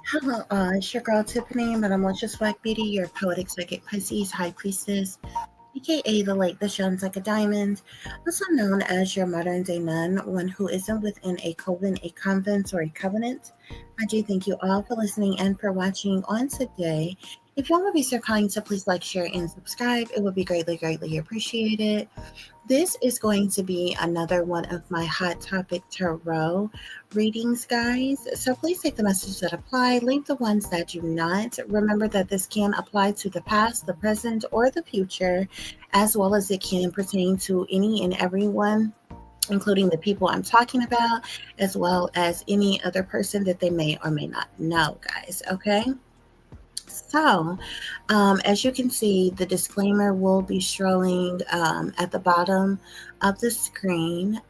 Hello, it's your girl Tiffany, Metamorphosis Black Beauty, your poetic psychic Pisces High Priestess, aka the light that shines like a diamond, also known as your modern day nun, one who isn't within a coven, a convent, or a covenant. I do thank you all for listening and for watching on today. If y'all would be so kind to please like, share, and subscribe, it would be greatly, greatly appreciated. This is going to be another one of my Hot Topic Tarot readings, guys. So please take the messages that apply, leave the ones that do not. Remember that this can apply to the past, the present, or the future, as well as it can pertain to any and everyone, including the people I'm talking about, as well as any other person that they may or may not know, guys. Okay? So, as you can see, the disclaimer will be showing at the bottom of the screen.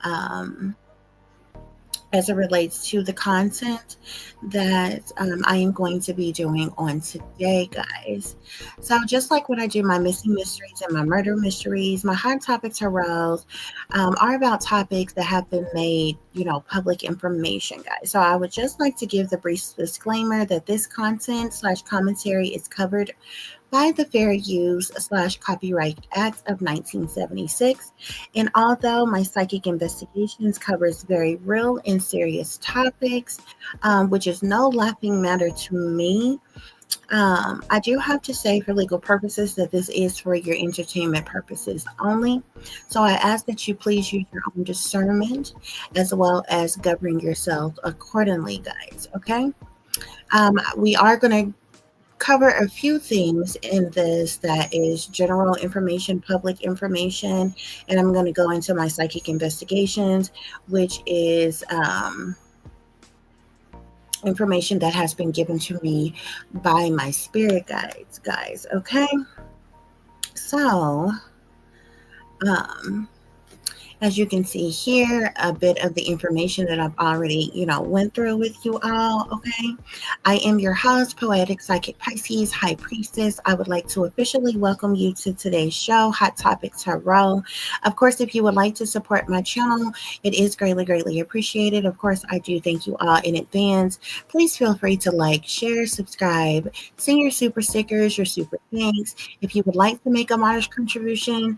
As it relates to the content that I am going to be doing on today, guys. So, just like when I do my missing mysteries and my murder mysteries, my hot topic tarots are about topics that have been made, public information, guys. So, I would just like to give the brief disclaimer that this content slash commentary is covered by the Fair Use slash Copyright Act of 1976. And although my psychic investigations covers very real and serious topics, which is no laughing matter to me, I do have to say for legal purposes that this is for your entertainment purposes only. So I ask that you please use your own discernment as well as govern yourself accordingly, guys. Okay? We are going to cover a few things in this that is general information, public information, and I'm going to go into my psychic investigations, which is information that has been given to me by my spirit guides, guys. Okay, so um, as you can see here, a bit of the information that I've already, went through with you all, okay? I am your host, Poetic Psychic Pisces, High Priestess. I would like to officially welcome you to today's show, Hot Topic Tarot. Of course, if you would like to support my channel, it is greatly, greatly appreciated. Of course, I do thank you all in advance. Please feel free to like, share, subscribe, send your super stickers, your super thanks. If you would like to make a modest contribution,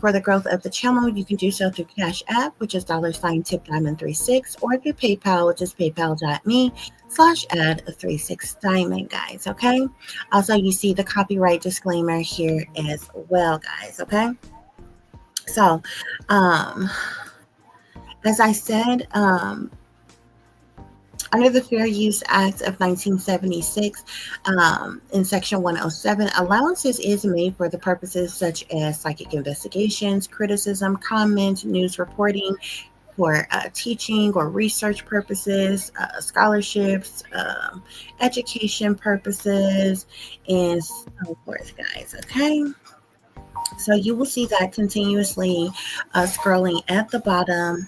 for the growth of the channel, you can do so through Cash App, which is $tip diamond 36, or through PayPal, which is paypal.me/add36diamond, guys. Okay. Also, you see the copyright disclaimer here as well, guys. Okay. So, um, as I said, under the Fair Use Act of 1976, in Section 107, allowances is made for the purposes such as psychic investigations, criticism, comment, news reporting, for teaching or research purposes, scholarships, education purposes, and so forth, guys. Okay. So you will see that continuously scrolling at the bottom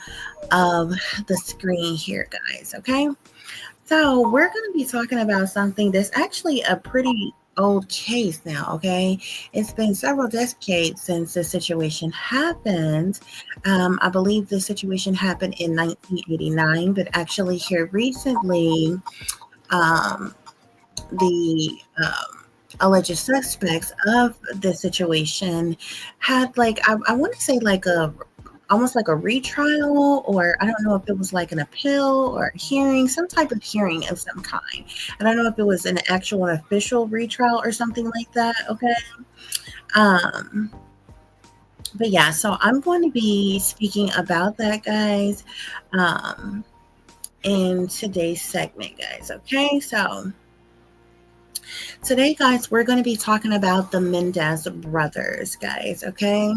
of the screen here, guys. Okay. So we're going to be talking about something that's actually a pretty old case now, okay? It's been several decades since the situation happened. I believe the situation happened in 1989, but actually here recently, um, the alleged suspects of the situation had I want to say like a almost like a retrial, or I don't know if it was like an appeal or a hearing, some type of hearing of some kind. I don't know if it was an actual official retrial or something like that. Okay. Um, but yeah, so I'm going to be speaking about that, guys, um, in today's segment, guys. Okay. So today, guys, we're going to be talking about the Menendez brothers, guys. Okay.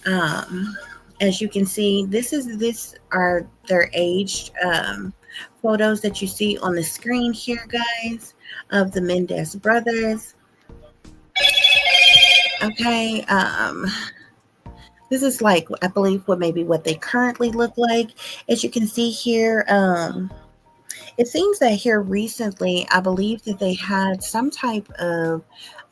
Um, as you can see, this are their aged photos that you see on the screen here, guys, of the Menendez brothers. Okay, this is like I believe what maybe what they currently look like. As you can see here, It seems that here recently, I believe that they had some type of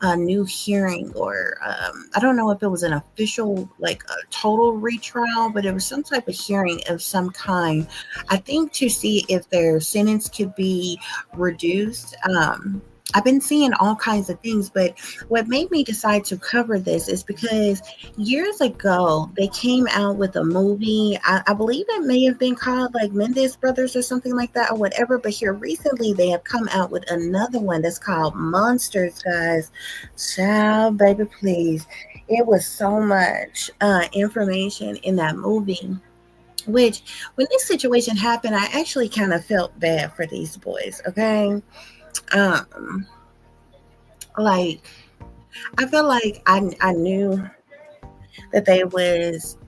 a new hearing, or I don't know if it was an official, like a total retrial, but it was some type of hearing of some kind. I think to see if their sentence could be reduced. I've been seeing all kinds of things, but what made me decide to cover this is because years ago they came out with a movie. I believe it may have been called like Menendez Brothers or something like that or whatever. But here recently they have come out with another one that's called Monsters, guys. Child, baby, please. It was so much information in that movie. Which, when this situation happened, I actually kind of felt bad for these boys. Okay, um, like I feel like I knew that they was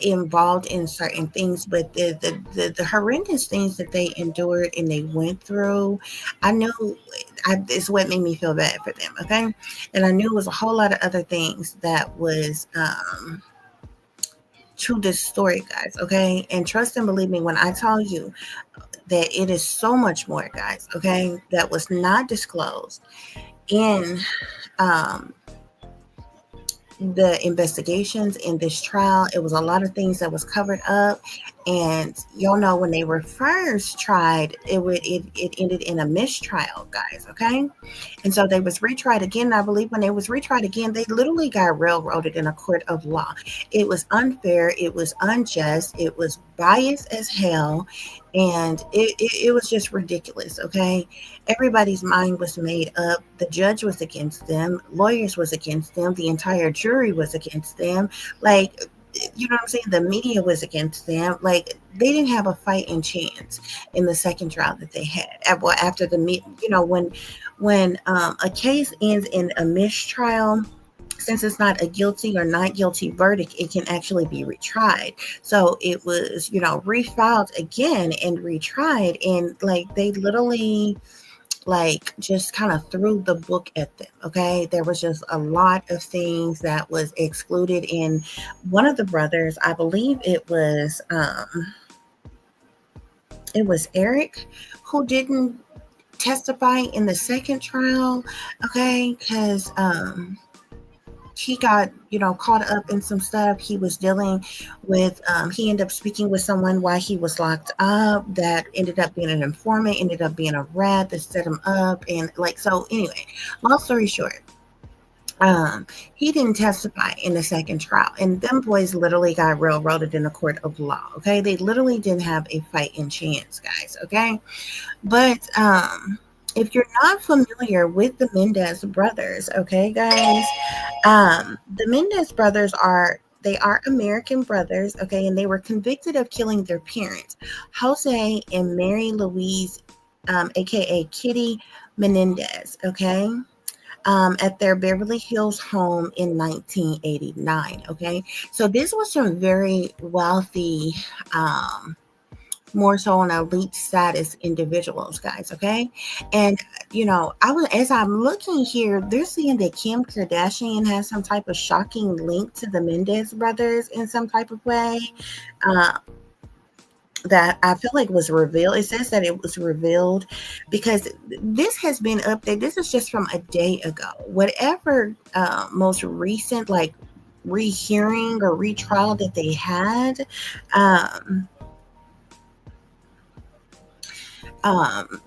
involved in certain things, but the horrendous things that they endured and they went through, I knew it's what made me feel bad for them. Okay, and I knew it was a whole lot of other things that was to this story, guys. Okay, and trust and believe me when I tell you that it is so much more, guys. Okay, that was not disclosed in um the investigations in this trial. It was a lot of things that was covered up, and y'all know when they were first tried, it ended in a mistrial, guys. Okay, and so they was retried again. And I believe when they was retried again, they literally got railroaded in a court of law. It was unfair, it was unjust, it was biased as hell, and it was just ridiculous. Okay, everybody's mind was made up. The judge was against them, lawyers was against them, the entire jury was against them. Like, you know what I'm saying? The media was against them. Like, they didn't have a fighting chance in the second trial that they had. Well, after when a case ends in a mistrial, since it's not a guilty or not guilty verdict, it can actually be retried. So it was, refiled again and retried, and like they literally like just kind of threw the book at them. Okay, there was just a lot of things that was excluded in one of the brothers. I believe it was Erik who didn't testify in the second trial. Okay, because he got caught up in some stuff. He was dealing with he ended up speaking with someone while he was locked up that ended up being an informant, ended up being a rat that set him up. And like, so anyway, long story short, um he didn't testify in the second trial, and them boys literally got railroaded in a court of law. Okay, they literally didn't have a fighting chance, guys. Okay, but if you're not familiar with the Menendez brothers, okay, guys, the Menendez brothers are American brothers, okay, and they were convicted of killing their parents, Jose and Mary Louise, aka Kitty Menendez, okay, at their Beverly Hills home in 1989. Okay, so this was some very wealthy, more so on elite status individuals, guys. Okay, and I was as I'm looking here, they're saying that Kim Kardashian has some type of shocking link to the Menendez brothers in some type of way. Uh, that I feel like was revealed. It says that it was revealed because this has been updated. This is just from a day ago. Whatever most recent like rehearing or retrial that they had, um, um,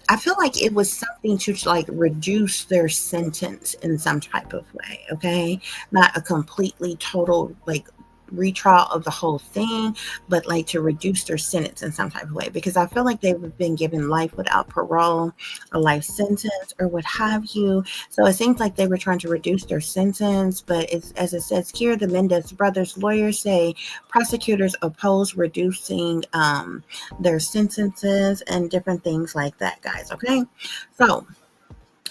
I feel like it was something to like reduce their sentence in some type of way, okay? Not a completely total like retrial of the whole thing, but like to reduce their sentence in some type of way, because I feel like they've been given life without parole, a life sentence, or what have you. So it seems like they were trying to reduce their sentence, but it's as it says here, the Menendez brothers lawyers say prosecutors oppose reducing their sentences and different things like that, guys. Okay, so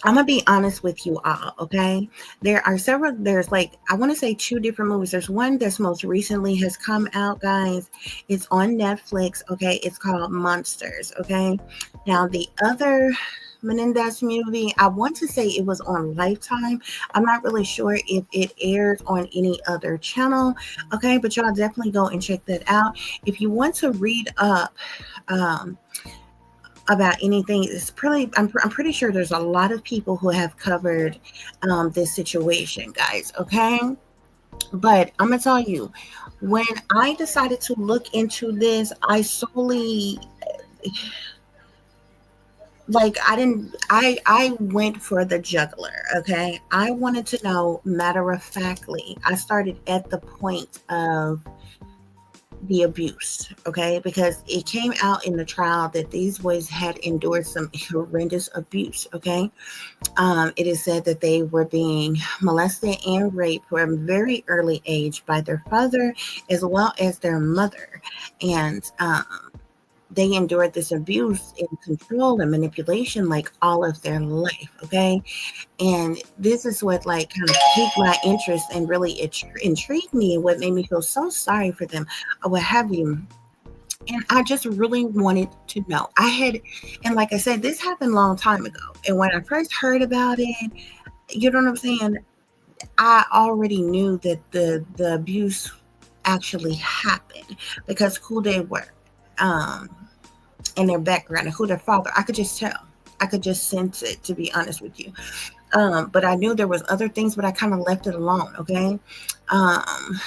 I'm gonna be honest with you all. Okay, there's like, I want to say two different movies. There's one that's most recently has come out, guys. It's on Netflix. Okay, it's called Monsters. Okay, now the other Menendez movie, I want to say it was on Lifetime. I'm not really sure if it airs on any other channel. Okay, but y'all definitely go and check that out if you want to read up um about anything. It's pretty. I'm pretty sure there's a lot of people who have covered this situation, guys. Okay, but I'm gonna tell you, when I decided to look into this, I solely like I went for the juggler. Okay, I wanted to know, matter of factly, I started at the point of the abuse, okay, because it came out in the trial that these boys had endured some horrendous abuse. Okay, it is said that they were being molested and raped from a very early age by their father as well as their mother, and they endured this abuse and control and manipulation like all of their life. Okay, and this is what like kind of piqued my interest and really intrigued me, and what made me feel so sorry for them, or what have you. And I just really wanted to know. I had, and like I said, this happened a long time ago. And when I first heard about it, you know what I'm saying? I already knew that the abuse actually happened because who they were, um, and their background and who their father. I could just tell. I could just sense it, to be honest with you. But I knew there was other things, but I kind of left it alone. Okay,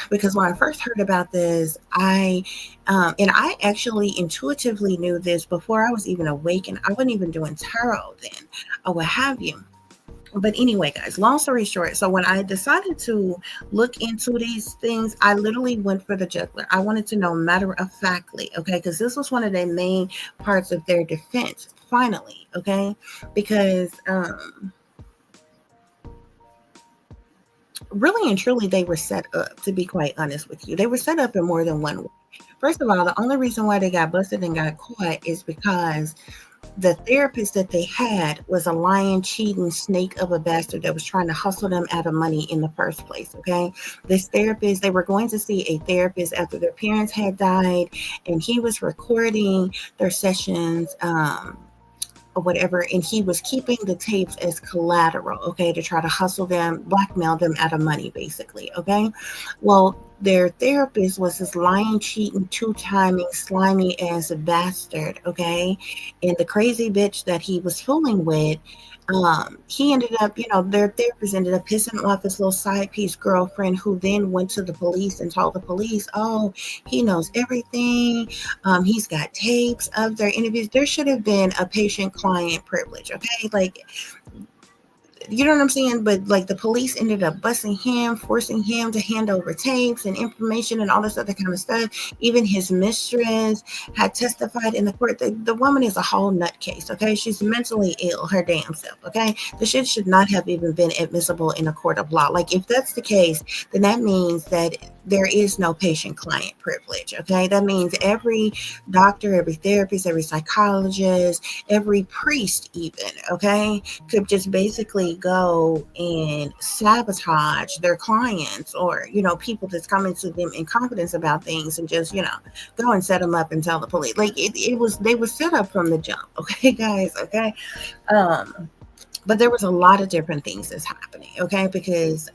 because when I first heard about this, and I actually intuitively knew this before I was even awake, and I wasn't even doing tarot then, or what have you. But anyway, guys, long story short, so when I decided to look into these things, I literally went for the juggler. I wanted to know matter of factly, okay, because this was one of the main parts of their defense. Finally, okay, because really and truly, they were set up, to be quite honest with you. They were set up in more than one way. First of all, the only reason why they got busted and got caught is because the therapist that they had was a lying, cheating snake of a bastard that was trying to hustle them out of money in the first place. Okay. This therapist, they were going to see a therapist after their parents had died, and he was recording their sessions. Or whatever, and he was keeping the tapes as collateral, okay, to try to hustle them, blackmail them out of money, basically. Okay, well, their therapist was this lying, cheating, two-timing, slimy ass bastard. Okay, and the crazy bitch that he was fooling with, he ended up, their therapist ended up pissing off his little side piece girlfriend, who then went to the police and told the police, oh, he knows everything. He's got tapes of their interviews. There should have been a patient client privilege. Okay, like, you know what I'm saying? But like, the police ended up busting him, forcing him to hand over tapes and information and all this other kind of stuff. Even his mistress had testified in the court. The woman is a whole nutcase. Okay, she's mentally ill, her damn self. Okay, the shit should not have even been admissible in a court of law. Like, if that's the case, then that means that there is no patient client privilege. Okay, that means every doctor, every therapist, every psychologist, every priest, even, okay, could just basically go and sabotage their clients, or people that's coming to them in confidence about things, and just go and set them up and tell the police. Like, they were set up from the jump. Okay, guys. Okay, but there was a lot of different things that's happening. Okay, because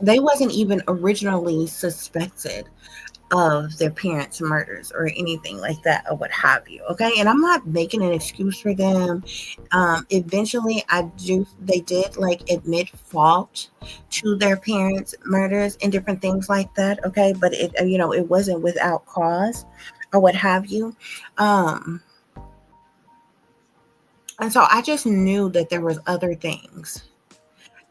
they wasn't even originally suspected of their parents' murders or anything like that, or what have you. Okay, and I'm not making an excuse for them. Eventually, they did like admit fault to their parents' murders and different things like that. Okay, but it wasn't without cause, or what have you. Um, and so I just knew that there was other things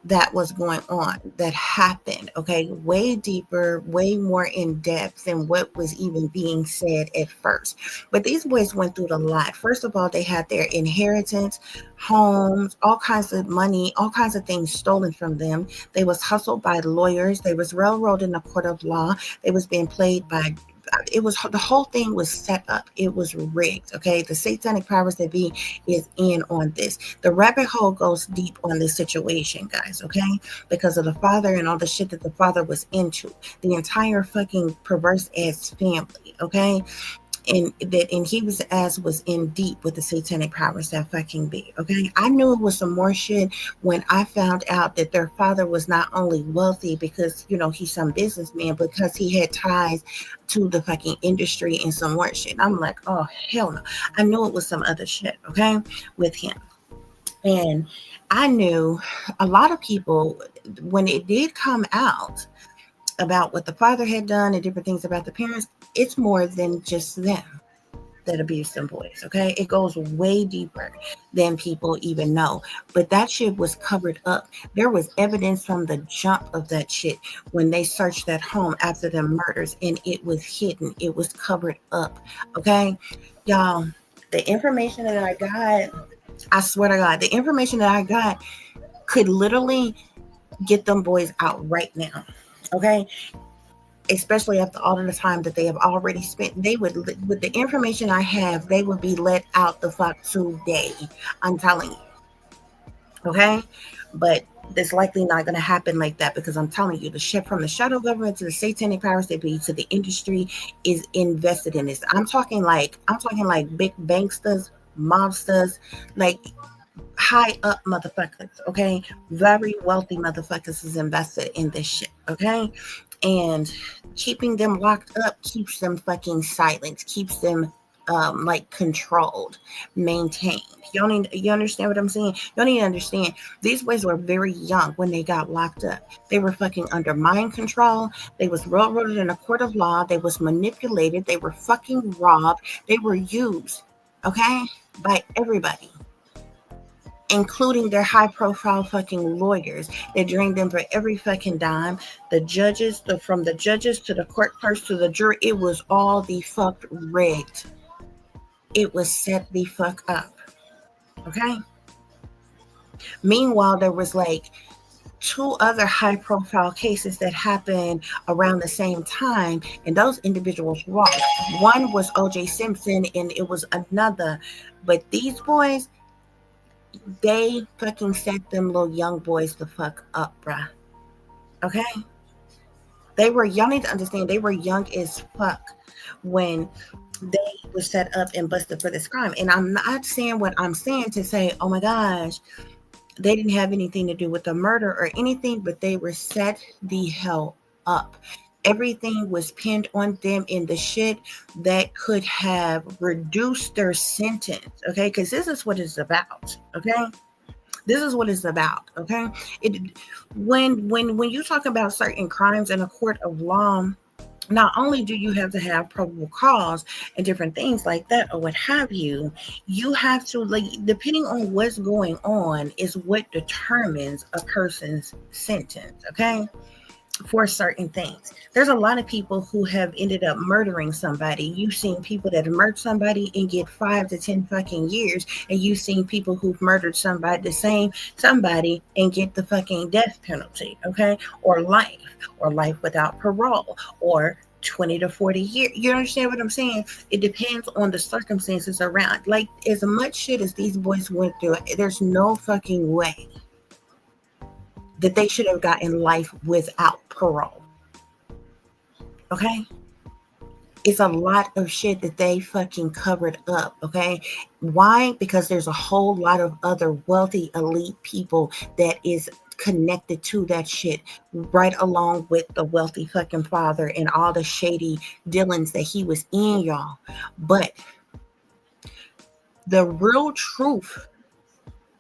that was going on, that happened, okay, way deeper, way more in depth than what was even being said at first. But these boys went through a lot. First of all, they had their inheritance, homes, all kinds of money, all kinds of things stolen from them. They was hustled by lawyers. They was railroaded in the court of law. They was being played by, it was, the whole thing was set up. It was rigged. Okay, the satanic powers that be is in on this. The rabbit hole goes deep on this situation, guys. Okay, because of the father and all the shit that the father was into, the entire fucking perverse ass family. Okay, and he was as was in deep with the satanic powers that fucking be. Okay, I knew it was some more shit when I found out that their father was not only wealthy because he's some businessman, because he had ties to the fucking industry and some more shit. I'm like, oh hell no! I knew it was some other shit. Okay, with him. And I knew a lot of people, when it did come out about what the father had done and different things about the parents, it's more than just them that abuse them boys. Okay, it goes way deeper than people even know. But that shit was covered up. There was evidence from the jump of that shit when they searched that home after the murders, and it was hidden, it was covered up. Okay, y'all, the information that I got, I swear to God, the information that I got could literally get them boys out right now. Okay, especially after all of the time that they have already spent. They would, with the information I have, they would be let out the fuck today. I'm telling you. Okay, but it's likely not going to happen like that, because I'm telling you, the shit from the shadow government to the satanic powers that be to the industry is invested in this. I'm talking like big banksters, mobsters, like high up motherfuckers. Okay, very wealthy motherfuckers is invested in this shit. Okay, and keeping them locked up keeps them fucking silent, keeps them like controlled, maintained. You understand what I'm saying? You don't even understand. These boys were very young when they got locked up. They were fucking under mind control. They was railroaded in a court of law. They was manipulated. They were fucking robbed. They were used, okay, by everybody, including their high profile fucking lawyers. They drained them for every fucking dime. The judges, from the judges to the court clerks to the jury, it was all the fuck rigged. It was set the fuck up. Okay. Meanwhile, there was like two other high profile cases that happened around the same time, and those individuals lost. One was OJ Simpson, and it was another. But these boys, they fucking set them little young boys the fuck up, bruh. Okay? Y'all need to understand, they were young as fuck when they were set up and busted for this crime. And I'm not saying what I'm saying to say, oh my gosh, they didn't have anything to do with the murder or anything, but they were set the hell up. Everything was pinned on them in the shit that could have reduced their sentence. Okay? Because this is what it's about. Okay? This is what it's about. Okay, when you talk about certain crimes in a court of law, not only do you have to have probable cause and different things like that or what have you, you have to, like, depending on what's going on is what determines a person's sentence. Okay, for certain things. There's a lot of people who have ended up murdering somebody. You've seen people that have murdered somebody and get 5 to 10 fucking years, and you've seen people who've murdered somebody, the same somebody, and get the fucking death penalty, okay? Or life without parole, or 20 to 40 years. You understand what I'm saying? It depends on the circumstances around. Like, as much shit as these boys went through, there's no fucking way that they should have gotten life without parole. Okay? It's a lot of shit that they fucking covered up. Okay? Why? Because there's a whole lot of other wealthy elite people that is connected to that shit, right along with the wealthy fucking father and all the shady dealings that he was in, y'all. But the real truth,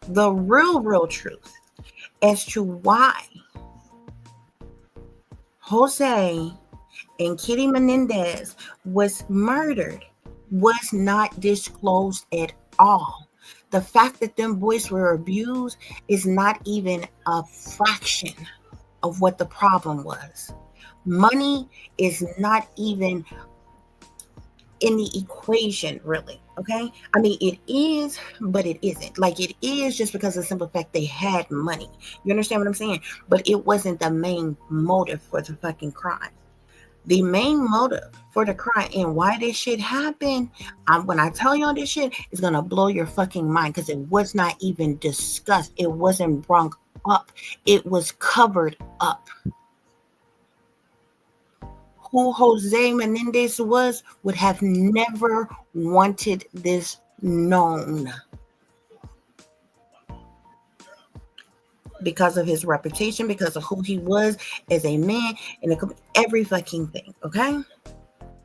the real truth as to why Jose and Kitty Menendez was murdered was not disclosed at all. The fact that them boys were abused is not even a fraction of what the problem was. Money is not even in the equation, really. Okay, I mean, it is, but it isn't. Like, it is just because of the simple fact they had money. You understand what I'm saying? But it wasn't the main motive for the fucking crime. The main motive for the crime and why this shit happened, when I tell y'all this shit, it's gonna blow your fucking mind, because it was not even discussed. It wasn't brought up. It was covered up. who Jose Menendez was, would have never wanted this known because of his reputation, because of who he was as a man, and every fucking thing, okay?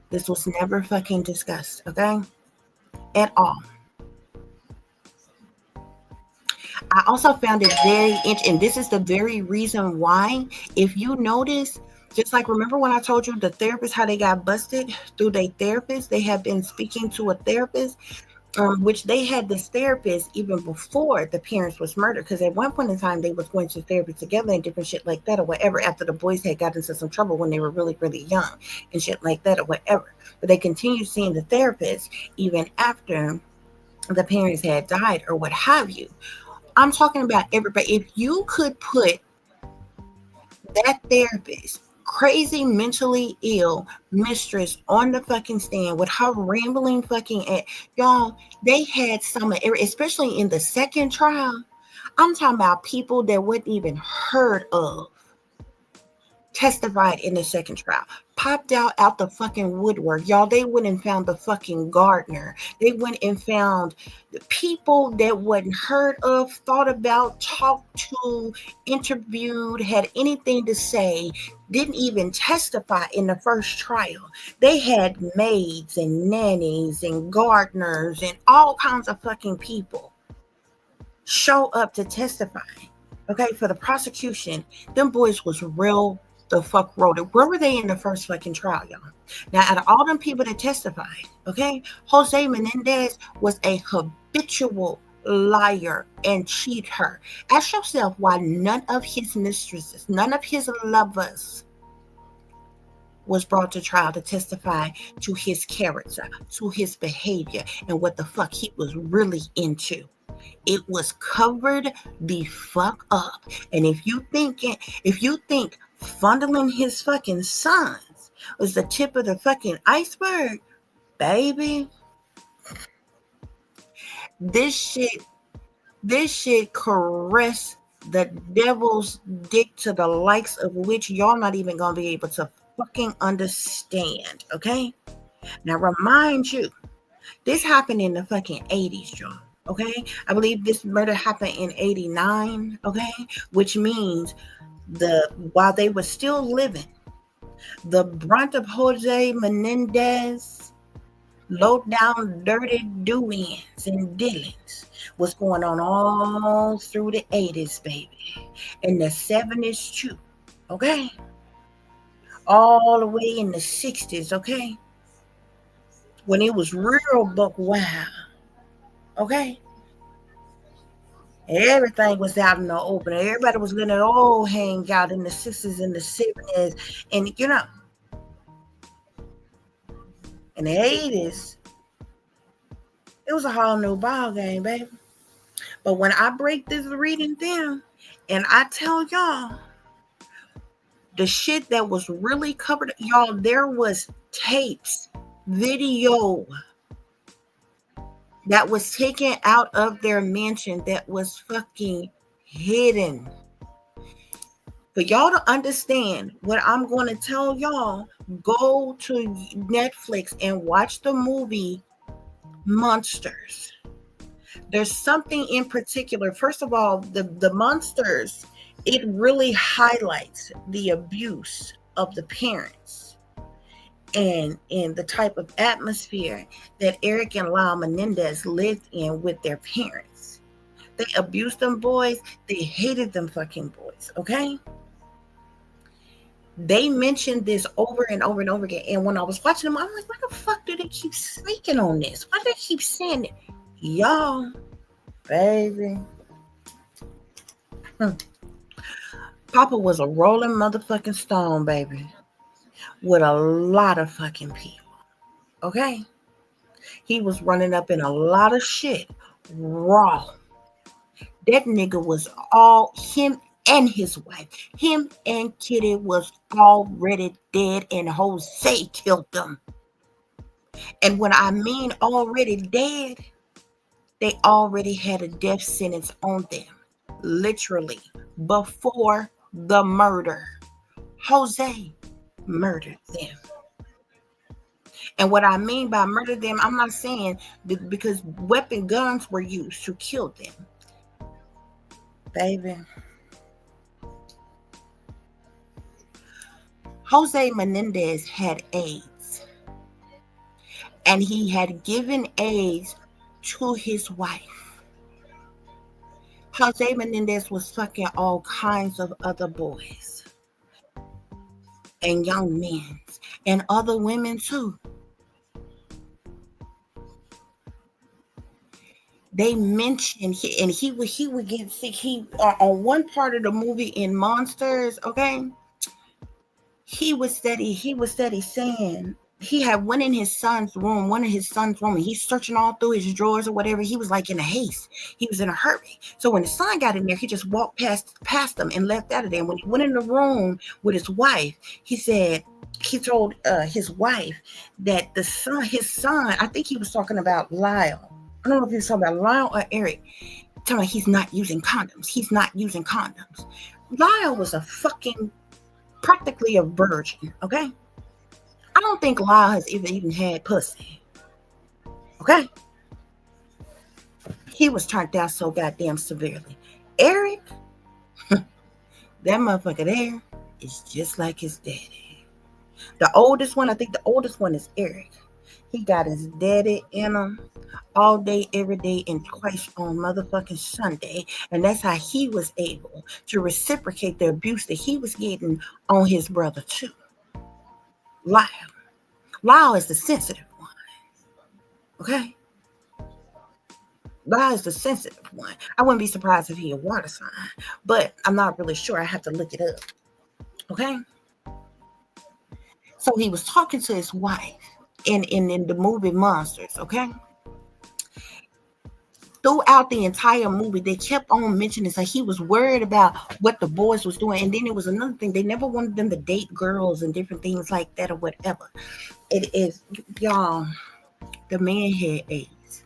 This was never fucking discussed, okay? At all. I also found it very interesting, and this is the very reason why, if you notice, just like remember when I told you the therapist, how they got busted through their therapist, they had been speaking to a therapist, which they had this therapist even before the parents was murdered, because at one point in time they was going to therapy together and different shit like that or whatever, after the boys had got into some trouble when they were really, really young and shit like that or whatever. But they continued seeing the therapist even after the parents had died or what have you. I'm talking about everybody. If you could put that therapist, crazy, mentally ill mistress on the fucking stand with her rambling fucking y'all, they had some of, especially in the second trial. I'm talking about people that wasn't even heard of testified in the second trial, popped out the fucking woodwork. Y'all, they went and found the fucking gardener. They went and found the people that wasn't heard of, thought about, talked to, interviewed, had anything to say, didn't even testify in the first trial. They had maids and nannies and gardeners and all kinds of fucking people show up to testify. Okay, for the prosecution, them boys was real the fuck wrote it. Where were they in the first fucking trial, y'all? Now, out of all them people that testified, okay, Jose Menendez was a habitual liar and cheater. Ask yourself why none of his mistresses, none of his lovers was brought to trial to testify to his character, to his behavior, and what the fuck he was really into. It was covered the fuck up. And if you think fondling his fucking sons was the tip of the fucking iceberg, baby, this shit caressed the devil's dick to the likes of which y'all not even gonna be able to fucking understand. Okay, now remind you, this happened in the fucking 80s, y'all. Okay, I believe this murder happened in 89. Okay, which means while they were still living, the brunt of Jose Menendez low down dirty doings and dealings was going on all through the 80s, baby, and the 70s too. Okay, all the way in the 60s. Okay, when it was real buck wild. Okay. Everything was out in the open. Everybody was letting it all hang out in the 60s and the 70s. And, in the 80s, it was a whole new ball game, baby. But when I break this reading down and I tell y'all the shit that was really covered, y'all, there was tapes, video that was taken out of their mansion that was fucking hidden. For y'all to understand what I'm going to tell y'all, go to Netflix and watch the movie Monsters. There's something in particular. First of all, the Monsters, it really highlights the abuse of the parents and the type of atmosphere that Erik and Lyle Menendez lived in with their parents. They abused them boys. They hated them fucking boys, okay? They mentioned this over and over and over again. And when I was watching them, I'm like, why the fuck do they keep speaking on this? Why do they keep saying it? Y'all, baby. Papa was a rolling motherfucking stone, baby. With a lot of fucking people. Okay? He was running up in a lot of shit. Raw. That nigga was all him and his wife. Him and Kitty was already dead and Jose killed them. And when I mean already dead, they already had a death sentence on them. Literally. Before the murder. Jose murdered them. And what I mean by murder them, I'm not saying because guns were used to kill them. Baby. Jose Menendez had AIDS. And he had given AIDS to his wife. Jose Menendez was fucking all kinds of other boys and young men and other women too. They mentioned he would get sick. He on one part of the movie in Monsters, okay, he was steady saying he had went in one of his son's room, and he's searching all through his drawers or whatever. He was like in a haste. He was in a hurry. So when his son got in there, he just walked past them and left out of there. And when he went in the room with his wife, he told his wife that his son, I think he was talking about Lyle. I don't know if he was talking about Lyle or Erik. Telling he's not using condoms. He's not using condoms. Lyle was practically a virgin, okay? I don't think Lyle has even had pussy, okay? He was turned down so goddamn severely. Erik, that motherfucker there is just like his daddy. The oldest one, I think the oldest one is Erik. He got his daddy in him all day, every day, and twice on motherfucking Sunday. And that's how he was able to reciprocate the abuse that he was getting on his brother too. Lyle. Lyle is the sensitive one. Okay? Lyle is the sensitive one. I wouldn't be surprised if he a water sign, but I'm not really sure. I have to look it up. Okay? So he was talking to his wife in the movie Monsters, okay? Throughout the entire movie, they kept on mentioning that he was worried about what the boys was doing. And then it was another thing. They never wanted them to date girls and different things like that or whatever. It is, y'all, the man had AIDS.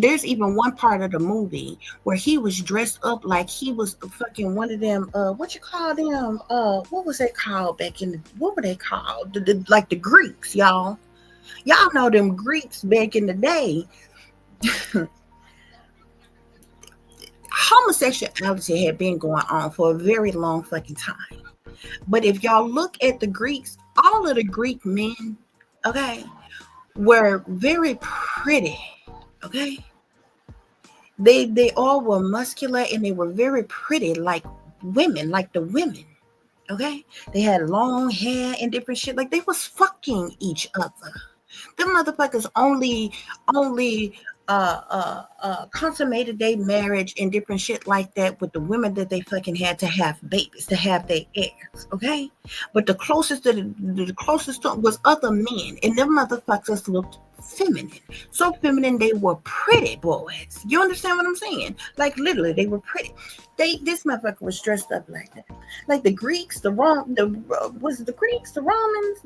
There's even one part of the movie where he was dressed up like he was fucking one of them, what you call them? What was they called back what were they called? Like the Greeks, y'all. Y'all know them Greeks back in the day. Homosexuality had been going on for a very long fucking time. But if y'all look at the Greeks, all of the Greek men, okay, were very pretty, okay? They all were muscular and they were very pretty, like women, like the women, okay? They had long hair and different shit. Like they was fucking each other. Them motherfuckers only consummated their marriage and different shit like that with the women that they fucking had to have babies, to have their heirs, okay? But the closest to was other men, and them motherfuckers looked feminine. So feminine, they were pretty boys. You understand what I'm saying? Like literally, they were pretty. This motherfucker was dressed up like that. Like the Greeks, was it the Greeks, the Romans,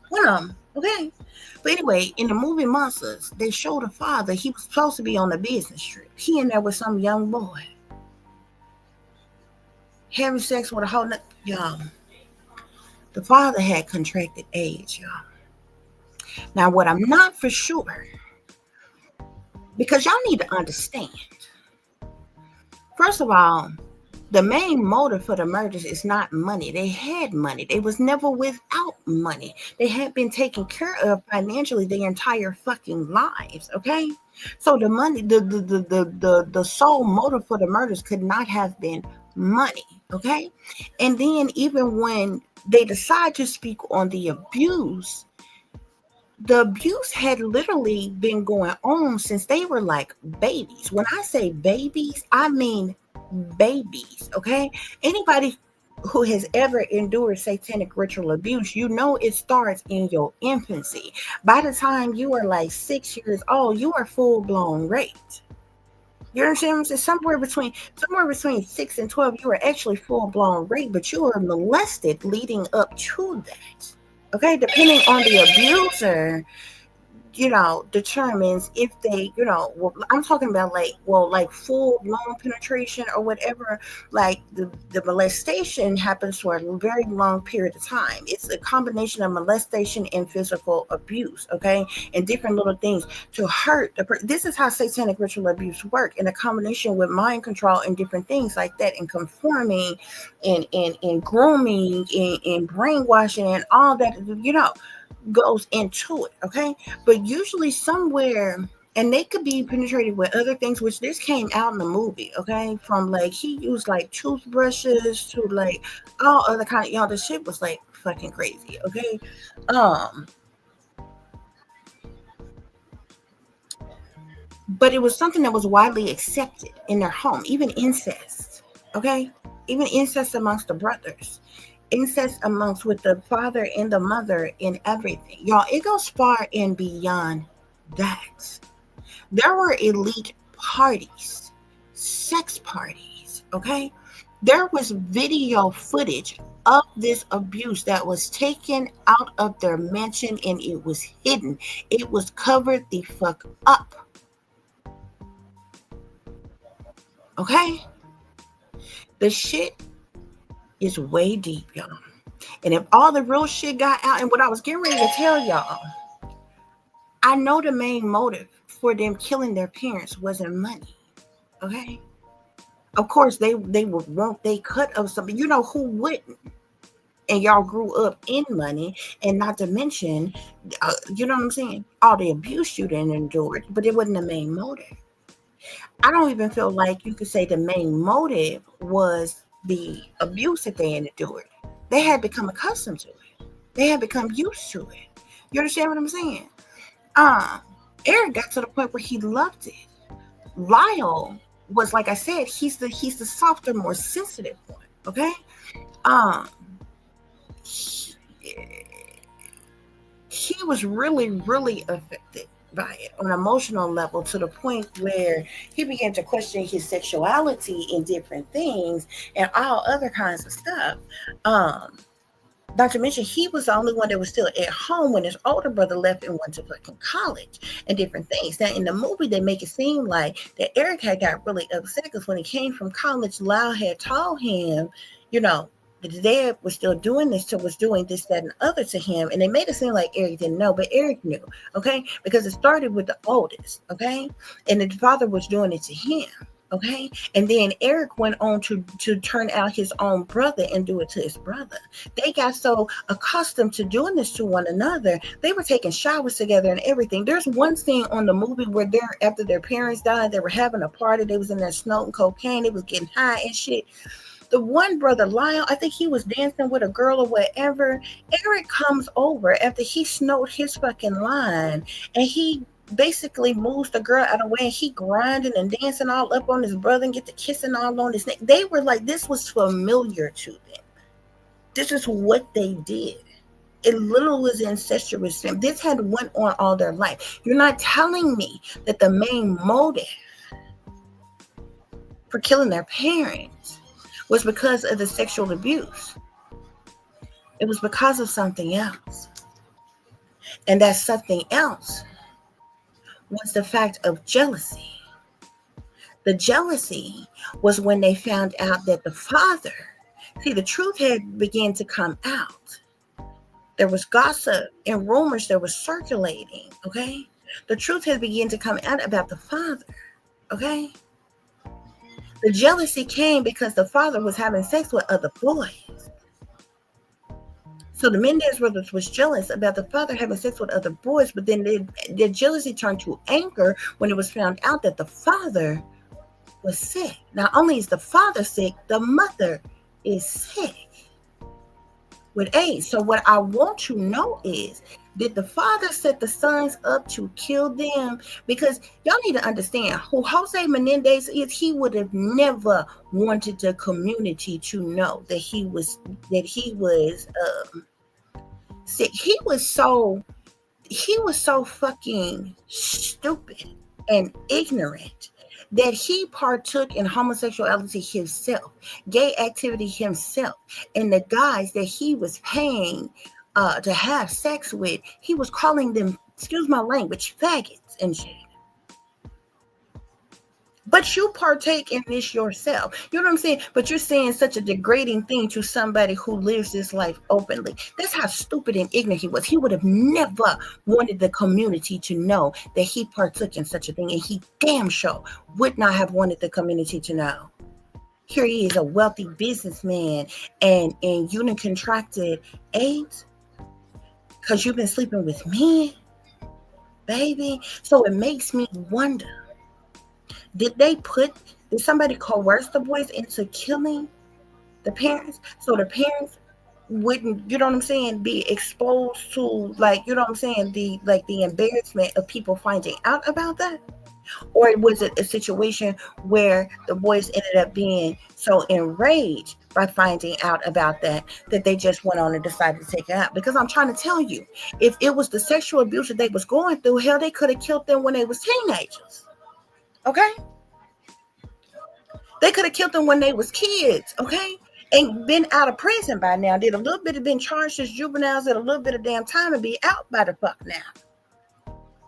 one of them, okay? But anyway, in the movie Monsters, they showed a father. He was supposed to be on a business trip. He in there with some young boy. Having sex with a whole nother, y'all. The father had contracted AIDS, y'all. Now, what I'm not for sure, because y'all need to understand. First of all, the main motive for the murders is not money. They had money. They was never without money. They had been taken care of financially their entire fucking lives. Okay, so the money, the sole motive for the murders could not have been money. Okay, and then even when they decide to speak on the abuse had literally been going on since they were like babies. When I say babies, I mean babies, okay? Anybody who has ever endured satanic ritual abuse, you know it starts in your infancy. By the time you are like 6 years old, you are full-blown raped. You understand what I'm saying? Somewhere between 6 and 12, you are actually full-blown raped, but you are molested leading up to that. Okay, depending on the abuser, determines if they, well, I'm talking about like full blown penetration or whatever. Like the molestation happens for a very long period of time. It's a combination of molestation and physical abuse, okay, and different little things to hurt this is how satanic ritual abuse work, in a combination with mind control and different things like that, and conforming and grooming and brainwashing and all that, goes into it, okay? But usually somewhere, and they could be penetrated with other things, which this came out in the movie, okay? From like he used like toothbrushes to like all other kind of, the shit was like fucking crazy, okay? Um, but it was something that was widely accepted in their home, even incest, okay? Even incest amongst the brothers, incest amongst with the father and the mother and everything. Y'all, it goes far and beyond that. There were elite parties, sex parties, okay? There was video footage of this abuse that was taken out of their mansion, and it was hidden. It was covered the fuck up, okay? The shit is way deep, y'all. And if all the real shit got out, and what I was getting ready to tell y'all, I know the main motive for them killing their parents wasn't money, okay? Of course, they would want they cut of something. You know who wouldn't? And y'all grew up in money, and not to mention, you know what I'm saying? All the abuse you done endured, but it wasn't the main motive. I don't even feel like you could say the main motive was the abuse that they endured. They had become accustomed to it. They had become used to it. You understand what I'm saying? Um, Erik got to the point where he loved it. Lyle was, like I said, he's the softer, more sensitive one. Okay. Um, he, he was really, really affected by it on an emotional level, to the point where he began to question his sexuality and different things and all other kinds of stuff. Um, Not to mention, he was the only one that was still at home when his older brother left and went to fucking college and different things. Now, in the movie, they make it seem like that Erik had got really upset because when he came from college, Lyle had told him, you know, that the dad was still doing this, was doing this, that, and other to him. And they made it seem like Erik didn't know, but Erik knew, okay? Because it started with the oldest, okay? And the father was doing it to him. Okay, and then Erik went on to turn out his own brother and do it to his brother. They got so accustomed to doing this to one another, they were taking showers together and everything. There's one scene on the movie where they're, after their parents died, they were having a party. They was in there snorting cocaine. They was getting high and shit. The one brother, Lyle, I think he was dancing with a girl or whatever. Erik comes over after he snowed his fucking line, and he basically moves the girl out of the way, and he grinding and dancing all up on his brother and get the kissing all on his neck. They were like, this was familiar to them. This is what they did. It literally was incestuous. This had went on all their life. You're not telling me that the main motive for killing their parents was because of the sexual abuse. It was because of something else. And that something else was the fact of jealousy. The jealousy was when they found out that the father, see, the truth had begun to come out. There was gossip and rumors that were circulating, okay? The truth had begun to come out about the father, okay? The jealousy came because the father was having sex with other boys. So the Menendez brothers was jealous about the father having sex with other boys, but then their jealousy turned to anger when it was found out that the father was sick. Not only is the father sick, the mother is sick with AIDS. So what I want to know is, did the father set the sons up to kill them? Because y'all need to understand who Jose Menendez is. He would have never wanted the community to know that he was sick. He was so fucking stupid and ignorant that he partook in homosexuality himself, gay activity himself, and the guys that he was paying to have sex with, he was calling them excuse my language, faggots and shit. But you partake in this yourself. You know what I'm saying? But you're saying such a degrading thing to somebody who lives this life openly. That's how stupid and ignorant he was. He would have never wanted the community to know that he partook in such a thing. And he damn sure would not have wanted the community to know. Here he is, a wealthy businessman, and you done contracted AIDS because you've been sleeping with men, baby. So it makes me wonder. Did somebody coerce the boys into killing the parents so the parents wouldn't, you know what I'm saying, be exposed to, like, you know what I'm saying, the embarrassment of people finding out about that? Or was it a situation where the boys ended up being so enraged by finding out about that they just went on and decided to take it out? Because I'm trying to tell you, if it was the sexual abuse that they was going through, hell, they could have killed them when they was teenagers. Okay? They could have killed them when they was kids, okay? And been out of prison by now. Did a little bit have been charged as juveniles at a little bit of damn time and be out by the fuck now.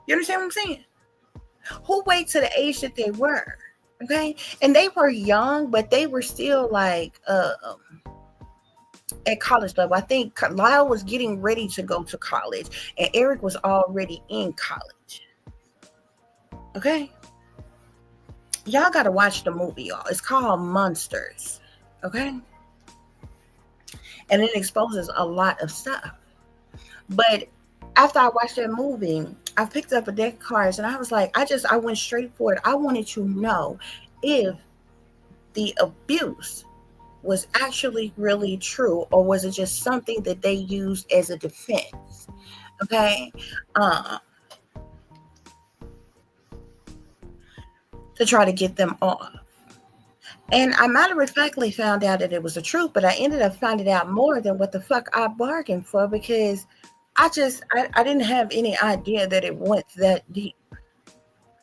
You understand what I'm saying? Who wait to the age that they were, okay? And they were young, but they were still like at college level. I think Lyle was getting ready to go to college, and Erik was already in college. Okay? Y'all gotta watch the movie, y'all. It's called Monsters. Okay? And it exposes a lot of stuff. But after I watched that movie, I picked up a deck of cards and I was like, I went straight for it. I wanted to know if the abuse was actually really true, or was it just something that they used as a defense? Okay? To try to get them off. And I matter of factly found out that it was the truth, but I ended up finding out more than what the fuck I bargained for, because I didn't have any idea that it went that deep.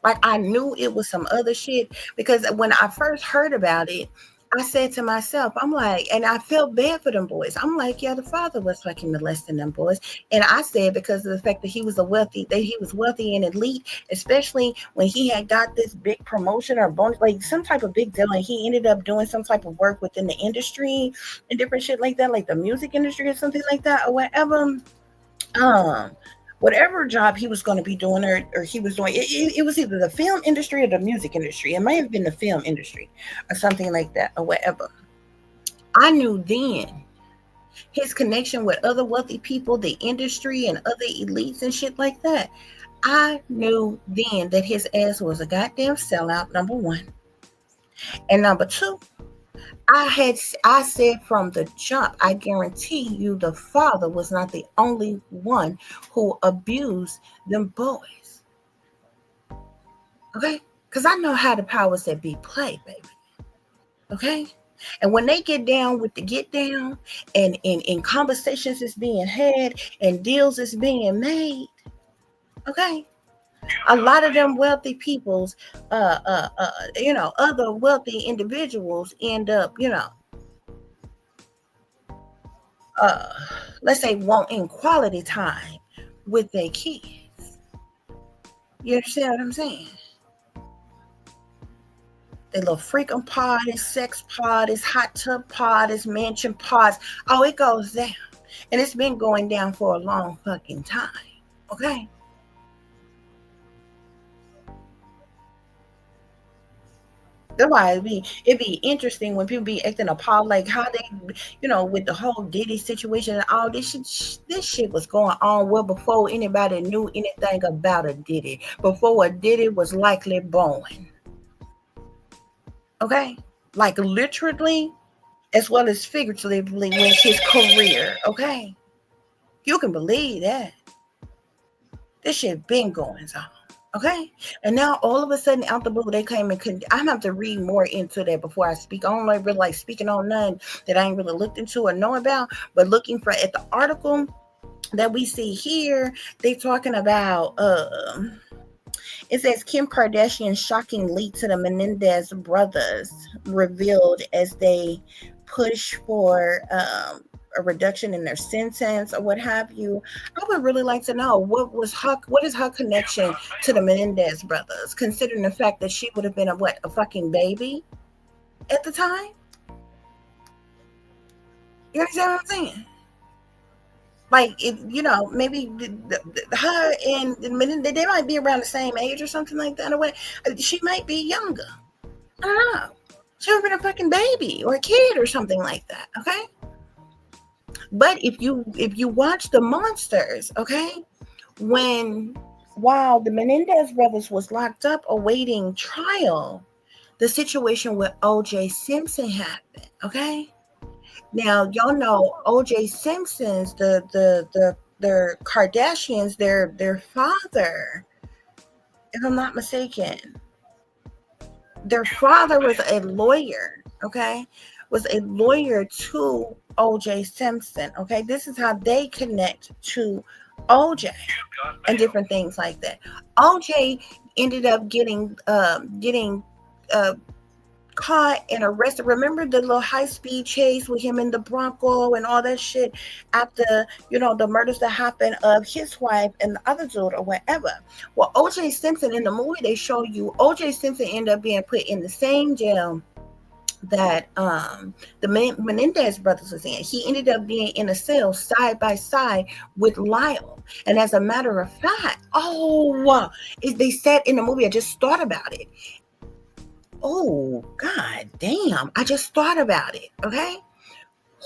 Like, I knew it was some other shit, because when I first heard about it, I said to myself, I'm like, and I felt bad for them boys. I'm like, yeah, the father was fucking molesting them boys. And I said, because of the fact that he was wealthy and elite, especially when he had got this big promotion or bonus, like some type of big deal, and he ended up doing some type of work within the industry and different shit like that, like the music industry or something like that, or whatever. Whatever job he was going to be doing, or he was doing, it was either the film industry or the music industry. It may have been the film industry or something like that, or whatever. I knew then his connection with other wealthy people, the industry, and other elites and shit like that. I knew then that his ass was a goddamn sellout, number one. And number two, I said from the jump, I guarantee you the father was not the only one who abused them boys. Okay? Because I know how the powers that be play, baby. Okay? And when they get down with the get down, and conversations is being had and deals is being made, okay? A lot of them wealthy peoples, other wealthy individuals end up, let's say, wanting quality time with their kids. You understand what I'm saying? They little freaking parties, sex parties, hot tub parties, mansion parties. Oh, it goes down. And it's been going down for a long fucking time. Okay? That's why it'd be interesting when people be acting appalled, like how they, with the whole Diddy situation and all this shit was going on well before anybody knew anything about a Diddy, before a Diddy was likely born. Okay? Like, literally as well as figuratively went his career. Okay? You can believe that. This shit been going on. Okay, and now all of a sudden, out the blue, they came and I'm have to read more into that before I speak. I don't really like speaking on none that I ain't really looked into or know about. But looking at the article that we see here, they talking about it says Kim Kardashian's shocking leak to the Menendez brothers revealed as they push for a reduction in their sentence or what have you. I would really like to know what is her connection to the Menendez brothers, considering the fact that she would have been a fucking baby at the time. You understand what I'm saying? Like, maybe her and Menendez, they might be around the same age or something like that. Or what? She might be younger. I don't know. She would have been a fucking baby or a kid or something like that. Okay. But if you watch the monsters, okay, while the Menendez brothers was locked up awaiting trial, the situation with O.J. Simpson happened. Okay. Now y'all know O.J. Simpson's their Kardashians, their father, if I'm not mistaken, their father was a lawyer. Okay, was a lawyer to O.J. Simpson. Okay, this is how they connect to O.J. and different things like that. O.J. ended up getting caught and arrested. Remember the little high-speed chase with him in the Bronco and all that shit after the murders that happened of his wife and the other dude or whatever. Well, O.J. Simpson, in the movie they show you, O.J. Simpson ended up being put in the same jail that the Menendez brothers was in. He ended up being in a cell side by side with Lyle. And as a matter of fact, they said in the movie, I just thought about it. Oh, god damn. I just thought about it. Okay.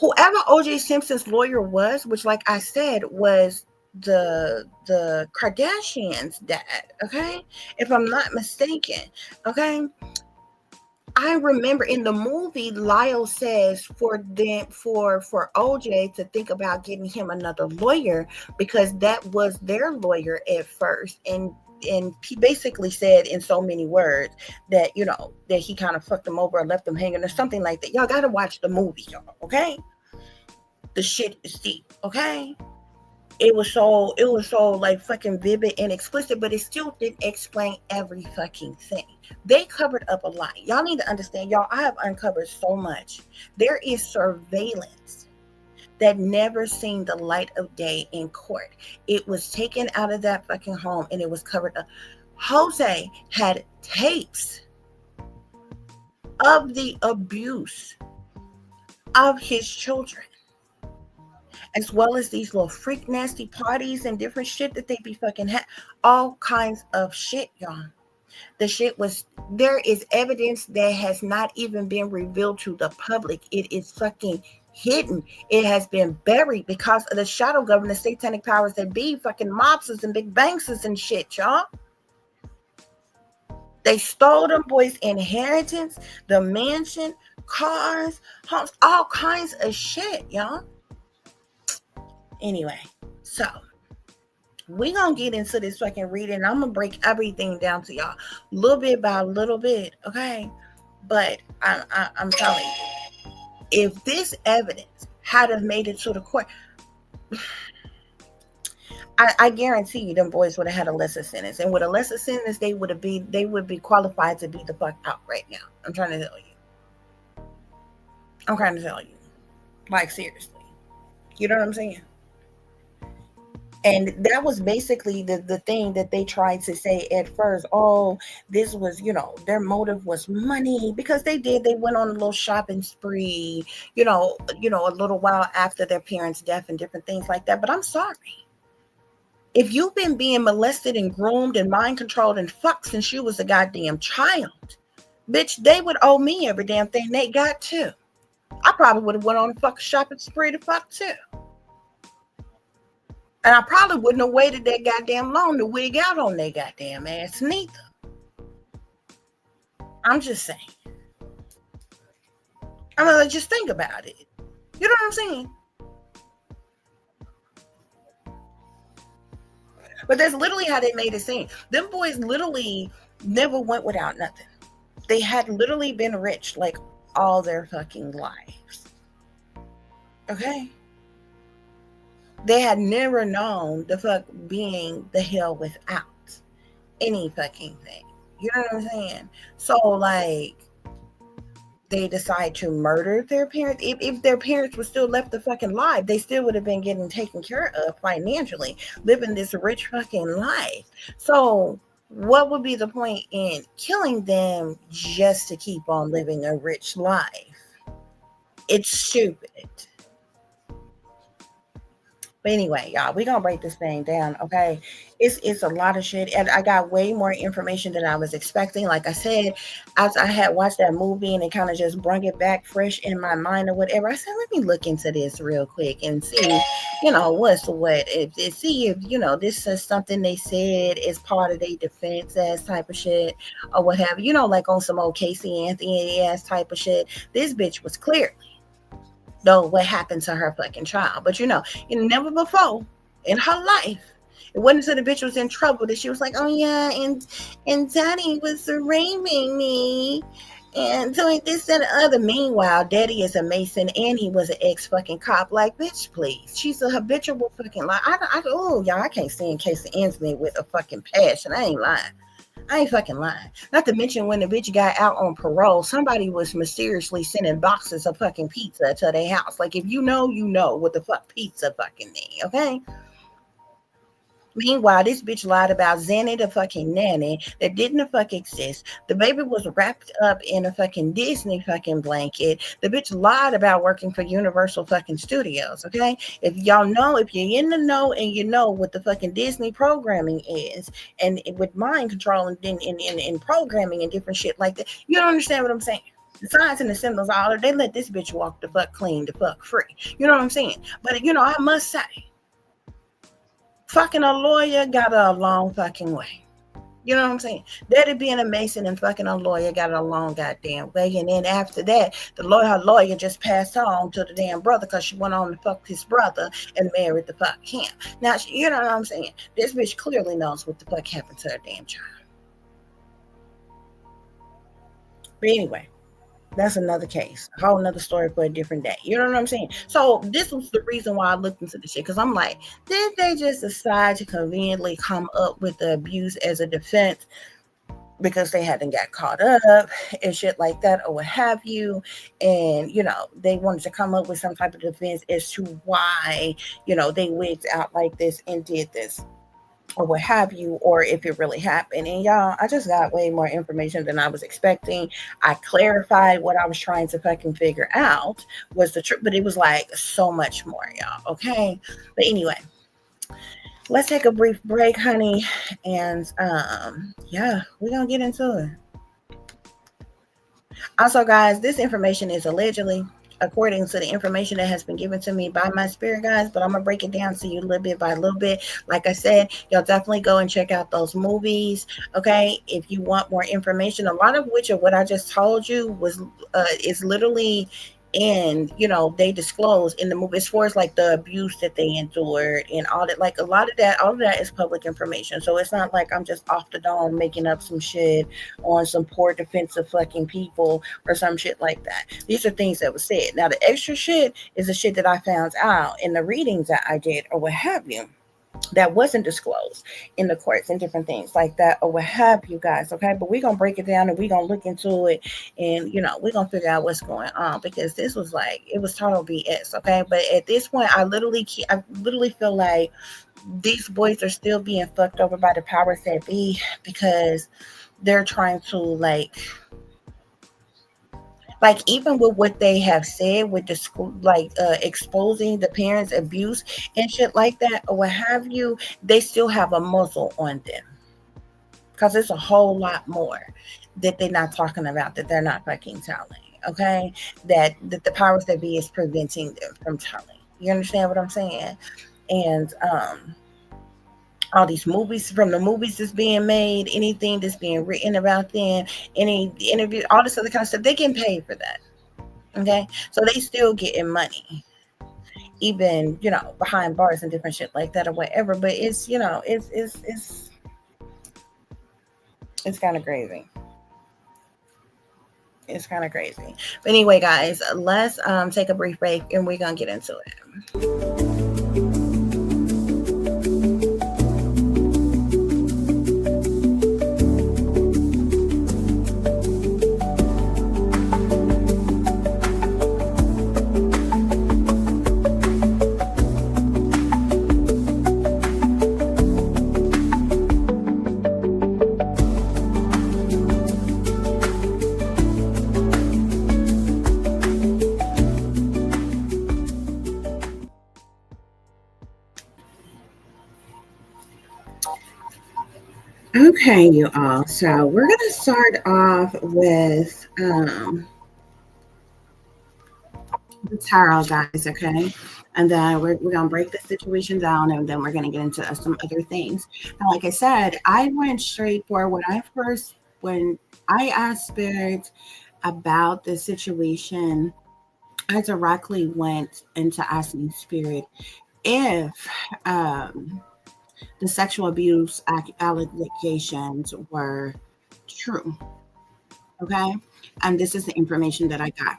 Whoever O.J. Simpson's lawyer was, which, like I said, was the Kardashians' dad. Okay. If I'm not mistaken. Okay. I remember in the movie, Lyle says for OJ to think about getting him another lawyer because that was their lawyer at first, and he basically said in so many words that that he kind of fucked them over or left them hanging or something like that. Y'all gotta watch the movie, y'all. Okay, the shit is deep. Okay. It was so like fucking vivid and explicit, but it still didn't explain every fucking thing. They covered up a lot. Y'all need to understand, y'all, I have uncovered so much. There is surveillance that never seen the light of day in court. It was taken out of that fucking home and it was covered up. Jose had tapes of the abuse of his children, as well as these little freak nasty parties and different shit that they be fucking all kinds of shit, y'all. The shit there is evidence that has not even been revealed to the public. It is fucking hidden. It has been buried because of the shadow government, satanic powers that be, fucking mobsters and big banksters and shit, y'all. They stole them boys' inheritance, the mansion, cars, homes, all kinds of shit, y'all. Anyway, so we gonna get into this fucking reading. I'm gonna break everything down to y'all little bit by little bit, okay? But I'm telling you, if this evidence had have made it to the court, I guarantee you them boys would have had a lesser sentence, and with a lesser sentence they would be qualified to be the fuck out right now. I'm trying to tell you, like, seriously, you know what I'm saying? And that was basically the thing that they tried to say at first. Oh, this was, their motive was money, because they went on a little shopping spree, a little while after their parents' death and different things like that. But I'm sorry. If you've been being molested and groomed and mind controlled and fucked since you was a goddamn child, bitch, they would owe me every damn thing they got too. I probably would have went on a fucking shopping spree to fuck too. And I probably wouldn't have waited that goddamn long to wig out on their goddamn ass neither. I'm just saying. I mean, just think about it. You know what I'm saying? But that's literally how they made it seem. Them boys literally never went without nothing. They had literally been rich like all their fucking lives. Okay? They had never known the fuck being the hell without any fucking thing. You know what I'm saying? So, like, they decide to murder their parents, if their parents were still left the fucking live, they still would have been getting taken care of financially, living this rich fucking life. So what would be the point in killing them just to keep on living a rich life? It's stupid. But anyway, y'all, we gonna break this thing down, okay? It's a lot of shit, and I got way more information than I was expecting. Like I said, as I had watched that movie and it kind of just brought it back fresh in my mind or whatever, I said, let me look into this real quick and see, what's what. See if this is something they said is part of their defense as type of shit or what have you. Like on some old Casey Anthony ass type of shit. This bitch was clearly know what happened to her fucking child. But never before in her life, it wasn't until the bitch was in trouble that she was like, oh yeah, and daddy was raping me and doing this and the other. Meanwhile, daddy is a Mason and he was an ex fucking cop. Like, bitch, please. She's a habitual fucking lie. Y'all, I can't stand Casey Anthony with a fucking passion. I ain't lying. I ain't fucking lying. Not to mention when the bitch got out on parole, somebody was mysteriously sending boxes of fucking pizza to their house. Like, if you know what the fuck pizza fucking mean, okay? Meanwhile, this bitch lied about Zanny the fucking nanny that didn't fuck exist. The baby was wrapped up in a fucking Disney fucking blanket. The bitch lied about working for Universal fucking Studios, okay? If y'all know, if you're in the know and you know what the fucking Disney programming is, and with mind control and programming and different shit like that, you don't understand what I'm saying. The signs and the symbols, all they let this bitch walk the fuck clean, the fuck free. You know what I'm saying? But I must say, fucking a lawyer got her a long fucking way. You know what I'm saying? Daddy being a Mason and fucking a lawyer got her a long goddamn way. And then after that, her lawyer just passed on to the damn brother because she went on to fuck his brother and married the fuck him. Now, you know what I'm saying? This bitch clearly knows what the fuck happened to her damn child. But anyway, that's another case, a whole another story for a different day. You know what I'm saying? So this was the reason why I looked into this shit, because I'm like, did they just decide to conveniently come up with the abuse as a defense because they hadn't got caught up and shit like that or what have you? And they wanted to come up with some type of defense as to why they wigged out like this and did this or what have you, or if it really happened. And y'all, I just got way more information than I was expecting. I clarified what I was trying to fucking figure out was the truth, but it was like so much more, y'all. Okay. But anyway, let's take a brief break, honey. And yeah, we're gonna get into it. Also, guys, this information is allegedly according to the information that has been given to me by my spirit guides, but I'm gonna break it down to you little bit by little bit. Like I said, y'all definitely go and check out those movies, okay? If you want more information, a lot of which of what I just told you was is literally and they disclose in the movie as far as like the abuse that they endured and all that. Like all of that is public information, so it's not like I'm just off the dome making up some shit on some poor defensive fucking people or some shit like that. These are things that was said. Now the extra shit is the shit that I found out in the readings that I did or what have you, that wasn't disclosed in the courts and different things like that or what have you, guys. Okay, but we're gonna break it down and we're gonna look into it, and we're gonna figure out what's going on, because this was like, it was total BS. Okay, but at this point I literally feel like these boys are still being fucked over by the powers that be, because they're trying to like even with what they have said with the school, exposing the parents' abuse and shit like that or what have you, they still have a muzzle on them, because it's a whole lot more that they're not talking about, that they're not fucking telling. Okay, that the powers that be is preventing them from telling. You understand what I'm saying? And all these movies, from the movies that's being made, anything that's being written about them, any interview, all this other kind of stuff, they getting paid for that. Okay, so they still getting money, even behind bars and different shit like that or whatever. But it's it's kind of crazy. It's kind of crazy. But anyway, guys, let's take a brief break and we're gonna get into it. Okay, you all. So we're gonna start off with the tarot, guys. Okay, and then we're gonna break the situation down, and then we're gonna get into some other things. Now, like I said, I went straight for when I asked Spirit about the situation. I directly went into asking Spirit if um, the sexual abuse allegations were true. Okay. And this is the information that I got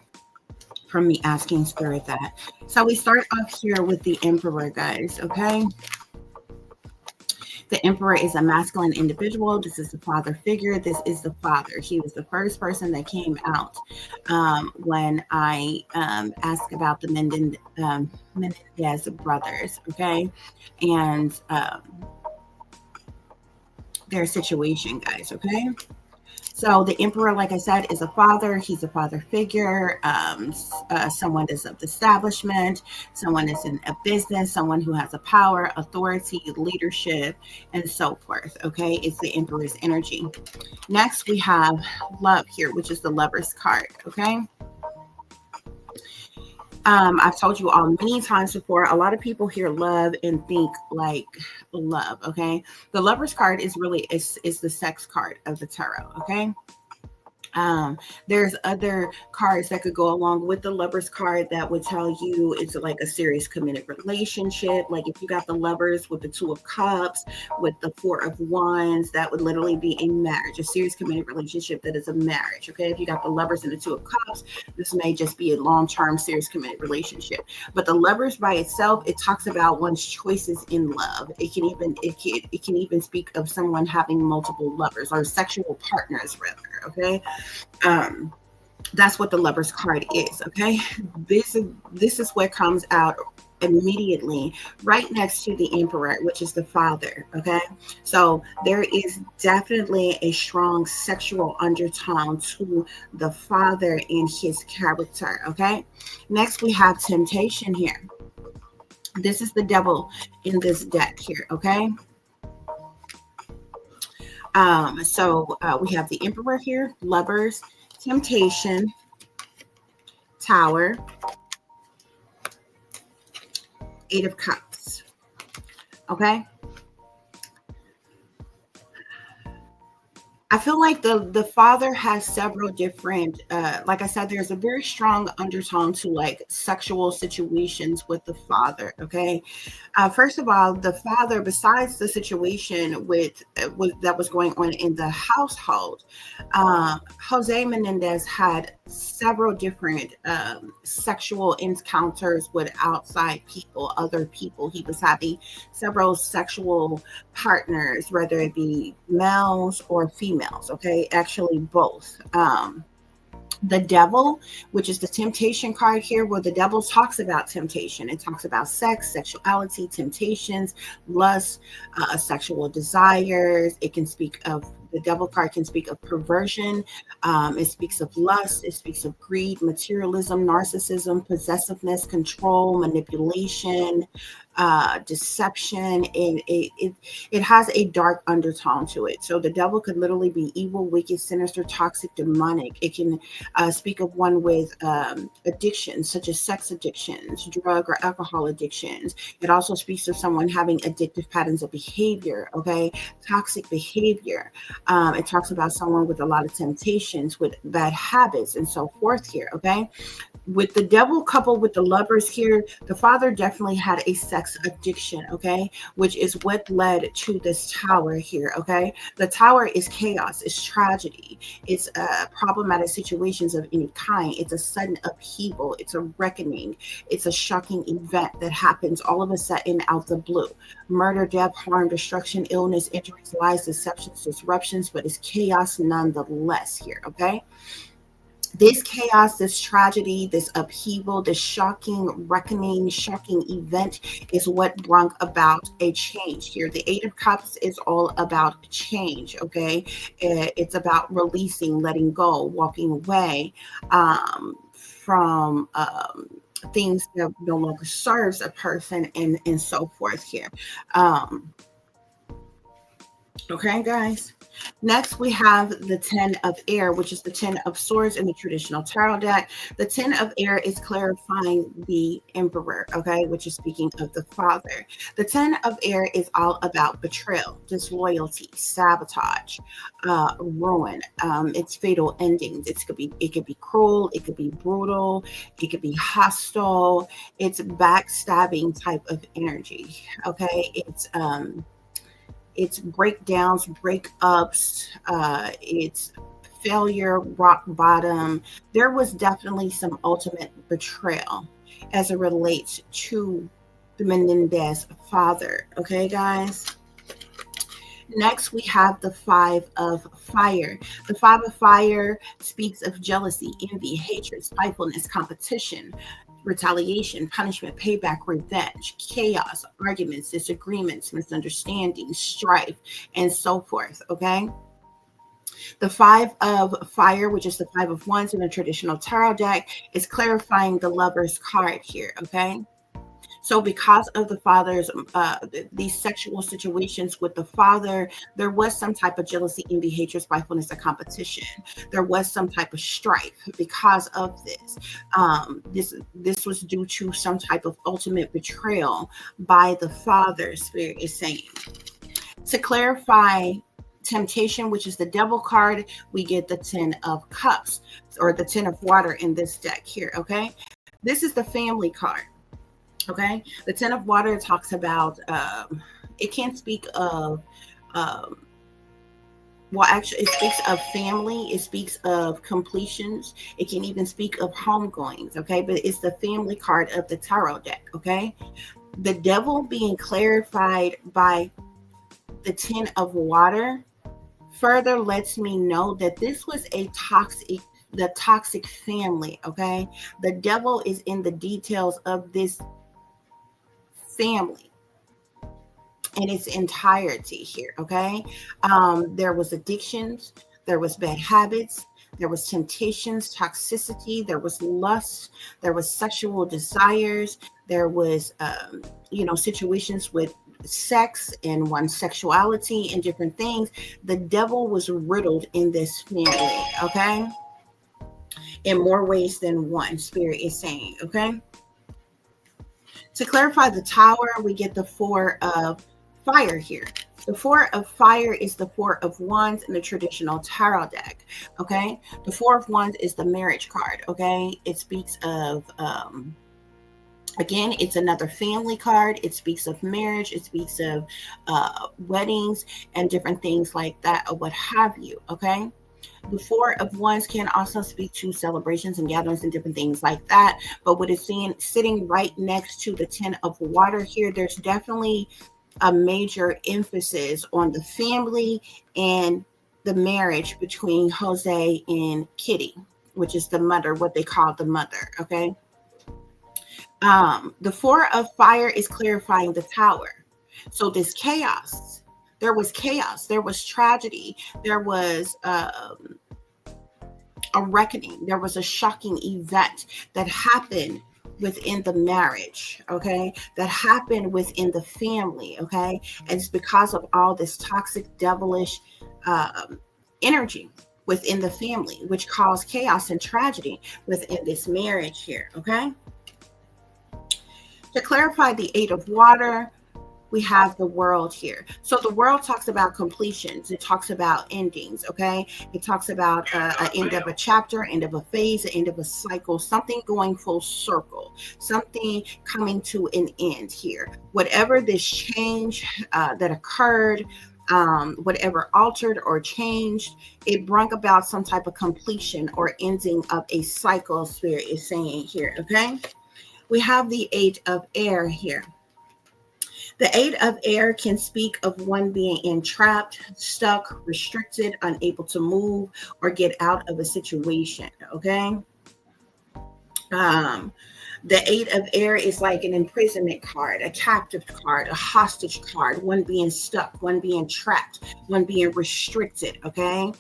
from me asking Spirit that. So we start off here with the Emperor, guys. Okay. The Emperor is a masculine individual. This is the father figure. This is the father. He was the first person that came out when I asked about the Menendez brothers. Okay. And their situation, guys. Okay. So the emperor, like I said, is a father. He's a father figure, someone that's of the establishment, someone that's in a business, someone who has a power, authority, leadership, and so forth. Okay, it's the emperor's energy. Next, we have love here, which is the lover's card. Okay. I've told you all many times before, a lot of people hear love and think like love. Okay. The lover's card is the sex card of the tarot. Okay. Um, there's other cards that could go along with the lovers card that would tell you it's like a serious committed relationship. Like if you got the lovers with the two of cups, with the four of wands, that would literally be a marriage, a serious committed relationship that is a marriage. Okay. If you got the lovers and the two of cups, this may just be a long-term serious committed relationship. But the lovers by itself, it talks about one's choices in love. It can even speak of someone having multiple lovers or sexual partners rather. Okay. um that's what the lover's card is. Okay. This is what comes out immediately right next to the emperor, which is the father. Okay. So there is definitely a strong sexual undertone to the father and his character. Okay. Next we have temptation here. This is the devil in this deck here. Okay. We have the emperor here, lovers, temptation, tower, eight of cups. Okay. I feel like the father has several different like I said, there's a very strong undertone to like sexual situations with the father. Okay. First of all, the father, besides the situation that was going on in the household, Jose Menendez had several different sexual encounters with outside people, other people. He was having several sexual partners, whether it be males or females. Okay, actually both. The devil, which is the temptation card here, where the devil talks about temptation. It talks about sex, sexuality, temptations, lust, sexual desires. It can speak of the devil card can speak of perversion. It speaks of lust. It speaks of greed, materialism, narcissism, possessiveness, control, manipulation, deception, and it has a dark undertone to it. So the devil could literally be evil, wicked, sinister, toxic, demonic. It can speak of one with addictions, such as sex addictions, drug or alcohol addictions. It also speaks of someone having addictive patterns of behavior, okay, toxic behavior. It talks about someone with a lot of temptations, with bad habits, and so forth here, okay? With the devil coupled with the lovers here, the father definitely had a sex addiction, okay, which is what led to this tower here. Okay, the tower is chaos, it's tragedy, it's problematic situations of any kind. It's a sudden upheaval, it's a reckoning, it's a shocking event that happens all of a sudden out the blue. Murder, death, harm, destruction, illness, injuries, lies, deceptions, disruptions, but it's chaos nonetheless here. Okay, this chaos, this tragedy, this upheaval, this shocking reckoning, shocking event is what brought about a change here. The Eight of Cups is all about change, okay? It's about releasing, letting go, walking away from things that no longer serves a person, and so forth here. Um, Okay, guys. Next, we have the 10 of air, which is the 10 of swords in the traditional tarot deck. The 10 of air is clarifying the emperor, okay, which is speaking of the father. The 10 of air is all about betrayal, disloyalty, sabotage, ruin. It's fatal endings. It could be cruel, it could be brutal, it could be hostile. It's backstabbing type of energy, okay? It's breakdowns, breakups, it's failure, rock bottom. There was definitely some ultimate betrayal as it relates to the Menendez father. Okay, guys. Next, we have the Five of Fire. The Five of Fire speaks of jealousy, envy, hatred, spitefulness, competition, retaliation, punishment, payback, revenge, chaos, arguments, disagreements, misunderstandings, strife, and so forth. Okay. The Five of Fire, which is the Five of Wands in a traditional tarot deck, is clarifying the lover's card here. Okay. So, because of the father's, these sexual situations with the father, there was some type of jealousy, envy, hatred, spitefulness, and competition. There was some type of strife because of this. This was due to some type of ultimate betrayal by the father. Spirit is saying. To clarify temptation, which is the devil card, we get the 10 of cups, or the 10 of water in this deck here. Okay, this is the family card. Okay, the 10 of water talks about, it can speak of, um, well, actually, it speaks of family, it speaks of completions, it can even speak of homegoings. Okay, but it's the family card of the tarot deck. Okay, the devil being clarified by the 10 of water further lets me know that this was the toxic family. Okay, the devil is in the details of this family in its entirety here. Okay, there was addictions, there was bad habits, there was temptations, toxicity, there was lust, there was sexual desires, there was situations with sex and one's sexuality and different things. The devil was riddled in this family. Okay, in more ways than one, spirit is saying. Okay, to clarify the tower, we get the Four of Fire here. The Four of Fire is the Four of Wands in the traditional tarot deck. Okay, the Four of Wands is the marriage card. Okay, it speaks of, again, it's another family card. It speaks of marriage. It speaks of weddings and different things like that, or what have you. Okay, the Four of Wands can also speak to celebrations and gatherings and different things like that. But what is sitting right next to the 10 of water here, there's definitely a major emphasis on the family and the marriage between Jose and Kitty, which is the mother, what they call the mother. Okay. The Four of Fire is clarifying the tower. So this chaos, there was chaos, there was tragedy, there was a reckoning, there was a shocking event that happened within the marriage. Okay, that happened within the family. Okay, and it's because of all this toxic, devilish energy within the family, which caused chaos and tragedy within this marriage here. Okay, to clarify the Eight of Water, we have the World here. So the World talks about completions. It talks about endings. Okay, it talks about an end of a chapter, end of a phase, an end of a cycle, something going full circle, something coming to an end here. Whatever this change that occurred, whatever altered or changed, it brought about some type of completion or ending of a cycle. Spirit is saying here. Okay, we have the Eight of Air here. The Eight of Air can speak of one being entrapped, stuck, restricted, unable to move or get out of a situation. Okay. The Eight of Air is like an imprisonment card, a captive card, a hostage card, one being stuck, one being trapped, one being restricted. Okay.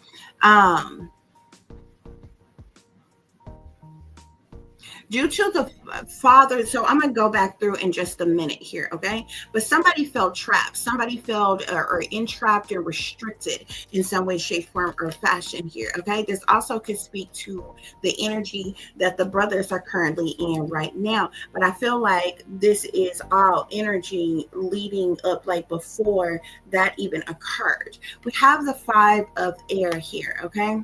due to the father. So I'm going to go back through in just a minute here, okay? But somebody felt trapped. Somebody felt or entrapped and restricted in some way, shape, form, or fashion here, okay? This also could speak to the energy that the brothers are currently in right now. But I feel like this is all energy leading up, like before that even occurred. We have the Five of Air here, okay?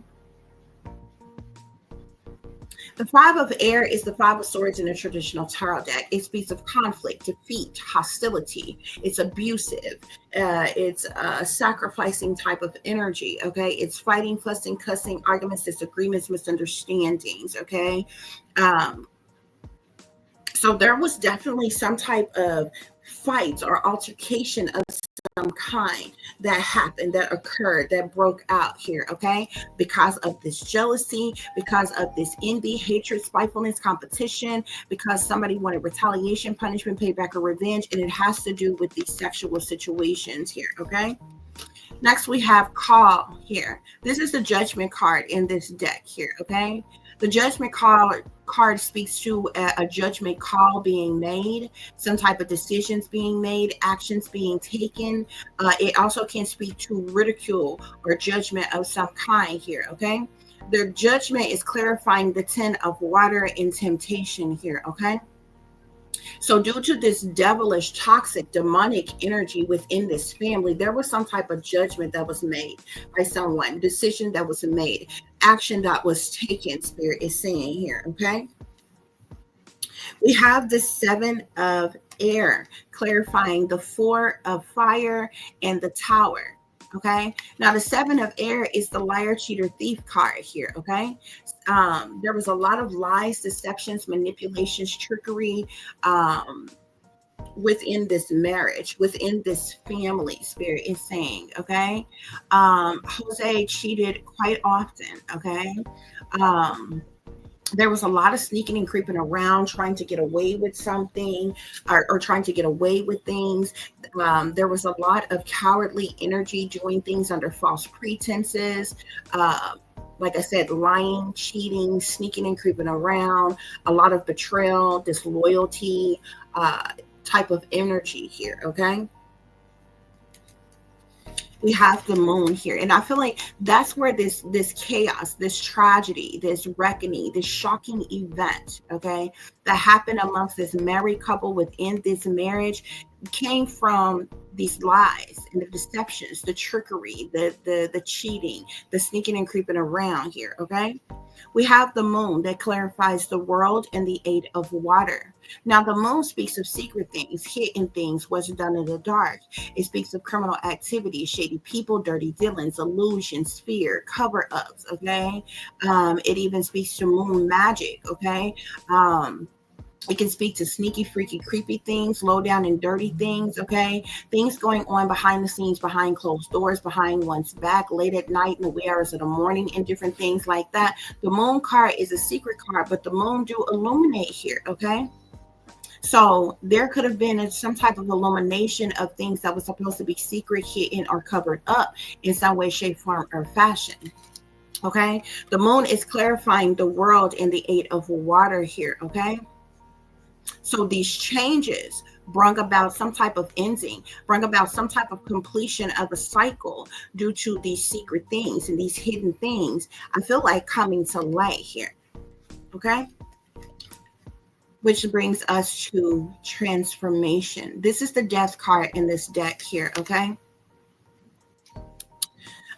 The Five of Air is the Five of Swords in a traditional tarot deck. It speaks of conflict, defeat, hostility. It's abusive. It's a sacrificing type of energy. Okay, it's fighting, fussing, cussing, arguments, disagreements, misunderstandings. Okay, um, so there was definitely some type of fight or altercation of some kind that happened, that occurred, that broke out here, okay? Because of this jealousy, because of this envy, hatred, spitefulness, competition, because somebody wanted retaliation, punishment, payback, or revenge, and it has to do with these sexual situations here, okay? Next, we have call here. This is the judgment card in this deck here, okay? The judgment card speaks to a judgment call being made, some type of decisions being made, actions being taken. It also can speak to ridicule or judgment of some kind here, okay? The judgment is clarifying the 10 of water in temptation here, okay? So, due to this devilish, toxic, demonic energy within this family, there was some type of judgment that was made by someone, decision that was made, action that was taken, Spirit is saying here, okay? We have the Seven of Air, clarifying the Four of Fire and the Tower. Okay. Now the Seven of Air is the liar, cheater, thief card here. Okay. There was a lot of lies, deceptions, manipulations, trickery within this marriage, within this family, Spirit is saying. Okay. Jose cheated quite often. Okay. Um, there was a lot of sneaking and creeping around, trying to get away with something, or trying to get away with things. There was a lot of cowardly energy, doing things under false pretenses. Uh, like I said, lying, cheating, sneaking and creeping around, a lot of betrayal, disloyalty, type of energy here. Okay. We have the moon here, and I feel like that's where this chaos, this tragedy, this reckoning, this shocking event, okay, that happened amongst this married couple within this marriage came from these lies and the deceptions, the trickery, the cheating, the sneaking and creeping around here, okay? We have the moon that clarifies the world and the Eight of Water. Now, the moon speaks of secret things, hidden things, what's done in the dark. It speaks of criminal activity, shady people, dirty dealings, illusions, fear, cover ups, okay? It even speaks to moon magic, okay? It can speak to sneaky, freaky, creepy things, low down and dirty things, okay? Things going on behind the scenes, behind closed doors, behind one's back, late at night, in the wee hours of the morning, and different things like that. The moon card is a secret card, but the moon do illuminate here, okay? So there could have been some type of illumination of things that was supposed to be secret, hidden, or covered up in some way, shape, form, or fashion. Okay? The moon is clarifying the world in the Eight of Water here, okay? So these changes bring about some type of ending, bring about some type of completion of a cycle due to these secret things and these hidden things. I feel like coming to light here. Okay. Which brings us to transformation. This is the death card in this deck here. Okay.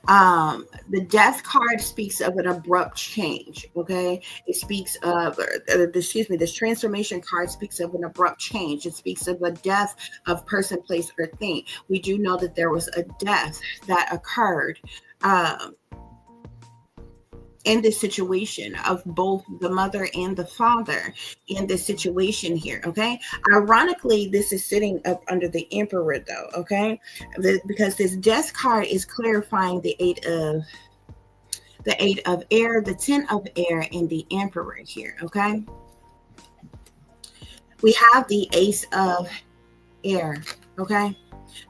The death card speaks of an abrupt change. Okay, it speaks of this transformation card speaks of an abrupt change. It speaks of a death of person, place, or thing. We do know that there was a death that occurred in this situation of both the mother and the father in this situation here. Okay, ironically, this is sitting up under the emperor though. Okay, because this death card is clarifying the eight of air, the 10 of air, and the emperor here. Okay, we have the ace of air. Okay,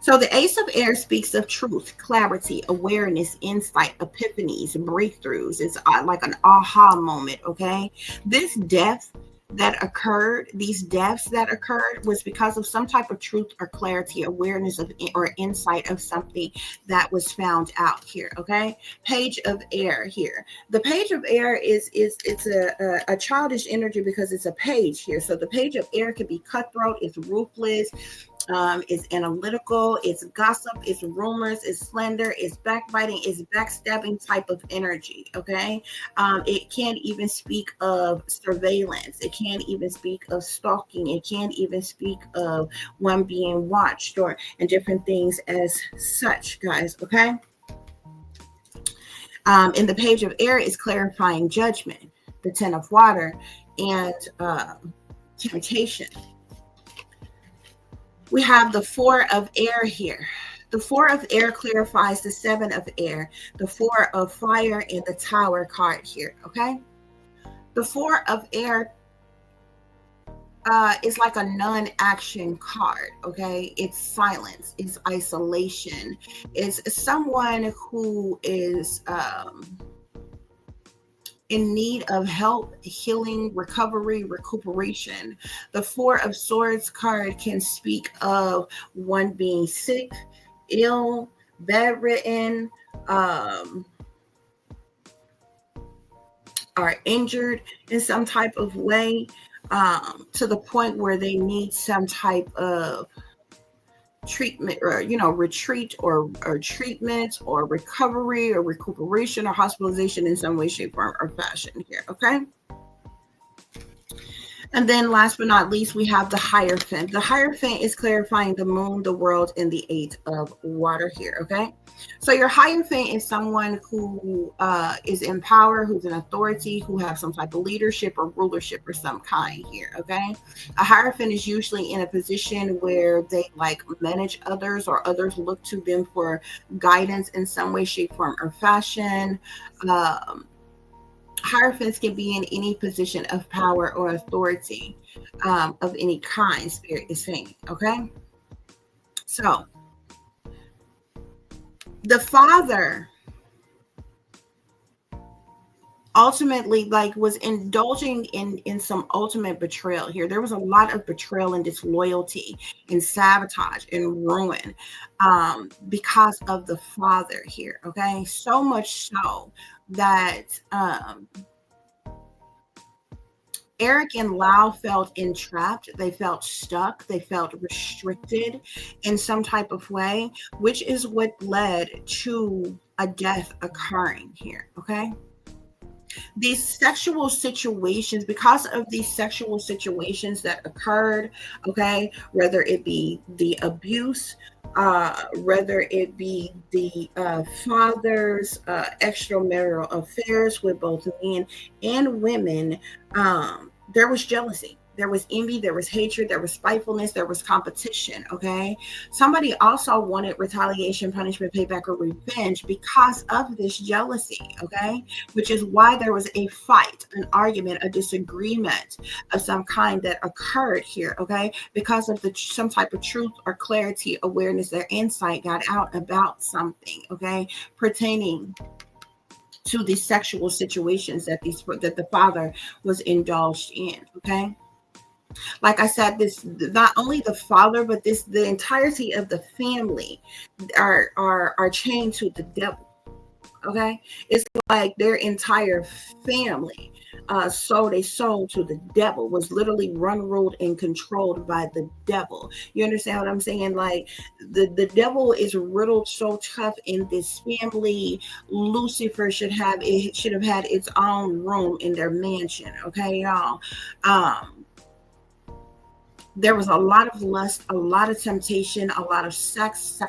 so the Ace of Air speaks of truth, clarity, awareness, insight, epiphanies, breakthroughs. It's like an aha moment, okay? This death that occurred, these deaths that occurred, was because of some type of truth or clarity, awareness of or insight of something that was found out here. Okay, page of air here. The page of air is it's a childish energy because it's a page here. So the page of air can be cutthroat, it's ruthless, it's analytical, it's gossip, it's rumors, it's slander, it's backbiting, it's backstabbing type of energy. Okay, it can't even speak of surveillance, it can't even speak of stalking, it can't even speak of one being watched or and different things as such, guys. Okay, in the page of air is clarifying judgment, the 10 of water, and temptation. We have the 4 of air here. The 4 of air clarifies the 7 of air, the 4 of fire, and the tower card here. Okay, the 4 of air is like a non-action card. Okay, it's silence, it's isolation, it's someone who is in need of help, healing, recovery, recuperation. The 4 of Swords card can speak of one being sick, ill, bedridden, are injured in some type of way, to the point where they need some type of treatment, or retreat, or treatment, or recovery, or recuperation, or hospitalization in some way, shape, or fashion here. Okay, and then last but not least, we have the Hierophant. The Hierophant is clarifying the moon, the world, and the 8 of water here. Okay, so your Hierophant is someone who is in power, who's an authority, who have some type of leadership or rulership or some kind here. Okay, a Hierophant is usually in a position where they like manage others, or others look to them for guidance in some way, shape, form, or fashion. Hierophants can be in any position of power or authority, of any kind, Spirit is saying. Okay, so the father ultimately like was indulging in some ultimate betrayal here. There was a lot of betrayal and disloyalty and sabotage and ruin, because of the father here. Okay, so much so that Erik and Lyle felt entrapped, they felt stuck, they felt restricted in some type of way, which is what led to a death occurring here. Okay, these sexual situations, because of these sexual situations that occurred, okay, whether it be the abuse, whether it be the father's extramarital affairs with both men and women, there was jealousy, there was envy, there was hatred, there was spitefulness, there was competition. Okay, somebody also wanted retaliation, punishment, payback, or revenge because of this jealousy. Okay, which is why there was a fight, an argument, a disagreement of some kind that occurred here. Okay, because of some type of truth or clarity, awareness, or insight got out about something. Okay, pertaining to these sexual situations that the father was indulged in. Okay, like I said, this not only the father, but the entirety of the family are chained to the devil. Okay, it's like their entire family sold a soul to the devil, was literally run, ruled, and controlled by the devil. You understand what I'm saying? Like the devil is riddled so tough in this family. Lucifer should have had its own room in their mansion. Okay, y'all. There was a lot of lust, a lot of temptation, a lot of sex,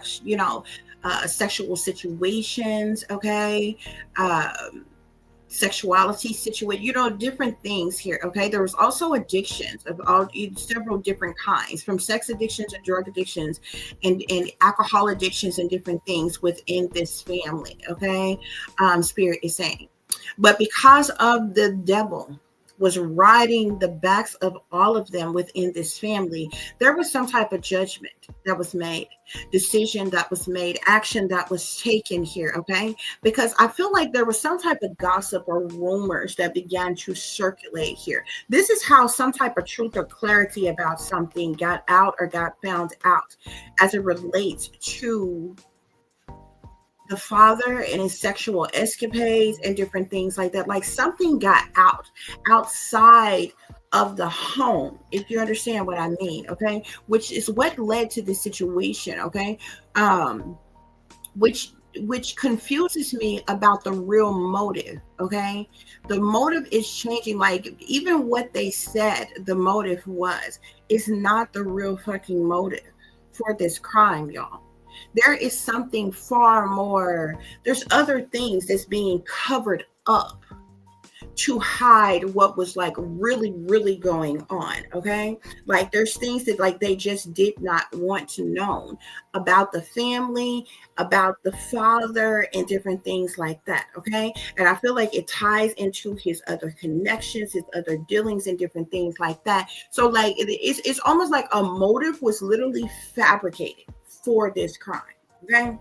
sexual situations. Okay, sexuality situation, different things here. Okay, there was also addictions of several different kinds, from sex addictions and drug addictions and alcohol addictions and different things within this family. Okay, Spirit is saying, but because of the devil, was riding the backs of all of them within this family, there was some type of judgment that was made, decision that was made, action that was taken here, okay? Because I feel like there was some type of gossip or rumors that began to circulate here. This is how some type of truth or clarity about something got out or got found out as it relates to the father and his sexual escapades and different things like that. Like something got out outside of the home, if you understand what I mean, okay? Which is what led to this situation, okay? Which confuses me about the real motive, okay? The motive is changing. Like even what they said the motive was is not the real fucking motive for this crime, y'all. There is something far more. There's other things that's being covered up to hide what was like really, really going on. Okay. Like there's things that like they just did not want to know about the family, about the father, and different things like that. Okay. And I feel like it ties into his other connections, his other dealings, and different things like that. So like it's almost like a motive was literally fabricated for this crime. Okay.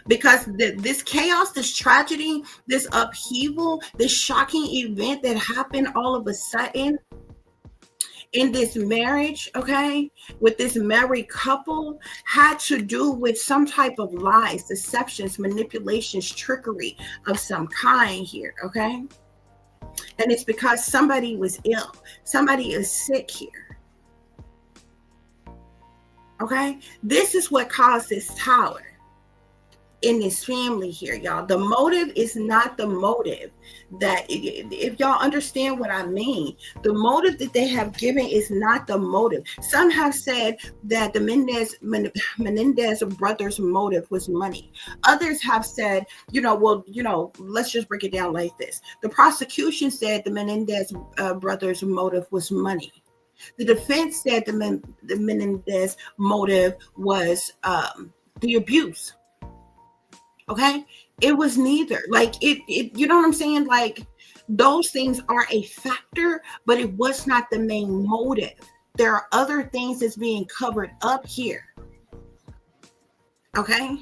Because this chaos, this tragedy, this upheaval, this shocking event that happened all of a sudden in this marriage, okay, with this married couple, had to do with some type of lies, deceptions, manipulations, trickery of some kind here, okay? And it's because somebody was ill. Somebody is sick here. Okay? This is what caused this tower in this family here, y'all. The motive is not the motive that, if y'all understand what I mean, the motive that they have given is not the motive. Some have said that the Menendez brothers' motive was money. Others have said, let's just break it down like this. The prosecution said the Menendez brothers' motive was money. The defense said the Menendez motive was the abuse. Okay, it was neither. Like it, you know what I'm saying? Like those things are a factor, but it was not the main motive. There are other things that's being covered up here. Okay, and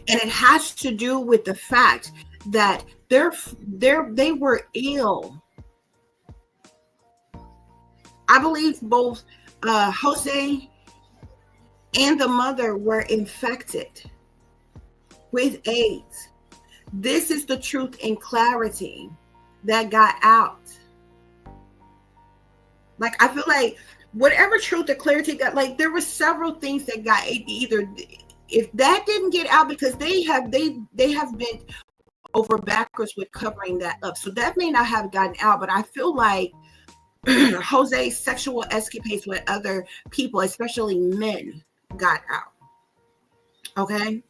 it has to do with the fact that they were ill. I believe both Jose and the mother were infected with AIDS. This is the truth and clarity that got out. Like I feel like whatever truth or clarity got, like there were several things that got either, if that didn't get out, because they have been over backwards with covering that up, so that may not have gotten out. But I feel like Jose's sexual escapades with other people, especially men, got out. Okay,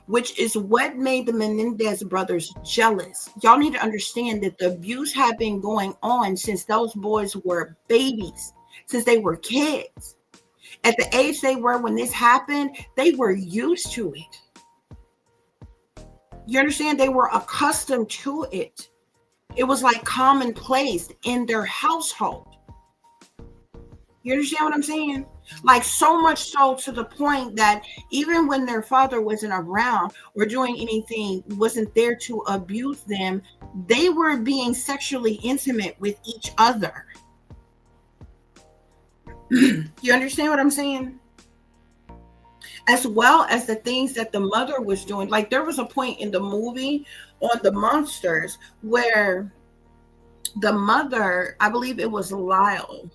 which is what made the Menendez brothers jealous. Y'all need to understand that the abuse had been going on since those boys were babies, since they were kids. At the age they were when this happened, they were used to it. You understand? They were accustomed to it. It was like commonplace in their household. You understand what I'm saying? Like so much so to the point that even when their father wasn't around or doing anything, wasn't there to abuse them, they were being sexually intimate with each other. You understand what I'm saying? As well as the things that the mother was doing. Like there was a point in the movie on the monsters where the mother, I believe it was Lyle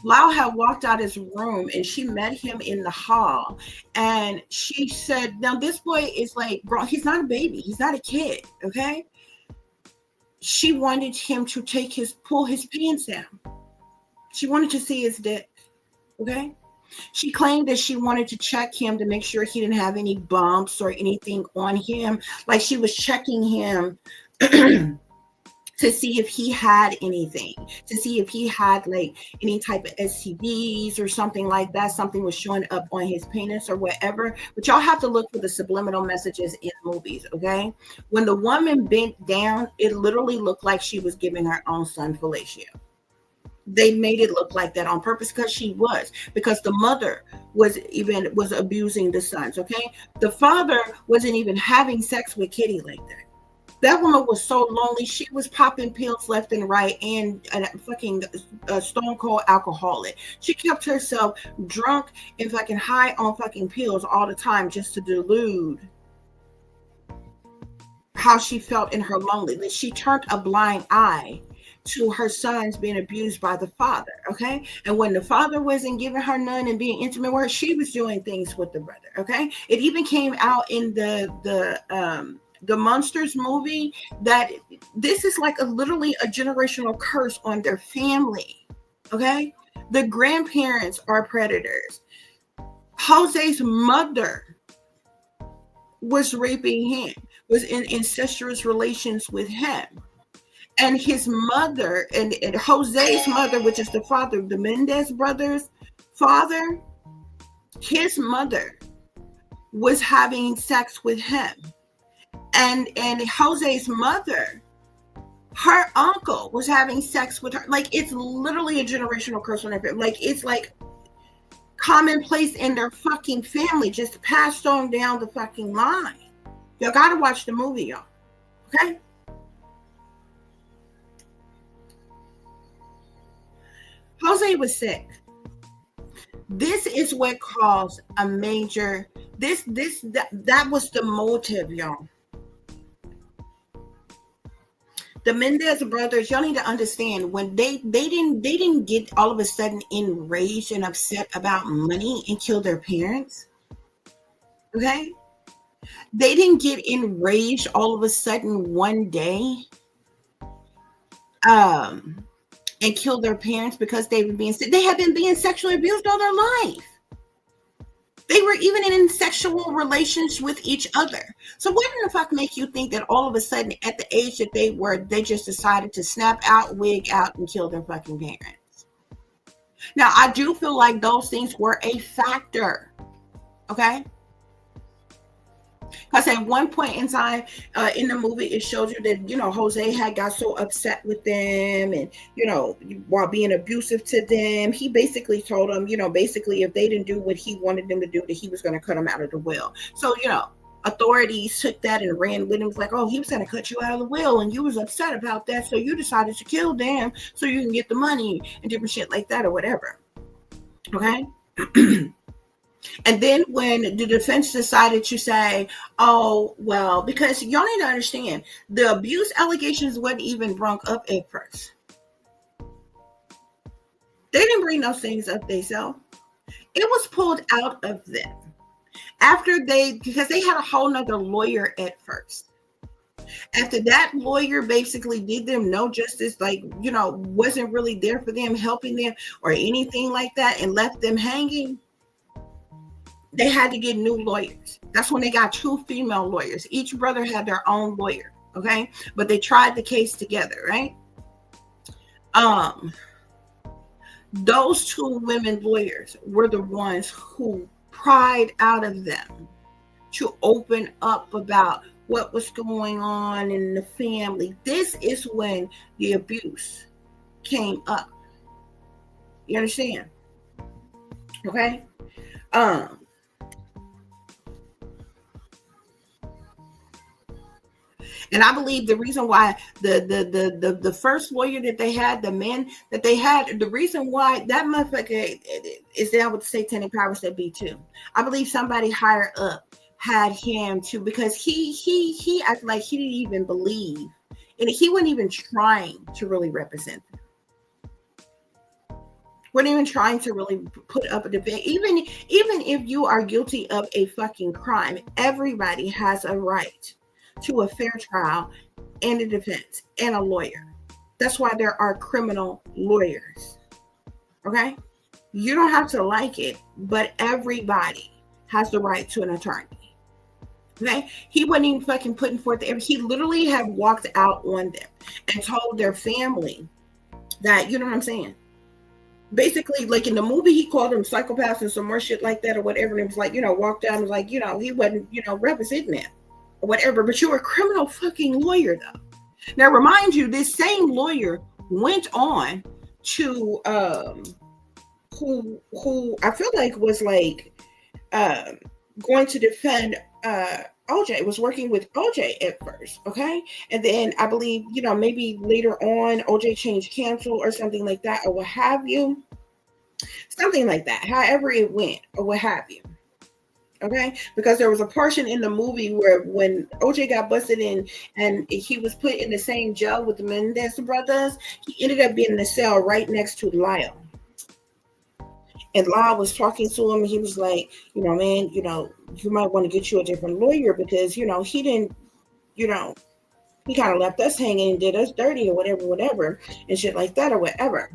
had walked out his room and she met him in the hall, and she said, now this boy is like, bro, he's not a baby, he's not a kid, okay? She wanted him to pull his pants down. She wanted to see his dick, okay? She claimed that she wanted to check him to make sure he didn't have any bumps or anything on him. Like she was checking him to see if he had anything, to see if he had like any type of STDs or something like that. Something was showing up on his penis or whatever. But y'all have to look for the subliminal messages in movies, okay? When the woman bent down, it literally looked like she was giving her own son fellatio. They made it look like that on purpose because the mother was abusing the sons, okay? The father wasn't even having sex with Kitty like that. That woman was so lonely. She was popping pills left and right and fucking stone cold alcoholic. She kept herself drunk and fucking high on fucking pills all the time just to delude how she felt in her loneliness. She turned a blind eye to her sons being abused by the father, okay? And when the father wasn't giving her none and being intimate with her, she was doing things with the brother, okay? It even came out in the Monsters movie that this is like literally a generational curse on their family, okay? The grandparents are predators. Jose's mother was raping him, was in incestuous relations with him. And his mother, and Jose's mother, which is the father of the Menendez brothers' father, his mother was having sex with him. And Jose's mother, her uncle was having sex with her. Like, it's literally a generational curse on their family. Like, it's like commonplace in their fucking family, just passed on down the fucking line. Y'all gotta watch the movie, y'all. Okay? Jose was sick. This is what caused a major that was the motive, y'all. The Menendez brothers, y'all need to understand, when they didn't get all of a sudden enraged and upset about money and kill their parents. Okay? They didn't get enraged all of a sudden one day. And kill their parents because they had been being sexually abused all their life. They were even in sexual relations with each other. So what in the fuck make you think that all of a sudden at the age that they were, they just decided to snap out, wig out, and kill their fucking parents? Now, I do feel like those things were a factor. Okay? Because at one point in time in the movie, it showed you that, Jose had got so upset with them and, while being abusive to them, he basically told them, basically if they didn't do what he wanted them to do, that he was going to cut them out of the will. So, authorities took that and ran with him. It's like, oh, he was going to cut you out of the will and you was upset about that. So you decided to kill them so you can get the money and different shit like that or whatever. Okay. And then when the defense decided to say, oh, well, because y'all need to understand, the abuse allegations wasn't even brought up at first. They didn't bring those things up themselves. It was pulled out of them because they had a whole nother lawyer at first. After that lawyer basically did them no justice, wasn't really there for them, helping them or anything like that, and left them hanging. They had to get new lawyers. That's when they got 2 female lawyers. Each brother had their own lawyer, okay? But they tried the case together, right? Those 2 women lawyers were the ones who pried out of them to open up about what was going on in the family. This is when the abuse came up. You understand? Okay? And I believe the reason why the first lawyer that they had, the man that they had, the reason why that motherfucker is down with the satanic powers that be too. I believe somebody higher up had him too, because he acted like he didn't even believe, and he wasn't even trying to really represent them. We're not even trying to really put up a defense. Even if you are guilty of a fucking crime, everybody has a right to a fair trial and a defense and a lawyer. That's why there are criminal lawyers. Okay? You don't have to like it, but everybody has the right to an attorney. Okay, he wasn't even fucking putting forth the effort. He literally had walked out on them and told their family that, you know what I'm saying? Basically, like in the movie, he called them psychopaths and some more shit like that or whatever. And it was like, walked out and was like, he wasn't, representing that or whatever. But you're a criminal fucking lawyer, though. Now, remind you, this same lawyer went on to who I feel like was like going to defend OJ, was working with OJ at first, okay? And then I believe, maybe later on OJ changed counsel or something like that or what have you. Something like that, however it went or what have you. Okay, because there was a portion in the movie where when OJ got busted in and he was put in the same jail with the Menendez brothers, he ended up being in the cell right next to Lyle. And Lyle was talking to him and he was like, man, you might want to get you a different lawyer because, he didn't, he kind of left us hanging and did us dirty or whatever, and shit like that or whatever.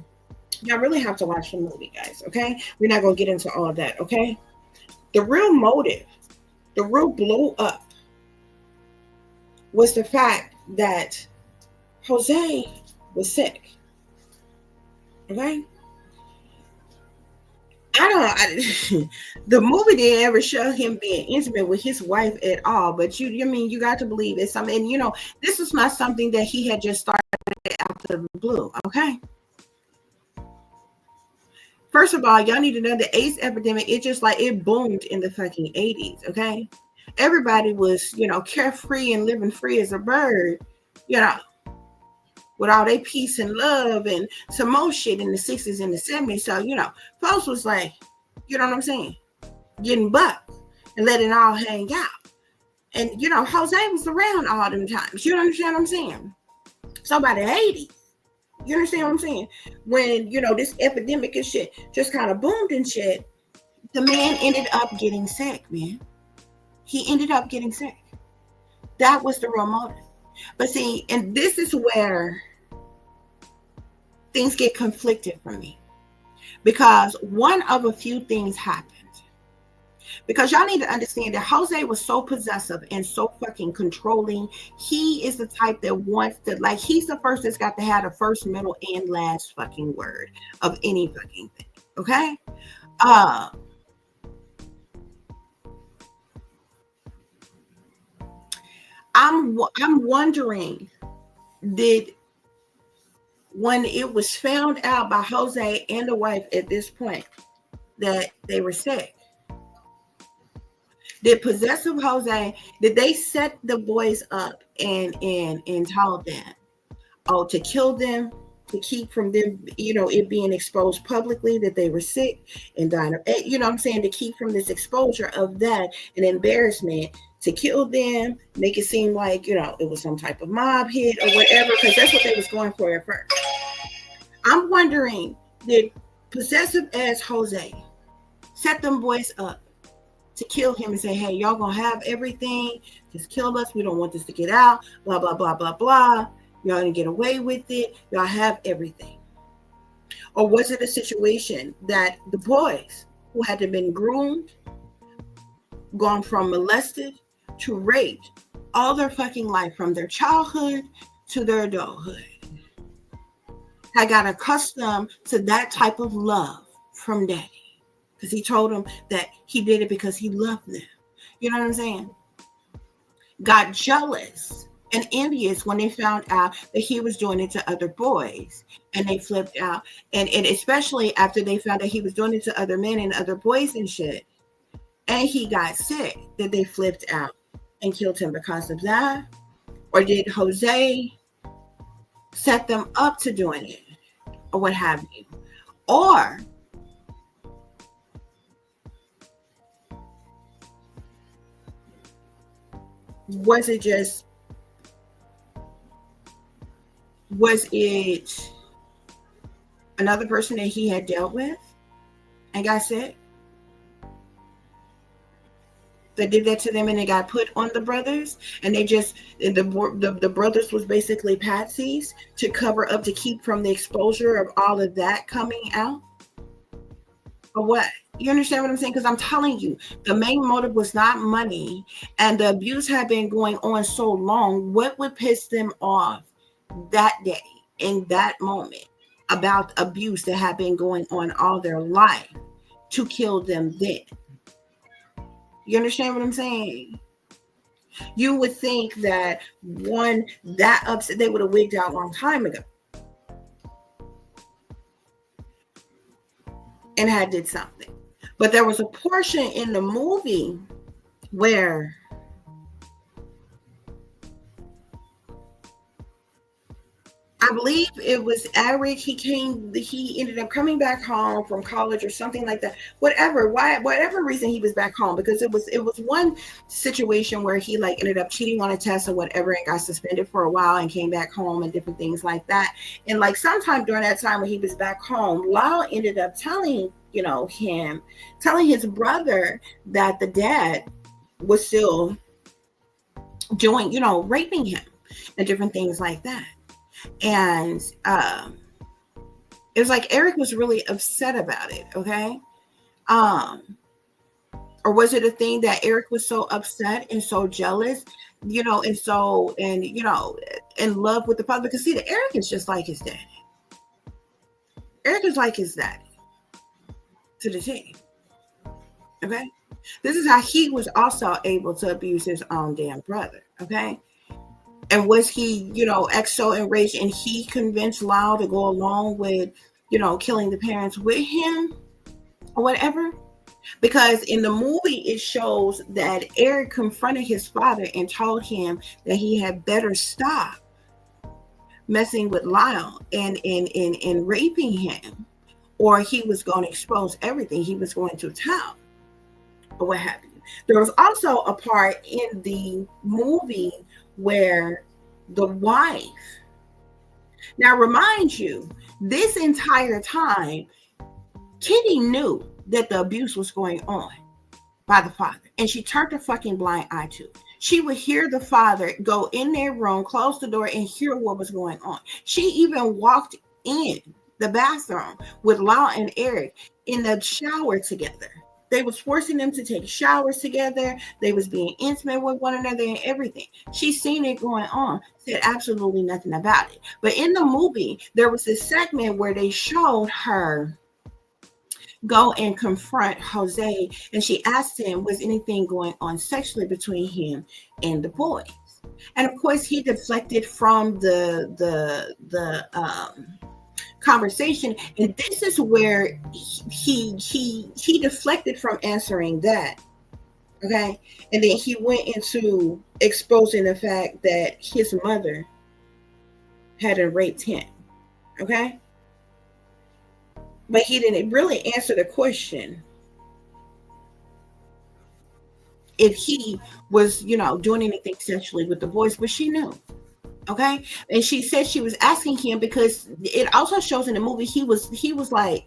Y'all really have to watch the movie, guys, okay? We're not going to get into all of that, okay? The real motive, the real blow up was the fact that Jose was sick, okay? The movie didn't ever show him being intimate with his wife at all, but you got to believe it's something, and this is not something that he had just started out of the blue, okay? First of all, y'all need to know the AIDS epidemic, it boomed in the fucking 80s, okay? Everybody was, carefree and living free as a bird, with all their peace and love and some more shit in the 60s and the 70s. So, folks was like, you know what I'm saying? Getting bucked and letting it all hang out. And, Jose was around all them times. You understand what I'm saying? So by the 80s, you understand what I'm saying? When, this epidemic and shit just kind of boomed and shit, the man ended up getting sick, man. He ended up getting sick. That was the real motive. But see, and this is where things get conflicted for me. Because one of a few things happened. Because y'all need to understand that Jose was so possessive and so fucking controlling. He is the type that wants to, like, he's the first that's got to have the first, middle, and last fucking word of any fucking thing. Okay? I'm wondering, did, when it was found out by Jose and the wife at this point that they were sick, did possessive Jose, did they set the boys up and told them, to kill them, to keep from them, it being exposed publicly that they were sick and dying of, what I'm saying, to keep from this exposure of that and embarrassment, to kill them, make it seem like, it was some type of mob hit or whatever, because that's what they was going for at first. I'm wondering, did possessive ass Jose set them boys up to kill him and say, hey, y'all gonna have everything, just kill us, we don't want this to get out, blah, blah, blah, blah, blah. Y'all gonna get away with it, y'all have everything? Or was it a situation that the boys who had been groomed, gone from molested to raped all their fucking life from their childhood to their adulthood, had got accustomed to that type of love from daddy? Because he told them that he did it because he loved them. You know what I'm saying? Got jealous and envious when they found out that he was doing it to other boys. And they flipped out. And especially after they found out he was doing it to other men and other boys and shit. And he got sick, that they flipped out and killed him because of that? Or did Jose set them up to doing it? Or what have you? Or was it another person that he had dealt with and got sick that did that to them, and they got put on the brothers, and the brothers was basically patsies to cover up, to keep from the exposure of all of that coming out? What? You understand what I'm saying? Because I'm telling you, the main motive was not money, and the abuse had been going on so long. What would piss them off that day, in that moment, about abuse that had been going on all their life to kill them then? You understand what I'm saying? You would think that one that upset, they would have wigged out a long time ago and had did something. But there was a portion in the movie where I believe it was Erik. He ended up coming back home from college or something like that. Whatever reason he was back home, because it was one situation where he like ended up cheating on a test or whatever and got suspended for a while and came back home and different things like that. And like sometime during that time when he was back home, Lyle ended up telling his brother that the dad was still doing, raping him and different things like that. And it was like Erik was really upset about it. Okay. Or was it a thing that Erik was so upset and so jealous, in love with the father? Because see, the Erik is just like his daddy. Erik is like his daddy to the T. Okay. This is how he was also able to abuse his own damn brother. Okay. And was he, so enraged and he convinced Lyle to go along with, killing the parents with him or whatever? Because in the movie, it shows that Erik confronted his father and told him that he had better stop messing with Lyle and raping him, or he was going to expose everything. He was going to tell, or what have you. There was also a part in the movie where the wife, now remind you, this entire time, Kitty knew that the abuse was going on by the father, and she turned a fucking blind eye to it. She would hear the father go in their room, close the door, and hear what was going on. She even walked in the bathroom with Lyle and Erik in the shower together. They was forcing them to take showers together. They was being intimate with one another and everything. She seen it going on, said absolutely nothing about it. But in the movie, there was this segment where they showed her go and confront Jose, and she asked him, was anything going on sexually between him and the boys? And of course, he deflected from the conversation, and this is where he deflected from answering that. Okay, and then he went into exposing the fact that his mother hadn't raped him. Okay, but he didn't really answer the question if he was, doing anything sexually with the boys, but she knew. Okay, and she said she was asking him because it also shows in the movie he was like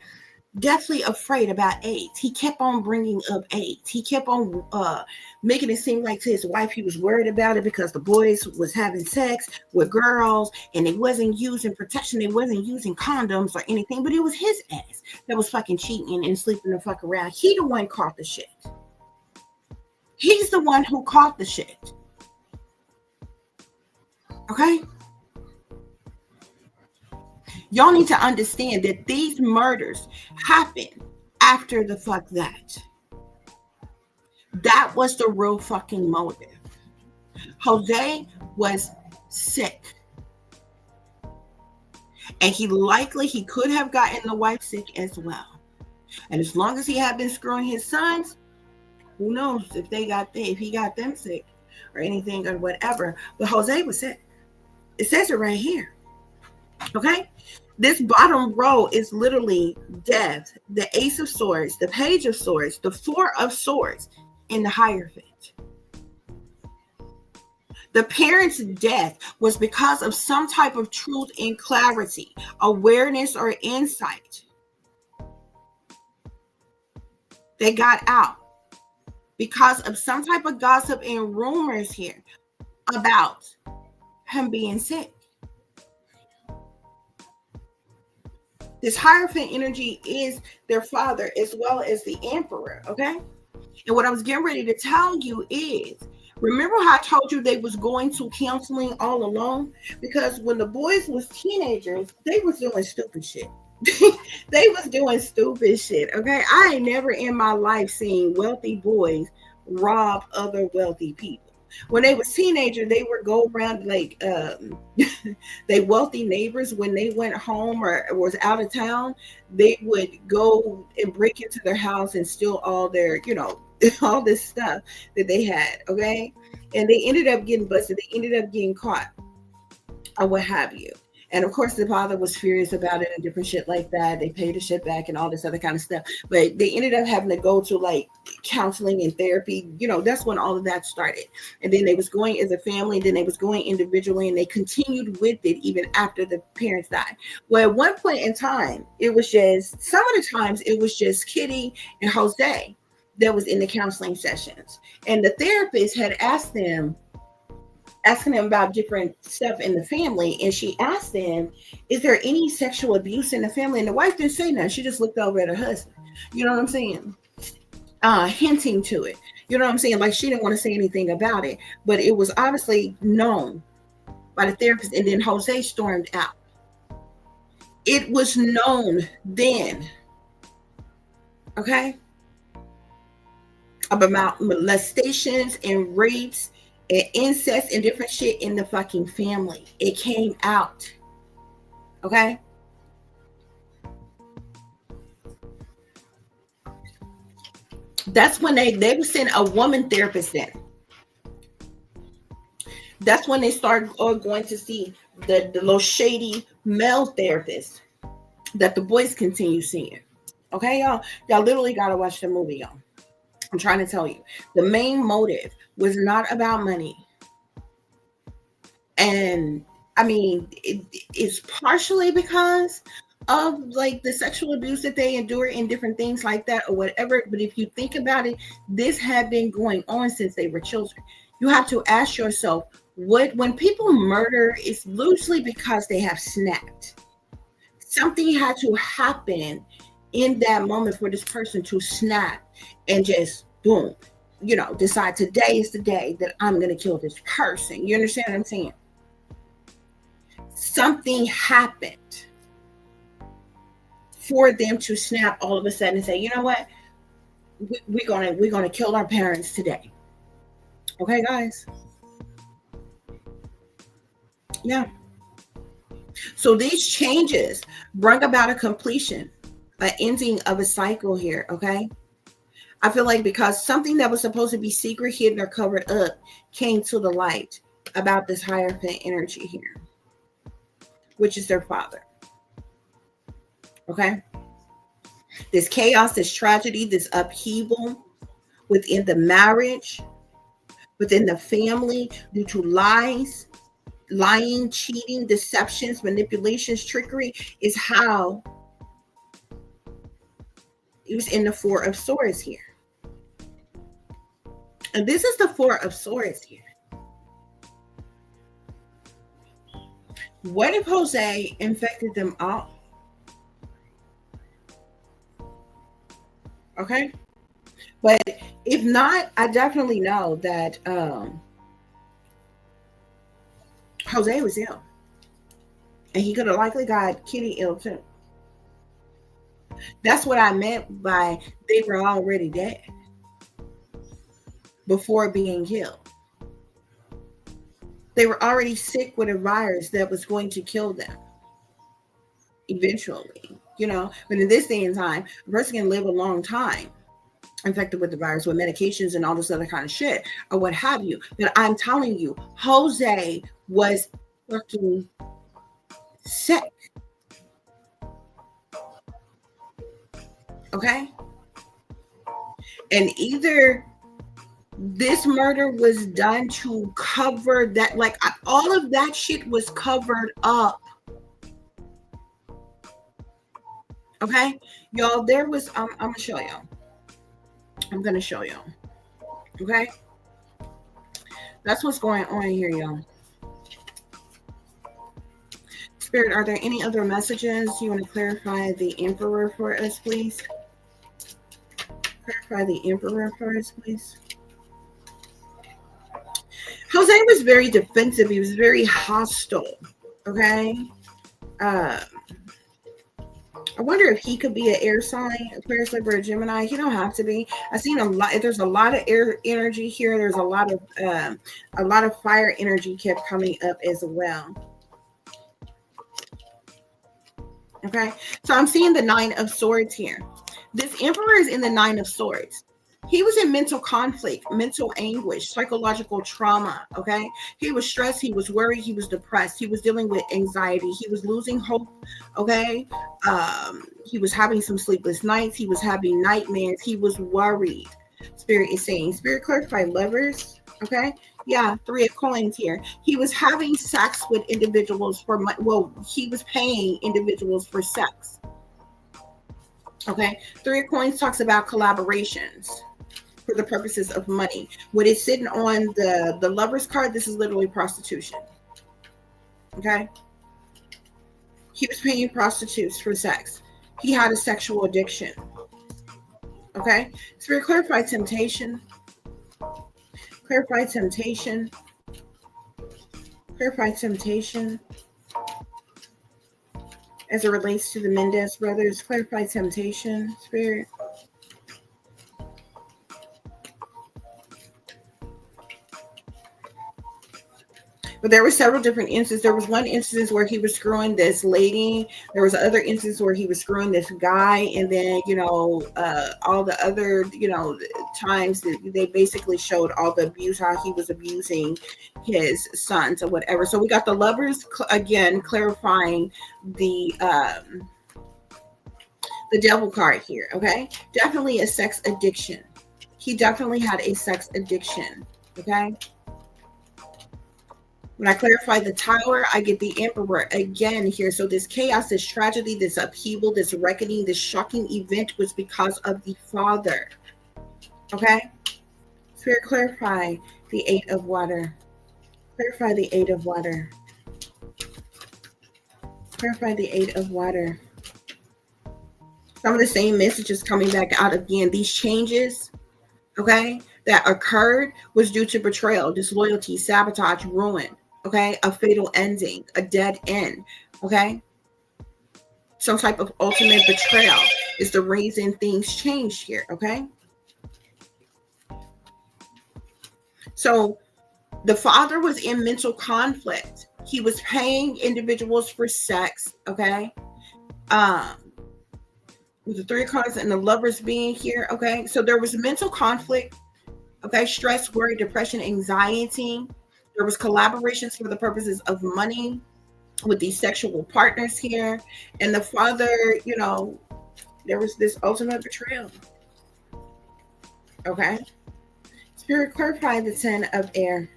deathly afraid about AIDS. He kept on bringing up AIDS. He kept on making it seem like to his wife he was worried about it because the boys was having sex with girls and they wasn't using protection. They wasn't using condoms or anything, but it was his ass that was fucking cheating and sleeping the fuck around. He the one caught the shit. He's the one who caught the shit. Okay? Y'all need to understand that these murders happened after the fuck that. That was the real fucking motive. Jose was sick. And he could have gotten the wife sick as well. And as long as he had been screwing his sons, who knows if he got them sick or anything or whatever. But Jose was sick. It says it right here. Okay? This bottom row is literally death, the Ace of Swords, the Page of Swords, the Four of Swords, and the Hierophant. The parents' death was because of some type of truth and clarity, awareness or insight. They got out because of some type of gossip and rumors here about him being sick. This Hierophant energy is their father as well as the emperor, okay? And what I was getting ready to tell you is, remember how I told you they was going to counseling all along? Because when the boys was teenagers, they was doing stupid shit. They was doing stupid shit, okay? I ain't never in my life seen wealthy boys rob other wealthy people. When they was teenagers, they would go around like they wealthy neighbors, when they went home or was out of town, they would go and break into their house and steal all their, all this stuff that they had, okay? And they ended up getting busted. They ended up getting caught or what have you. And of course, the father was furious about it and different shit like that. They paid the shit back and all this other kind of stuff. But they ended up having to go to like counseling and therapy. That's when all of that started. And then they was going as a family, then they was going individually, and they continued with it even after the parents died. Well, at one point in time, it was just, some of the times it was just Kitty and Jose that was in the counseling sessions. And the therapist had asking him about different stuff in the family, and she asked him, is there any sexual abuse in the family? And the wife didn't say nothing. She just looked over at her husband. You know what I'm saying? Hinting to it. You know what I'm saying? Like, she didn't want to say anything about it, but it was obviously known by the therapist. And then Jose stormed out. It was known then, okay, about molestations and rapes and incest and different shit in the fucking family. It came out. Okay? That's when they would send a woman therapist in. That's when they start going to see the little shady male therapist that the boys continue seeing. Okay, y'all? Y'all literally gotta watch the movie, y'all. I'm trying to tell you. The main motive was not about money. And I mean, it's partially because of like the sexual abuse that they endure and different things like that or whatever. But if you think about it, this had been going on since they were children. You have to ask yourself, when people murder, it's loosely because they have snapped. Something had to happen in that moment for this person to snap and just boom, decide today is the day that I'm going to kill this person. You understand what I'm saying? Something happened for them to snap all of a sudden and say, you know what, we're gonna kill our parents today. Okay, guys. Yeah. So these changes bring about a completion, an ending of a cycle here. Okay. I feel like because something that was supposed to be secret, hidden, or covered up came to the light about this Hierophant energy here, which is their father. Okay. This chaos, this tragedy, this upheaval within the marriage, within the family, due to lies, lying, cheating, deceptions, manipulations, trickery, is how it was in the Four of Swords here. And this is the Four of Swords here. What if Jose infected them all? Okay. But if not, I definitely know that Jose was ill. And he could have likely got Kitty ill too. That's what I meant by they were already dead before being killed. They were already sick with a virus that was going to kill them eventually, But in this day and time, a person can live a long time infected with the virus with medications and all this other kind of shit or what have you. But I'm telling you, Jose was fucking sick. Okay? And either this murder was done to cover that, like all of that shit was covered up. Okay? Y'all, there was, I'm going to show y'all. I'm going to show y'all. Okay? That's what's going on here, y'all. Spirit, are there any other messages you want to clarify the Emperor for us, please? Clarify the Emperor for us, please. Jose was very defensive. He was very hostile. Okay. I wonder if he could be an air sign, Aquarius, Libra, Gemini. He don't have to be. I've seen a lot. There's a lot of air energy here. There's a lot of fire energy kept coming up as well. Okay, so I'm seeing the Nine of Swords here. This Emperor is in the Nine of Swords. He was in mental conflict, mental anguish, psychological trauma. Okay, he was stressed, he was worried, he was depressed, he was dealing with anxiety, he was losing hope. Okay, he was having some sleepless nights, he was having nightmares, he was worried. Spirit is saying, Spirit, clarify lovers. Okay, yeah, 3 of coins here. He was having sex with individuals for money. Well, he was paying individuals for sex. Okay, 3 of coins talks about collaborations for the purposes of money. When it's sitting on the lover's card, this is literally prostitution. Okay, he was paying prostitutes for sex. He had a sexual addiction. Okay, Spirit, clarify temptation. Clarify temptation. Clarify temptation. As it relates to the Menendez brothers, clarify temptation, Spirit. But there were several different instances. There was one instance where he was screwing this lady. There was other instances where he was screwing this guy. And then, all the other, times that they basically showed all the abuse, how he was abusing his sons or whatever. So we got the lovers, again, clarifying the devil card here, okay? Definitely a sex addiction. He definitely had a sex addiction, okay? When I clarify the Tower, I get the Emperor again here. So this chaos, this tragedy, this upheaval, this reckoning, this shocking event was because of the father. Okay? Spirit, clarify the 8 of water. Clarify the 8 of water. Clarify the 8 of water. Some of the same messages coming back out again. These changes, okay, that occurred was due to betrayal, disloyalty, sabotage, ruin. Okay, a fatal ending, a dead end. Okay, some type of ultimate betrayal is the reason things changed here. Okay, so the father was in mental conflict. He was paying individuals for sex. Okay, with the 3 of cards and the lovers being here. Okay, so there was mental conflict. Okay, stress, worry, depression, anxiety. There was collaborations for the purposes of money with these sexual partners here. And the father, there was this ultimate betrayal. Okay. Spirit, clarify the 10 of air.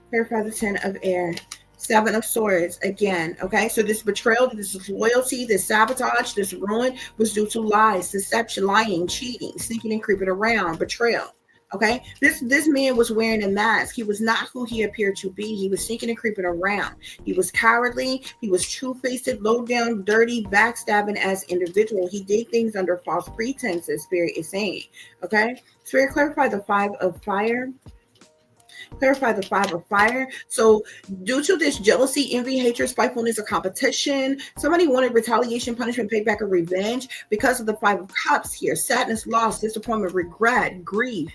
Clarify the 10 of air. 7 of swords again. Okay. So this betrayal, this loyalty, this sabotage, this ruin was due to lies, deception, lying, cheating, sneaking and creeping around, betrayal. Okay, this man was wearing a mask. He was not who he appeared to be. He was sneaking and creeping around. He was cowardly. He was two-faced, low down, dirty, backstabbing as individual. He did things under false pretenses, Spirit is saying. Okay, Spirit, clarify the 5 of fire. Clarify the 5 of fire. So due to this jealousy, envy, hatred, spitefulness, or competition, somebody wanted retaliation, punishment, payback, or revenge because of the 5 of cups here. Sadness, loss, disappointment, regret, grief.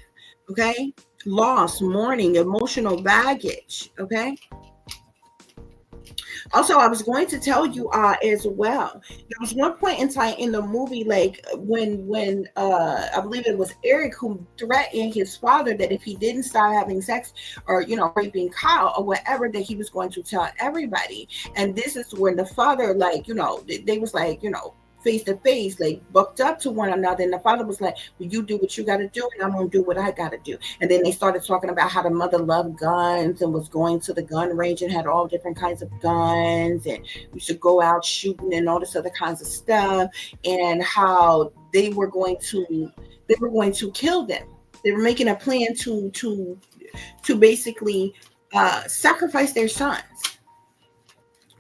Okay, loss, mourning, emotional baggage. Okay. Also, I was going to tell you as well. There was one point in time in the movie, like when I believe it was Erik who threatened his father that if he didn't stop having sex or raping Kyle or whatever, that he was going to tell everybody. And this is when the father, they was face to face, like bucked up to one another, and the father was like, well, you do what you got to do and I'm gonna do what I got to do. And then they started talking about how the mother loved guns and was going to the gun range and had all different kinds of guns, and we should go out shooting and all this other kinds of stuff, and how they were going to kill them. They were making a plan to basically sacrifice their sons.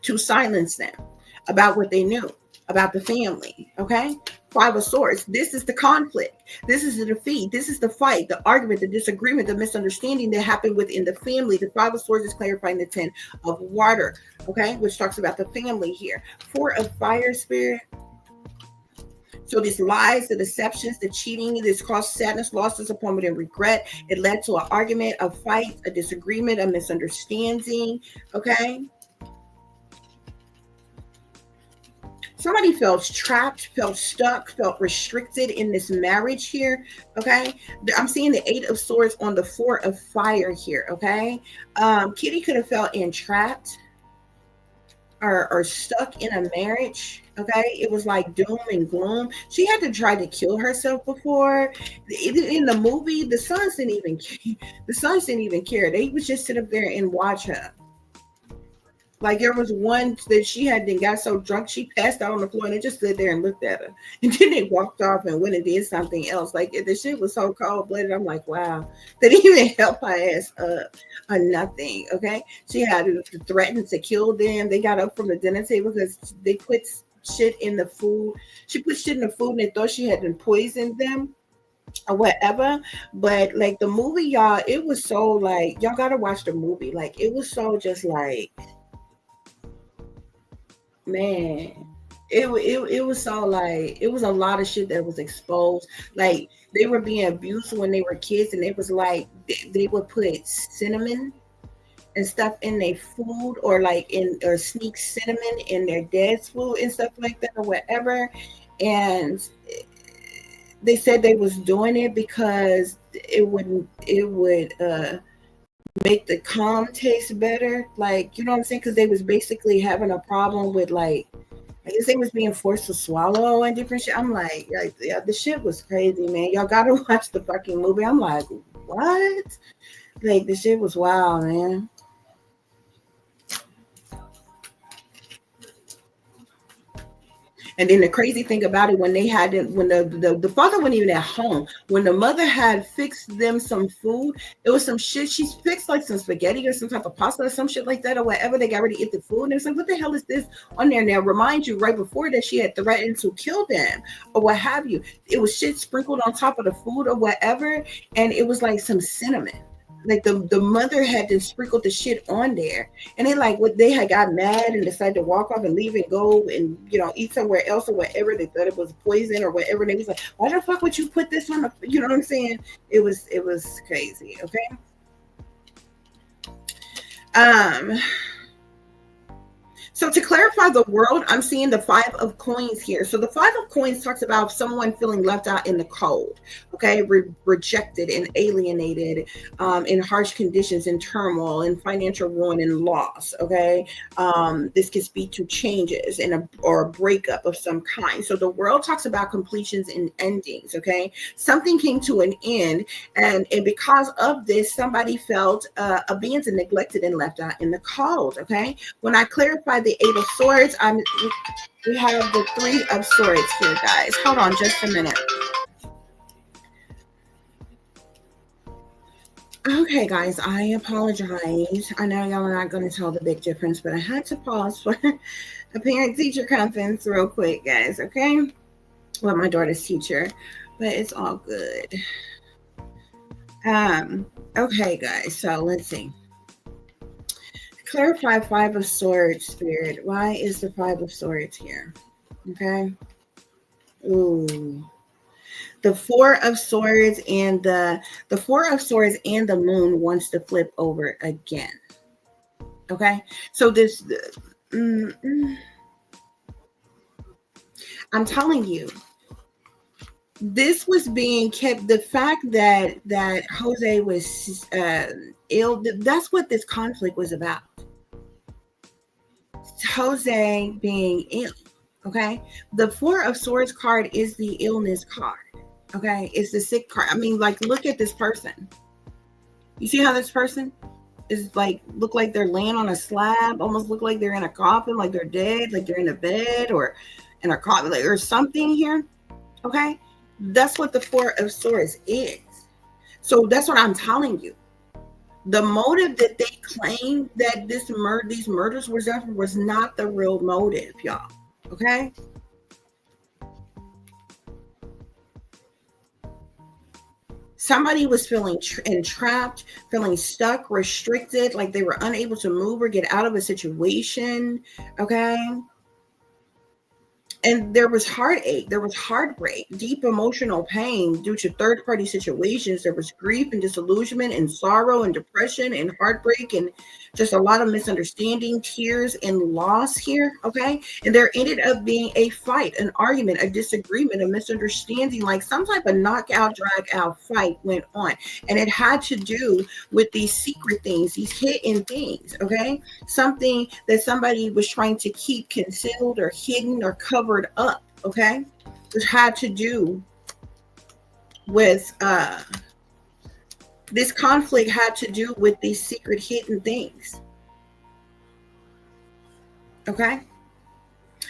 to silence them about what they knew about the family. Okay. Five of Swords. This is the conflict. This is the defeat. This is the fight, the argument, the disagreement, the misunderstanding that happened within the family. The Five of Swords is clarifying the Ten of Water, okay, which talks about the family here. Four of Fire, Spirit. So these lies, the deceptions, the cheating, this caused sadness, loss, disappointment, and regret. It led to an argument, a fight, a disagreement, a misunderstanding, okay? Somebody felt trapped, felt stuck, felt restricted in this marriage here, okay? I'm seeing the Eight of Swords on the Four of Fire here, okay? Kitty could have felt entrapped or stuck in a marriage, okay? It was like doom and gloom. She had to try to kill herself before. In the movie, the sons didn't even care. They would just sit up there and watch her. Like there was one that she had then got so drunk she passed out on the floor and they just stood there and looked at her. And then they walked off and went and did something else. Like the shit was so cold blooded. I'm like, wow, they didn't even help her ass up or nothing. Okay. She had threatened to kill them. They got up from the dinner table because they put shit in the food. She put shit in the food and they thought she had been poisoned them or whatever. But like the movie, y'all, it was so like y'all gotta watch the movie. Like it was so just like man, it was so like it was a lot of shit that was exposed. Like they were being abused when they were kids, and it was like they would put cinnamon and stuff in their food, or like in or sneak cinnamon in their dad's food and stuff like that, or whatever. And they said they was doing it because it would make the calm taste better, like you know what I'm saying, because they was basically having a problem with like I guess they was being forced to swallow and different shit. I'm like yeah, the shit was crazy, man. Y'all gotta watch the fucking movie. I'm like, what? Like the shit was wild, man. And then the crazy thing about it, when they had it, when the father wasn't even at home, when the mother had fixed them some food, it was some shit. She fixed like some spaghetti or some type of pasta or some shit like that or whatever. They got ready to eat the food. And it's like, what the hell is this on there? Now, remind you, right before that, she had threatened to kill them or what have you. It was shit sprinkled on top of the food or whatever. And it was like some cinnamon. Like the mother had to sprinkle the shit on there, and they like what they had got mad and decided to walk off and leave and go and eat somewhere else or whatever. They thought it was poison or whatever. And they was like, why the fuck would you put this on the, you know what I'm saying? It was crazy. Okay. um So to clarify the world, I'm seeing the Five of Coins here. So the Five of Coins talks about someone feeling left out in the cold, okay, rejected and alienated, in harsh conditions, in turmoil, in financial ruin and loss, okay. This can speak to changes or a breakup of some kind. So the world talks about completions and endings, okay. Something came to an end, and because of this, somebody felt abandoned, neglected, and left out in the cold, okay. When I clarify the Eight of Swords, we have the Three of Swords here, guys. Hold on just a minute. Okay, guys, I apologize. I know y'all are not going to tell the big difference, but I had to pause for a parent-teacher conference real quick, guys, okay? With my daughter's teacher, but it's all good. Okay, guys, so let's see. Clarify Five of Swords, Spirit. Why is the Five of Swords here? Okay. Ooh. The Four of Swords and the Four of Swords and the Moon wants to flip over again. Okay. So this I'm telling you, this was being kept. The fact that Jose was ill, that's what this conflict was about. Jose being ill. Okay. The Four of Swords card is the illness card. Okay. It's the sick card. I mean, like, look at this person. You see how this person is like, look like they're laying on a slab, almost look like they're in a coffin, like they're dead, like they're in a bed or in a coffin, like, or something here. Okay. That's what the Four of Swords is. So that's what I'm telling you. The motive that they claimed that these murders was after was not the real motive, y'all. Okay? Somebody was feeling entrapped, feeling stuck, restricted, like they were unable to move or get out of a situation. Okay? And there was heartache, there was heartbreak, deep emotional pain due to third party situations. There was grief and disillusionment and sorrow and depression and heartbreak and just a lot of misunderstanding, tears and loss here. Okay. And there ended up being a fight, an argument, a disagreement, a misunderstanding, like some type of knockout, drag out fight went on. And it had to do with these secret things, these hidden things. Okay. Something that somebody was trying to keep concealed or hidden or covered up. Okay, which had to do with this conflict, had to do with these secret hidden things. Okay,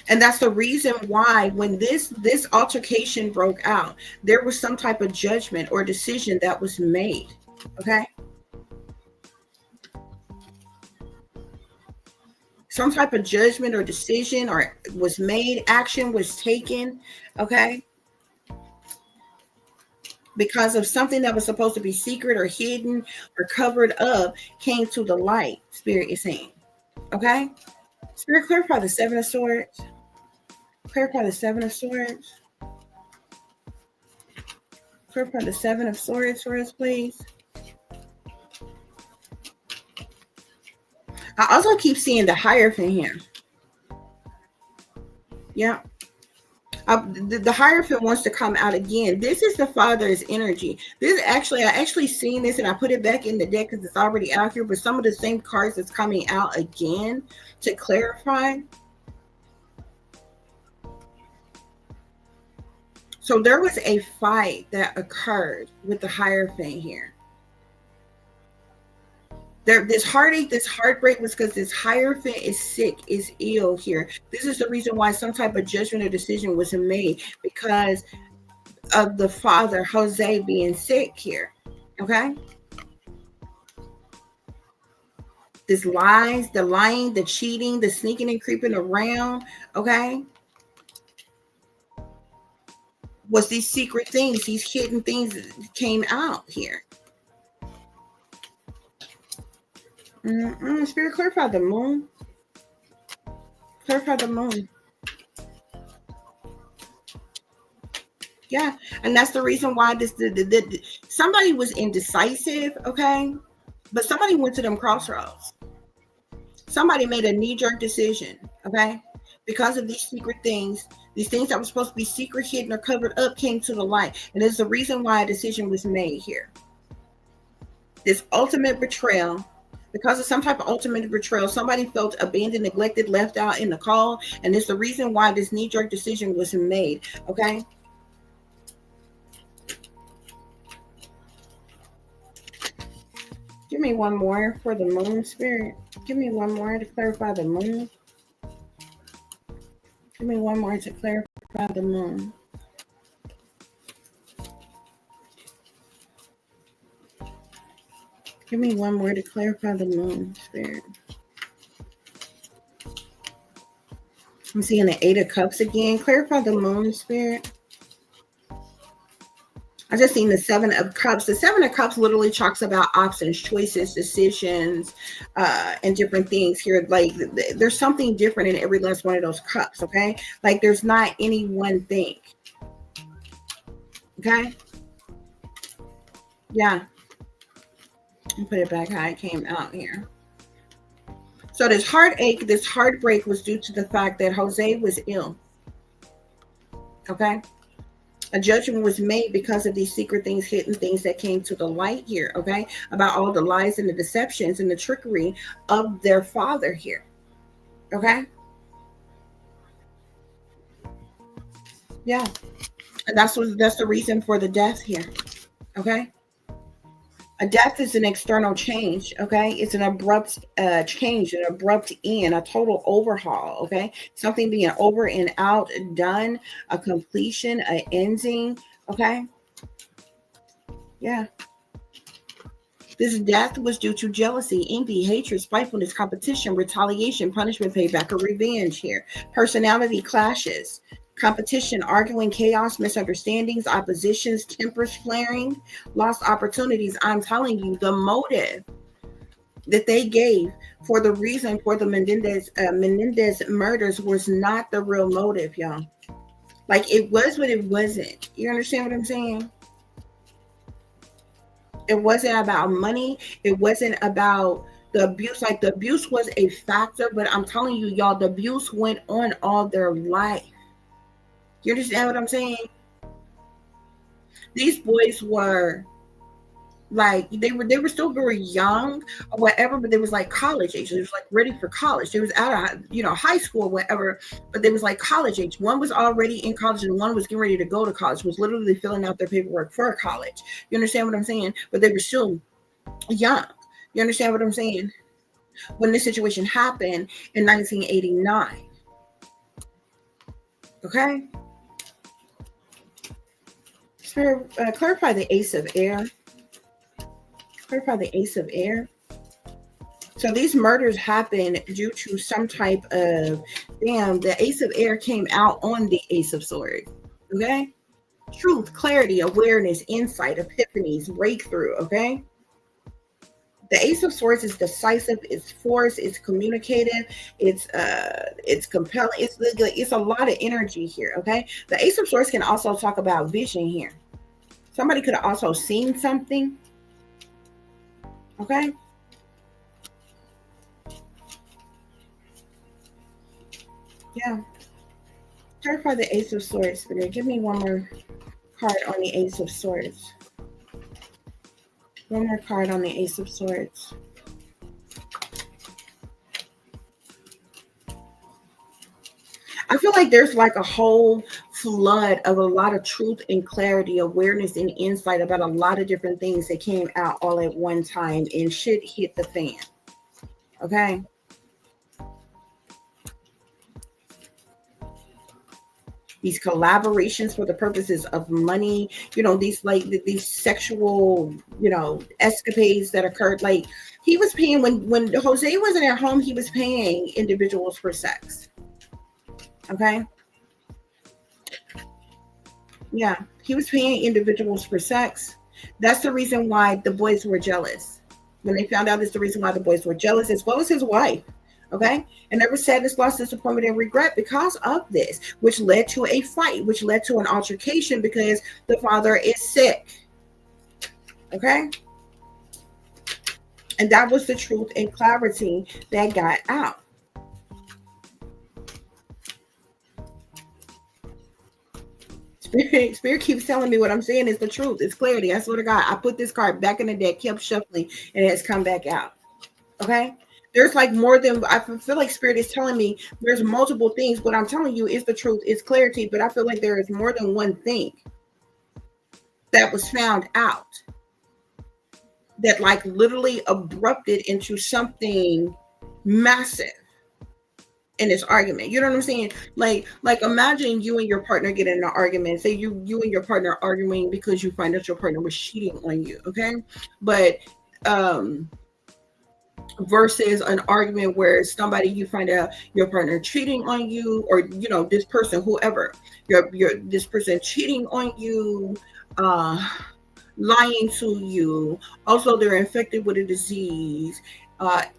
and that's the reason why when this altercation broke out, there was some type of judgment or decision that was made. Okay, some type of judgment or decision or was made, action was taken. Okay, because of something that was supposed to be secret or hidden or covered up came to the light, Spirit is saying. Okay? Spirit, clarify the Seven of Swords. Clarify the Seven of Swords. Clarify the Seven of Swords for us, please. I also keep seeing the Hierophant here. Yeah. The Hierophant wants to come out again. This is the Father's energy. This actually, I actually seen this and I put it back in the deck because it's already out here, but some of the same cards that's coming out again to clarify. So there was a fight that occurred with the Hierophant here. This heartache, this heartbreak was because this Hierophant is sick, is ill here. This is the reason why some type of judgment or decision was made because of the father, Jose, being sick here. Okay? This lies, the lying, the cheating, the sneaking and creeping around, okay? Was these secret things, these hidden things that came out here. Spirit, clarify the moon. Clarify the moon. Yeah, and that's the reason why somebody was indecisive, okay? But somebody went to them crossroads. Somebody made a knee-jerk decision, okay? Because of these secret things, these things that were supposed to be secret, hidden, or covered up came to the light. And it's the reason why a decision was made here. This ultimate betrayal, because of some type of ultimate betrayal, somebody felt abandoned, neglected, left out in the call. And it's the reason why this knee-jerk decision was made, okay? Give me one more for the moon, Spirit. Give me one more to clarify the moon. Give me one more to clarify the moon. Give me one more to clarify the moon, Spirit. I'm seeing the Eight of Cups again. Clarify the moon, Spirit. I just seen the Seven of Cups. The Seven of Cups literally talks about options, choices, decisions, and different things here. Like there's something different in every last one of those cups, okay? Like there's not any one thing, okay? Yeah. I'll put it back how it came out here. So this heartache, this heartbreak was due to the fact that Jose was ill, okay? A judgment was made because of these secret things, hidden things that came to the light here, okay? About all the lies and the deceptions and the trickery of their father here, okay? Yeah. And that's the reason for the death here, okay? A death is an external change, okay? It's an abrupt change, an abrupt end, a total overhaul, okay? Something being over and out, done, a completion, an ending, okay? Yeah. This death was due to jealousy, envy, hatred, spitefulness, competition, retaliation, punishment, payback, or revenge here. Personality clashes, competition, arguing, chaos, misunderstandings, oppositions, tempers flaring, lost opportunities. I'm telling you, the motive that they gave for the reason for the Menendez murders was not the real motive, y'all. Like, it was, but it wasn't. You understand what I'm saying? It wasn't about money. It wasn't about the abuse. Like, the abuse was a factor, but I'm telling you, y'all, the abuse went on all their life. You understand what I'm saying? These boys were like, they were still very young or whatever, but they was like college age. They was like ready for college. They was out of high school or whatever, but they was like college age. One was already in college and one was getting ready to go to college, was literally filling out their paperwork for college. You understand what I'm saying? But they were still young. You understand what I'm saying? When this situation happened in 1989. Okay? So, clarify the Ace of Air. Clarify the Ace of Air. So these murders happened due to some type of, the Ace of Air came out on the Ace of Swords. Okay? Truth, clarity, awareness, insight, epiphanies, breakthrough. Okay? The Ace of Swords is decisive, it's force, it's communicative, it's compelling, it's a lot of energy here. Okay? The Ace of Swords can also talk about vision here. Somebody could have also seen something. Okay? Yeah. Clarify the Ace of Swords, Spirit. Give me one more card on the Ace of Swords. One more card on the Ace of Swords. I feel like there's like a whole flood of a lot of truth and clarity, awareness and insight about a lot of different things that came out all at one time, and shit hit the fan. Okay? These collaborations for the purposes of money, these sexual, escapades that occurred. Like, he was paying, when Jose wasn't at home, he was paying individuals for sex. Okay. Yeah, he was paying individuals for sex. That's the reason why the boys were jealous. When they found out, it's the reason why the boys were jealous, as well as his wife. Okay. And there was sadness, loss, disappointment, and regret because of this, which led to a fight, which led to an altercation because the father is sick. Okay. And that was the truth and clarity that got out. Spirit keeps telling me what I'm saying is the truth. It's clarity. I swear to God, I put this card back in the deck, kept shuffling, and it has come back out. Okay? There's like more than, I feel like Spirit is telling me there's multiple things. What I'm telling you is the truth, is clarity, but I feel like there is more than one thing that was found out that like literally abrupted into something massive in this argument. You know what I'm saying? Like imagine you and your partner get in an argument. Say you and your partner are arguing because you find out your partner was cheating on you. Okay. But versus an argument where somebody, you find out your partner cheating on you, or this person, whoever, this person cheating on you, lying to you, also they're infected with a disease,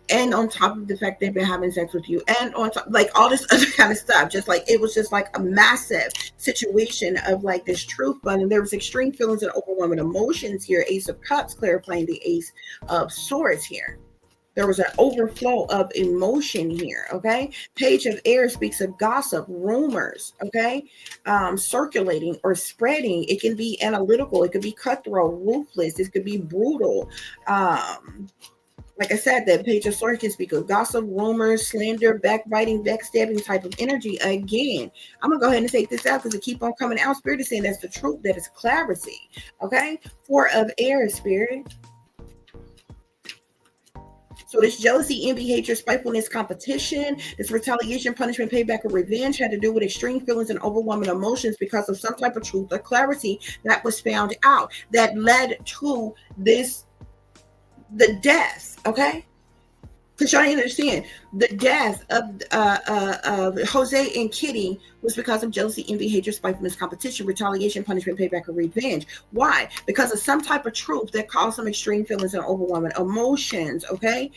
and on top of the fact they've been having sex with you, and on top, like all this other kind of stuff, just like it was just like a massive situation of like this truth button. And there was extreme feelings and overwhelming emotions here. Ace of Cups clarifying the Ace of Swords here. There was an overflow of emotion here. Okay. Page of Air speaks of gossip, rumors. Okay. Circulating or spreading. It can be analytical. It could be cutthroat, ruthless. It could be brutal. Like I said, that Page of Swords can speak of gossip, rumors, slander, backbiting, backstabbing type of energy. Again, I'm going to go ahead and take this out because it keep on coming out. Spirit is saying that's the truth. That is clarity. Okay. Four of Air, Spirit. So this jealousy, envy, hatred, spitefulness, competition, this retaliation, punishment, payback, or revenge had to do with extreme feelings and overwhelming emotions because of some type of truth or clarity that was found out that led to this the death, okay? Because y'all understand, the death of Jose and Kitty was because of jealousy, envy, hatred, spitefulness, competition, retaliation, punishment, payback, or revenge. Why? Because of some type of truth that caused some extreme feelings and overwhelming emotions, okay?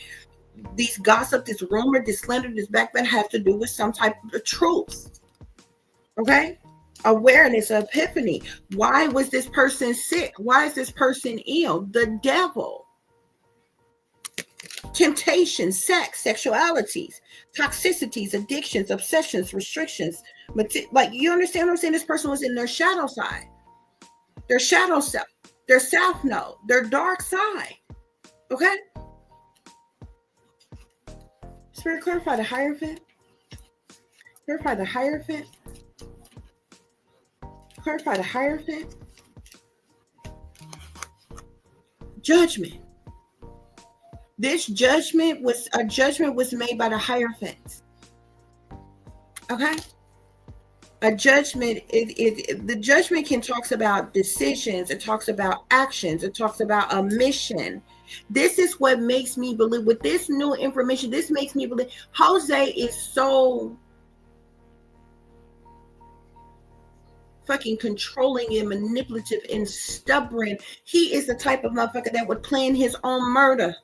These gossip, this rumor, this slander, this backbite have to do with some type of truth, okay? Awareness, epiphany. Why was this person sick? Why is this person ill? The devil. Temptation, sex, sexualities, toxicities, addictions, obsessions, restrictions. Like, you understand what I'm saying? This person was in their shadow side, their shadow self, their south node, their dark side. Okay? Spirit, clarify the Hierophant. Clarify the Hierophant. Clarify the Hierophant. Judgment. This judgment was made by the Hierophant. Okay? A judgment, the judgment can talks about decisions, it talks about actions, it talks about a mission. This is what makes me believe, with this new information, this makes me believe Jose is so fucking controlling and manipulative and stubborn. He is the type of motherfucker that would plan his own murder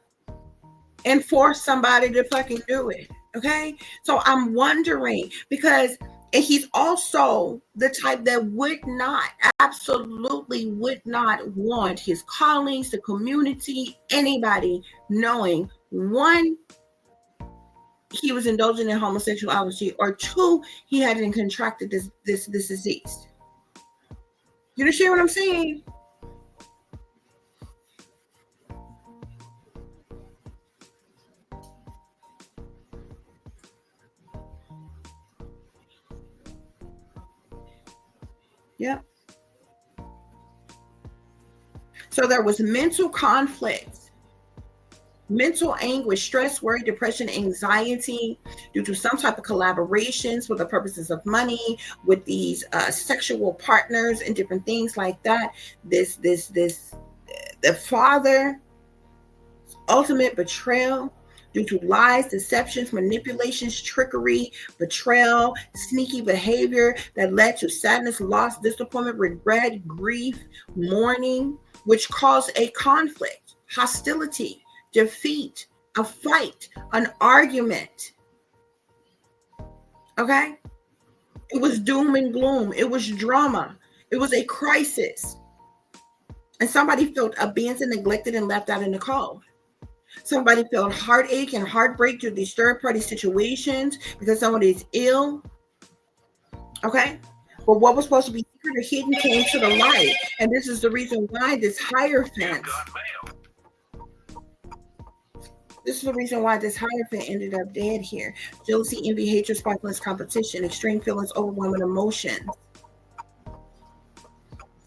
and force somebody to fucking do it. Okay? So I'm wondering, because he's also the type that would not, absolutely would not want his colleagues, the community, anybody knowing, one, he was indulging in homosexuality, or two, he hadn't contracted this disease. You understand what I'm saying? Yep. So there was mental conflict, mental anguish, stress, worry, depression, anxiety due to some type of collaborations for the purposes of money with these sexual partners and different things like that. The father, ultimate betrayal due to lies, deceptions, manipulations, trickery, betrayal, sneaky behavior that led to sadness, loss, disappointment, regret, grief, mourning, which caused a conflict, hostility, defeat, a fight, an argument. Okay? It was doom and gloom. It was drama. It was a crisis. And somebody felt abandoned, neglected, and left out in the cold. Somebody felt heartache and heartbreak through these third-party situations because somebody is ill. Okay? But what was supposed to be secret or hidden came to the light. And this is the reason why this Hierophant, ended up dead here. Jealousy, envy, hatred, spitefulness, competition, extreme feelings, overwhelming emotions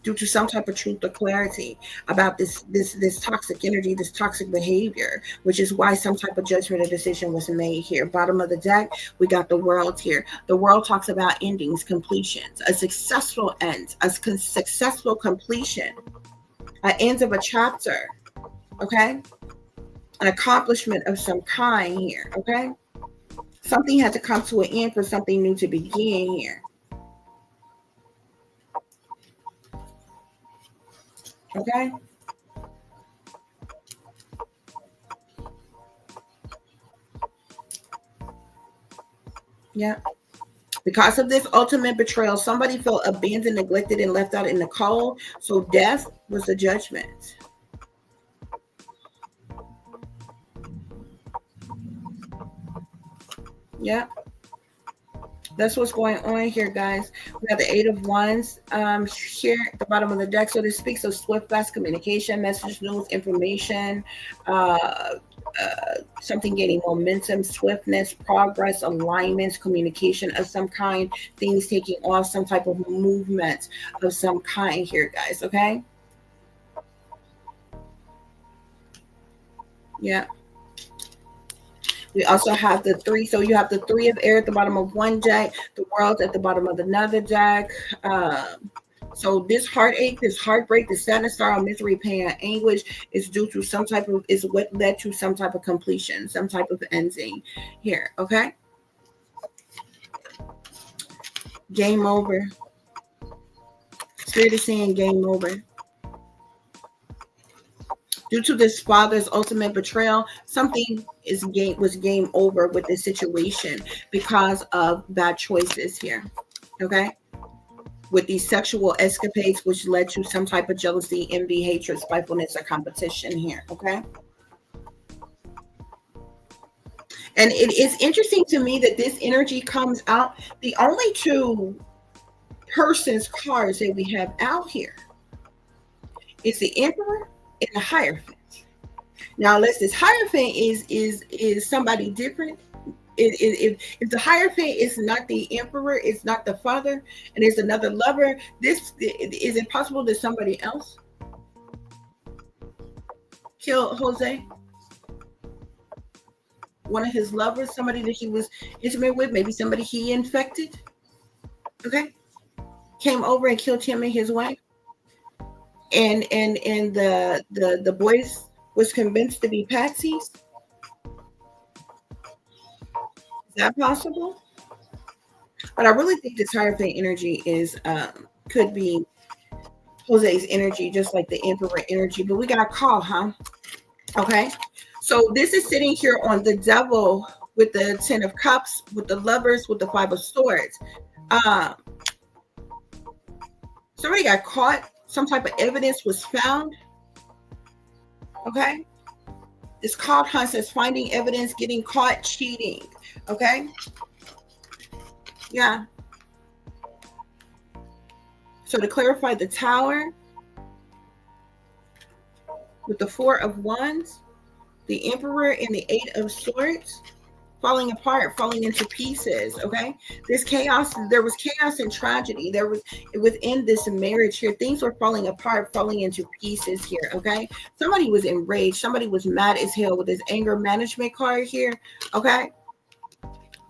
due to some type of truth or clarity about this toxic energy, this toxic behavior, which is why some type of judgment or decision was made here. Bottom of the deck, we got the World here. The World talks about endings, completions, a successful end, a successful completion, an end of a chapter, okay? An accomplishment of some kind here, okay? Something had to come to an end for something new to begin here. Okay? Yeah. Because of this ultimate betrayal, somebody felt abandoned, neglected, and left out in the cold. So death was the judgment. Yeah. That's what's going on here, guys. We have the Eight of Wands here at the bottom of the deck. So this speaks of swift, fast communication, message, news, information, something getting momentum, swiftness, progress, alignments, communication of some kind, things taking off, some type of movement of some kind here, guys. Okay? Yeah. We also have the three. So you have the Three of Air at the bottom of one deck, the World at the bottom of another deck. So this heartache, this heartbreak, this sadness, sorrow, misery, pain, and anguish is due to some type of, is what led to some type of completion, some type of ending here, okay? Game over. Spirit is saying game over. Due to this father's ultimate betrayal, something was game over with this situation because of bad choices here, okay? With these sexual escapades, which led to some type of jealousy, envy, hatred, spitefulness, or competition here, okay? And it is interesting to me that this energy comes out. The only two persons cards that we have out here is the Emperor and the Hierophant. Now, unless this Hierophant is somebody different, if the Hierophant is not the Emperor, it's not the father, and it's another lover, is it possible that somebody else killed Jose? One of his lovers, somebody that he was intimate with, maybe somebody he infected, okay, came over and killed him and his wife, and the boys was convinced to be patsies. Is that possible? But I really think this Hierophant energy is could be Jose's energy, just like the Emperor energy. But we got a call, huh? Okay. So this is sitting here on the Devil with the 10 of Cups, with the Lovers, with the 5 of Swords. Somebody got caught. Some type of evidence was found. Okay. This card hunt says finding evidence, getting caught, cheating. Okay. Yeah. So to clarify, the Tower with the 4 of Wands, the Emperor and the 8 of Swords, falling apart, falling into pieces. Okay. This chaos, there was chaos and tragedy. There was within this marriage here, things were falling apart, falling into pieces here. Okay. Somebody was enraged. Somebody was mad as hell with this anger management card here. Okay.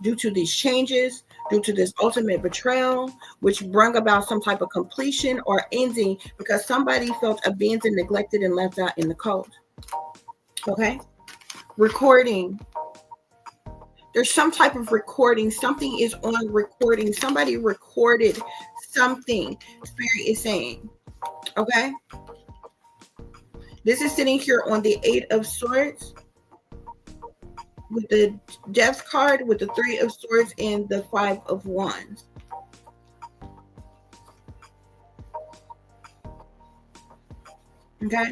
Due to these changes, due to this ultimate betrayal, which brought about some type of completion or ending because somebody felt abandoned, neglected, and left out in the cold. Okay. Recording. There's some type of recording. Something is on recording. Somebody recorded something, Spirit is saying. Okay. This is sitting here on the 8 of Swords with the Death card, with the 3 of Swords and the 5 of Wands. Okay.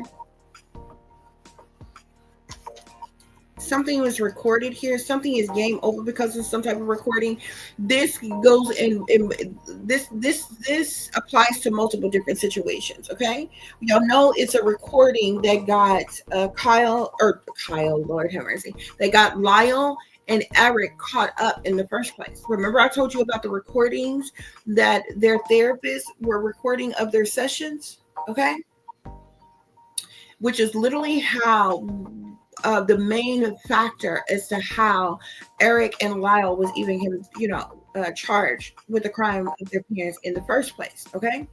Something was recorded here. Something is game over because of some type of recording. This goes in this applies to multiple different situations. Okay, y'all know it's a recording that got Kyle, Lord have mercy, they got Lyle and Erik caught up in the first place. Remember I told you about the recordings that their therapists were recording of their sessions. Okay, which is literally how the main factor as to how Erik and Lyle was even charged with the crime of their parents in the first place. Okay,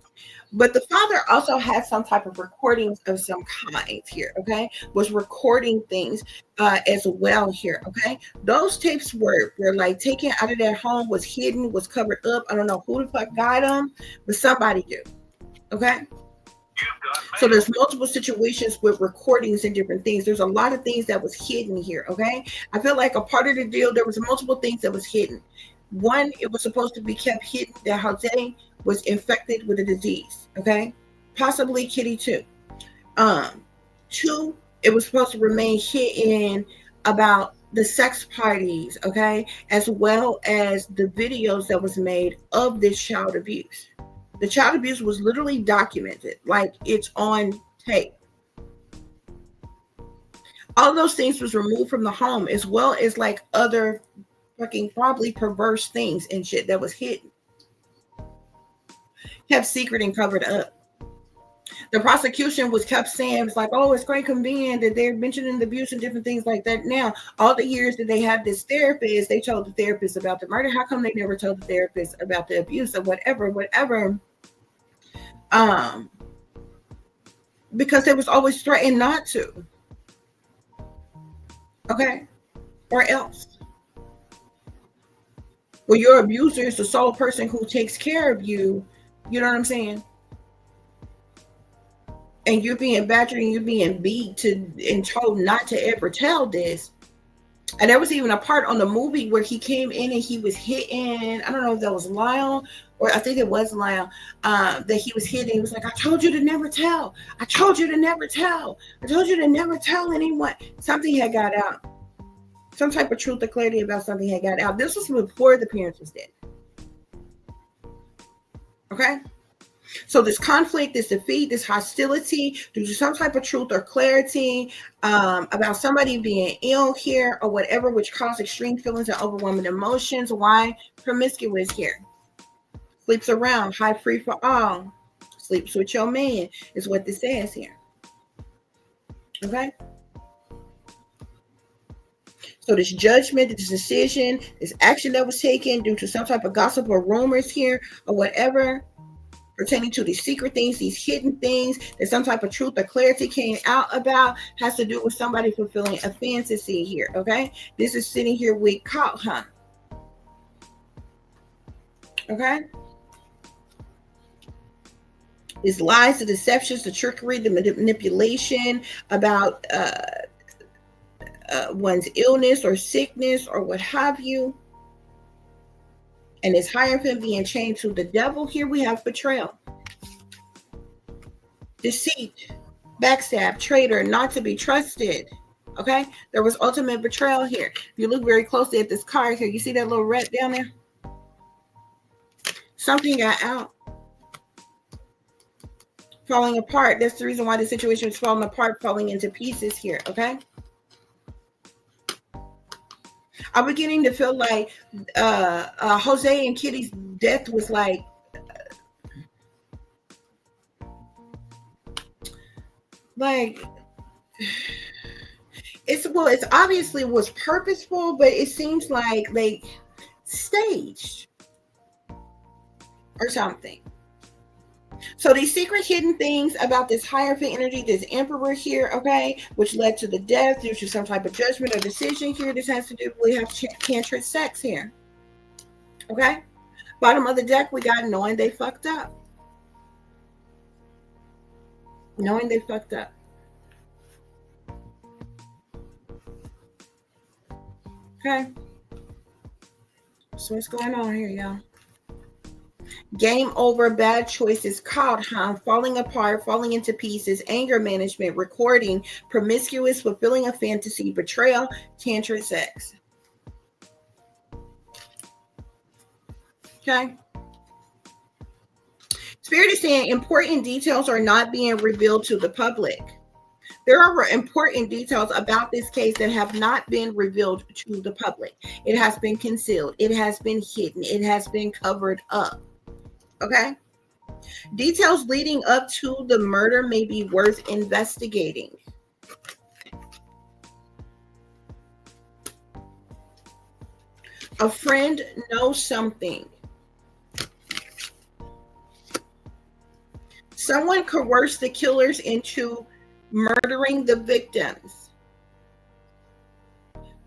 but the father also had some type of recordings of some kind here. Okay, was recording things as well here. Okay, those tapes were like taken out of their home, was hidden, was covered up. I don't know who the fuck got them, but somebody did. Okay. So there's multiple situations with recordings and different things. There's a lot of things that was hidden here. Okay. I feel like a part of the deal, there was multiple things that was hidden. One, it was supposed to be kept hidden that Jose was infected with a disease. Okay. Possibly Kitty too. Two, it was supposed to remain hidden about the sex parties. Okay. As well as the videos that was made of this child abuse. The child abuse was literally documented, like it's on tape. All those things was removed from the home, as well as like other fucking probably perverse things and shit that was hidden, kept secret and covered up. The prosecution was kept saying, it's like, oh, it's quite convenient that they're mentioning the abuse and different things like that. Now, all the years that they had this therapist, they told the therapist about the murder. How come they never told the therapist about the abuse or whatever? Um, because they was always threatened not to. Okay? Or else. Well, your abuser is the sole person who takes care of you. You know what I'm saying? And you're being badgered and you're being beat and told not to ever tell this. And there was even a part on the movie where he came in and he was hitting, I don't know if that was Lyle, or I think it was Lyle, that he was hitting. He was like, I told you to never tell. I told you to never tell. I told you to never tell anyone. Something had got out. Some type of truth or clarity about something had got out. This was before the parents was dead. Okay? So this conflict, this defeat, this hostility due to some type of truth or clarity about somebody being ill here or whatever, which caused extreme feelings and overwhelming emotions. Why? Promiscuous here. Sleeps around, high free for all. Sleeps with your man is what this says here. Okay? So this judgment, this decision, this action that was taken due to some type of gossip or rumors here or whatever, pertaining to these secret things, these hidden things, that some type of truth or clarity came out about, has to do with somebody fulfilling a fantasy here, okay? This is sitting here with caught, huh? Okay? These lies, the deceptions, the trickery, the manipulation about one's illness or sickness or what have you. And this hierophant being chained to the devil. Here we have betrayal, deceit, backstab, traitor, not to be trusted. Okay, there was ultimate betrayal here. If you look very closely at this card here, you see that little rat down there? Something got out. Falling apart. That's the reason why the situation is falling apart, falling into pieces here. Okay, I'm beginning to feel like Jose and Kitty's death was like it's obviously was purposeful, but it seems like staged or something. So these secret hidden things about this hierophant energy, this emperor here, okay, which led to the death due to some type of judgment or decision here. This has to do with tantric sex here. Okay. Bottom of the deck, we got knowing they fucked up. Knowing they fucked up. Okay. So what's going on here, y'all? Game over, bad choices, caught, huh? Falling apart, falling into pieces, anger management, recording, promiscuous, fulfilling a fantasy, betrayal, tantric sex. Okay. Spirit is saying important details are not being revealed to the public. There are important details about this case that have not been revealed to the public. It has been concealed. It has been hidden. It has been covered up. Okay? Details leading up to the murder may be worth investigating. A friend knows something. Someone coerced the killers into murdering the victims.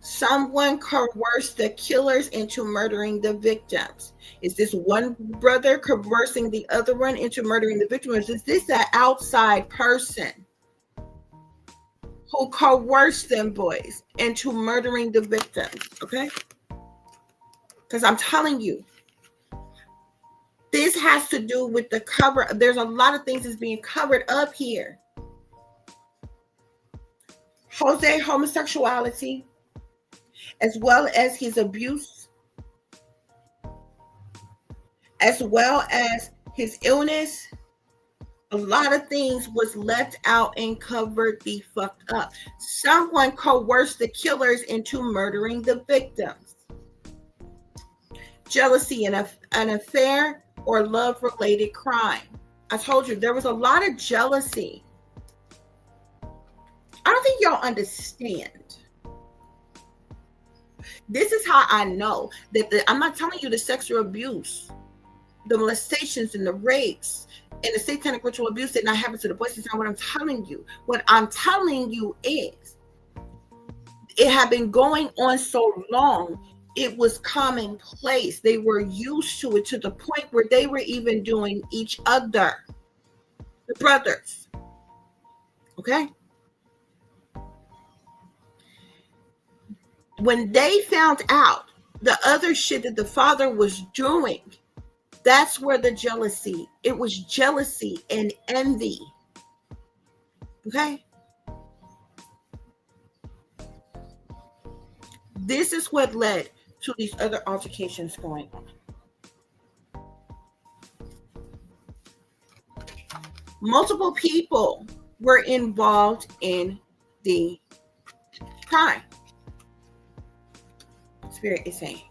Someone coerced the killers into murdering the victims. Is this one brother coercing the other one into murdering the victims? Is this an outside person who coerced them boys into murdering the victims? Okay? Because I'm telling you, this has to do with the cover. There's a lot of things that's being covered up here. Jose homosexuality, as well as his abuse, as well as his illness. A lot of things was left out and covered the fucked up. Someone coerced the killers into murdering the victims. Jealousy, an affair, or love-related crime. I told you there was a lot of jealousy. I don't think y'all understand. This is how I know that I'm not telling you the sexual abuse. the molestations and the rapes and the satanic ritual abuse did not happen to the boys. That's not what I'm telling you. What I'm telling you is it had been going on so long, it was commonplace. They were used to it to the point where they were even doing each other, the brothers. Okay? When they found out the other shit that the father was doing, that's where the jealousy, it was jealousy and envy. Okay? This is what led to these other altercations going on. Multiple people were involved in the crime. Spirit is saying.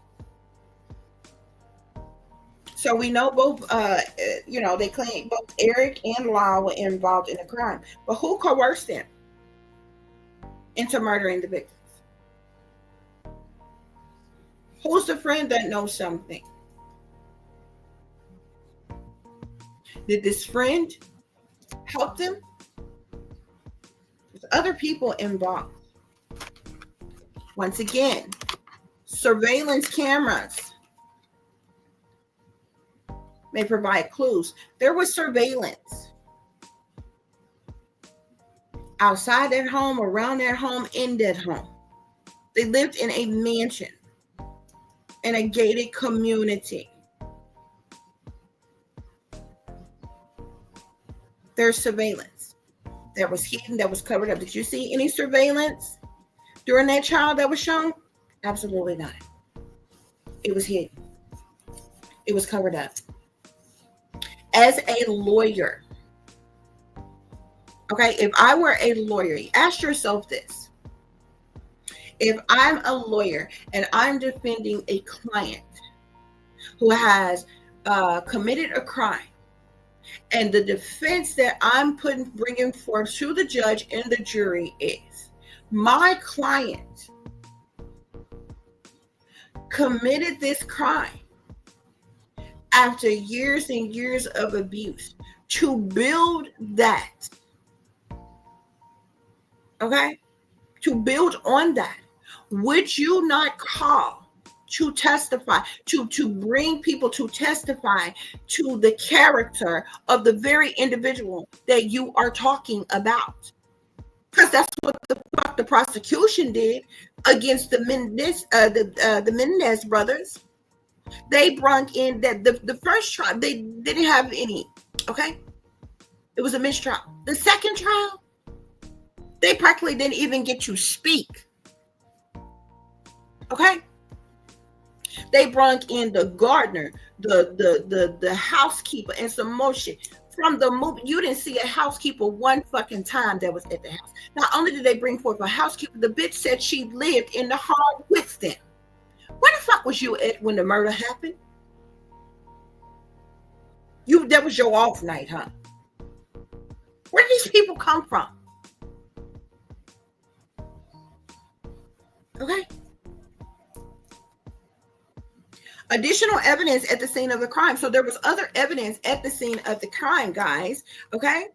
So we know both, they claim both Erik and Lyle were involved in the crime. But who coerced them into murdering the victims? Who's the friend that knows something? Did this friend help them? There's other people involved. Once again, surveillance cameras may provide clues. There was surveillance outside their home, around their home, in that home. They lived in a mansion, in a gated community. There's surveillance that was hidden, that was covered up. Did you see any surveillance during that trial that was shown? Absolutely not. It was hidden. It was covered up. As a lawyer, okay, if I were a lawyer, ask yourself this. If I'm a lawyer and I'm defending a client who has committed a crime, and the defense that I'm bringing forth to the judge and the jury is, my client committed this crime after years and years of abuse. To build that, okay, to build on that, would you not call to testify, to bring people to testify to the character of the very individual that you are talking about? Because that's what the prosecution did against the Menendez brothers. They brought in that the first trial, they didn't have any, okay? It was a mistrial. The second trial, they practically didn't even get to speak, okay? They brought in the gardener, the housekeeper, and some more shit. From the movie, you didn't see a housekeeper one fucking time that was at the house. Not only did they bring forth a housekeeper, the bitch said she lived in the home with them. Where the fuck was you at when the murder happened? That was your off night, huh? Where did these people come from? Okay. Additional evidence at the scene of the crime. So there was other evidence at the scene of the crime, guys. Okay.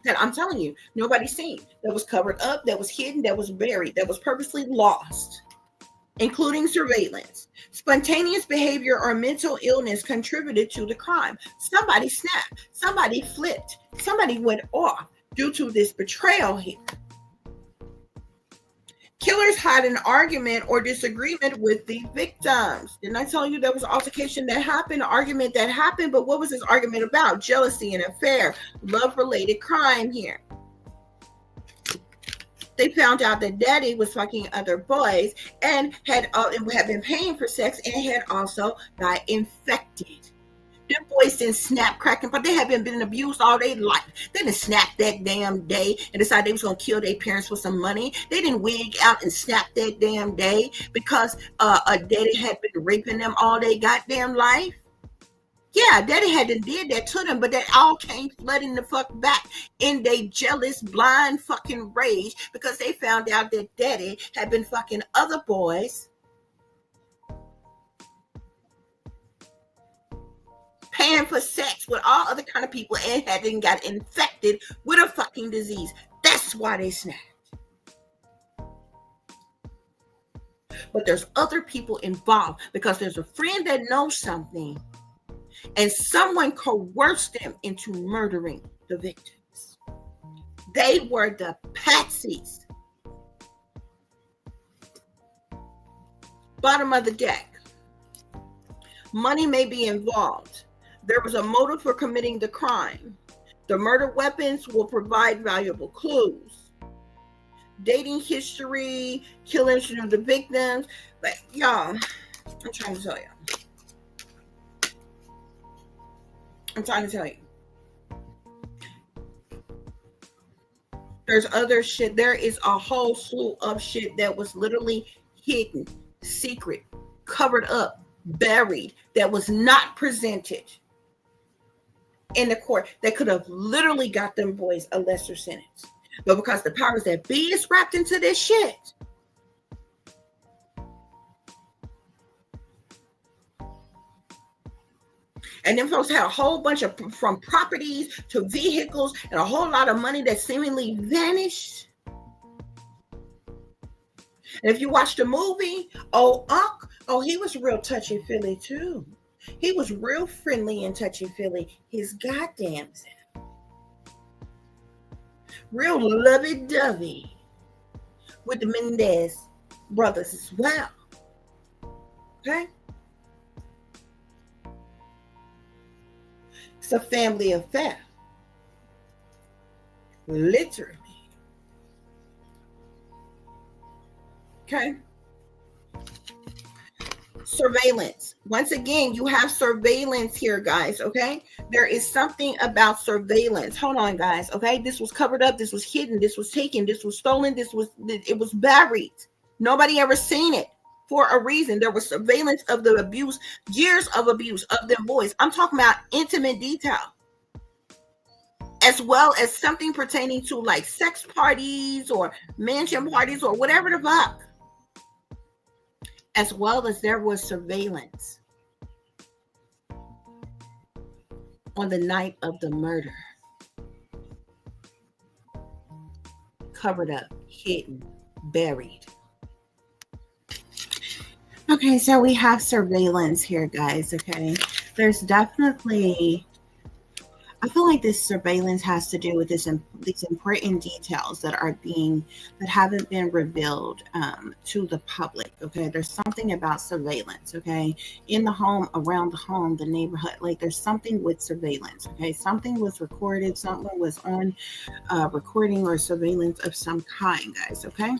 That I'm telling you, nobody's seen. That was covered up, that was hidden, that was buried, that was purposely lost, including surveillance. Spontaneous behavior or mental illness contributed to the crime. Somebody snapped, somebody flipped, somebody went off due to this betrayal here. Killers had an argument or disagreement with the victims. Didn't I tell you there was an altercation that happened, an argument that happened? But what was this argument about? Jealousy and affair, love-related crime here. They found out that daddy was fucking other boys and had been paying for sex and had also got infected. Them boys didn't snap cracking, but they had been abused all their life. They didn't snap that damn day and decide they was going to kill their parents for some money. They didn't wig out and snap that damn day because a daddy had been raping them all their goddamn life. Yeah, daddy hadn't did that to them, but that all came flooding the fuck back in their jealous, blind fucking rage because they found out that daddy had been fucking other boys. paying for sex with all other kind of people and hadn't got infected with a fucking disease. That's why they snapped. But there's other people involved because there's a friend that knows something and someone coerced them into murdering the victims. They were the patsies. Bottom of the deck. Money may be involved. There was a motive for committing the crime. The murder weapons will provide valuable clues. Dating history, killings of the victims. But y'all, I'm trying to tell you. There's other shit. There is a whole slew of shit that was literally hidden, secret, covered up, buried, that was not presented in the court that could have literally got them boys a lesser sentence. But because the powers that be is wrapped into this shit, and then folks had a whole bunch of, from properties to vehicles, and a whole lot of money that seemingly vanished. And if you watch the movie, he was real touchy-feely too. He was real friendly and touchy-feely. His goddamn self. Real lovey-dovey with the Menendez brothers as well. Okay? It's a family affair. Literally. Okay? Surveillance. Once again, you have surveillance here, guys. Okay? There is something about surveillance. Hold on, guys. Okay? This was covered up. This was hidden. This was taken. This was stolen. It was buried. Nobody ever seen it. For a reason. There was surveillance of the abuse, years of abuse of them boys. I'm talking about intimate detail, as well as something pertaining to like sex parties or mansion parties or whatever the fuck, as well as there was surveillance on the night of the murder. Covered up, hidden, buried. Okay, so we have surveillance here, guys. Okay, there's definitely, I feel like this surveillance has to do with these important details that haven't been revealed to the public. Okay, there's something about surveillance. Okay, in the home, around the home, the neighborhood. Like there's something with surveillance. Okay, something was recorded. Something was on recording or surveillance of some kind, guys. Okay.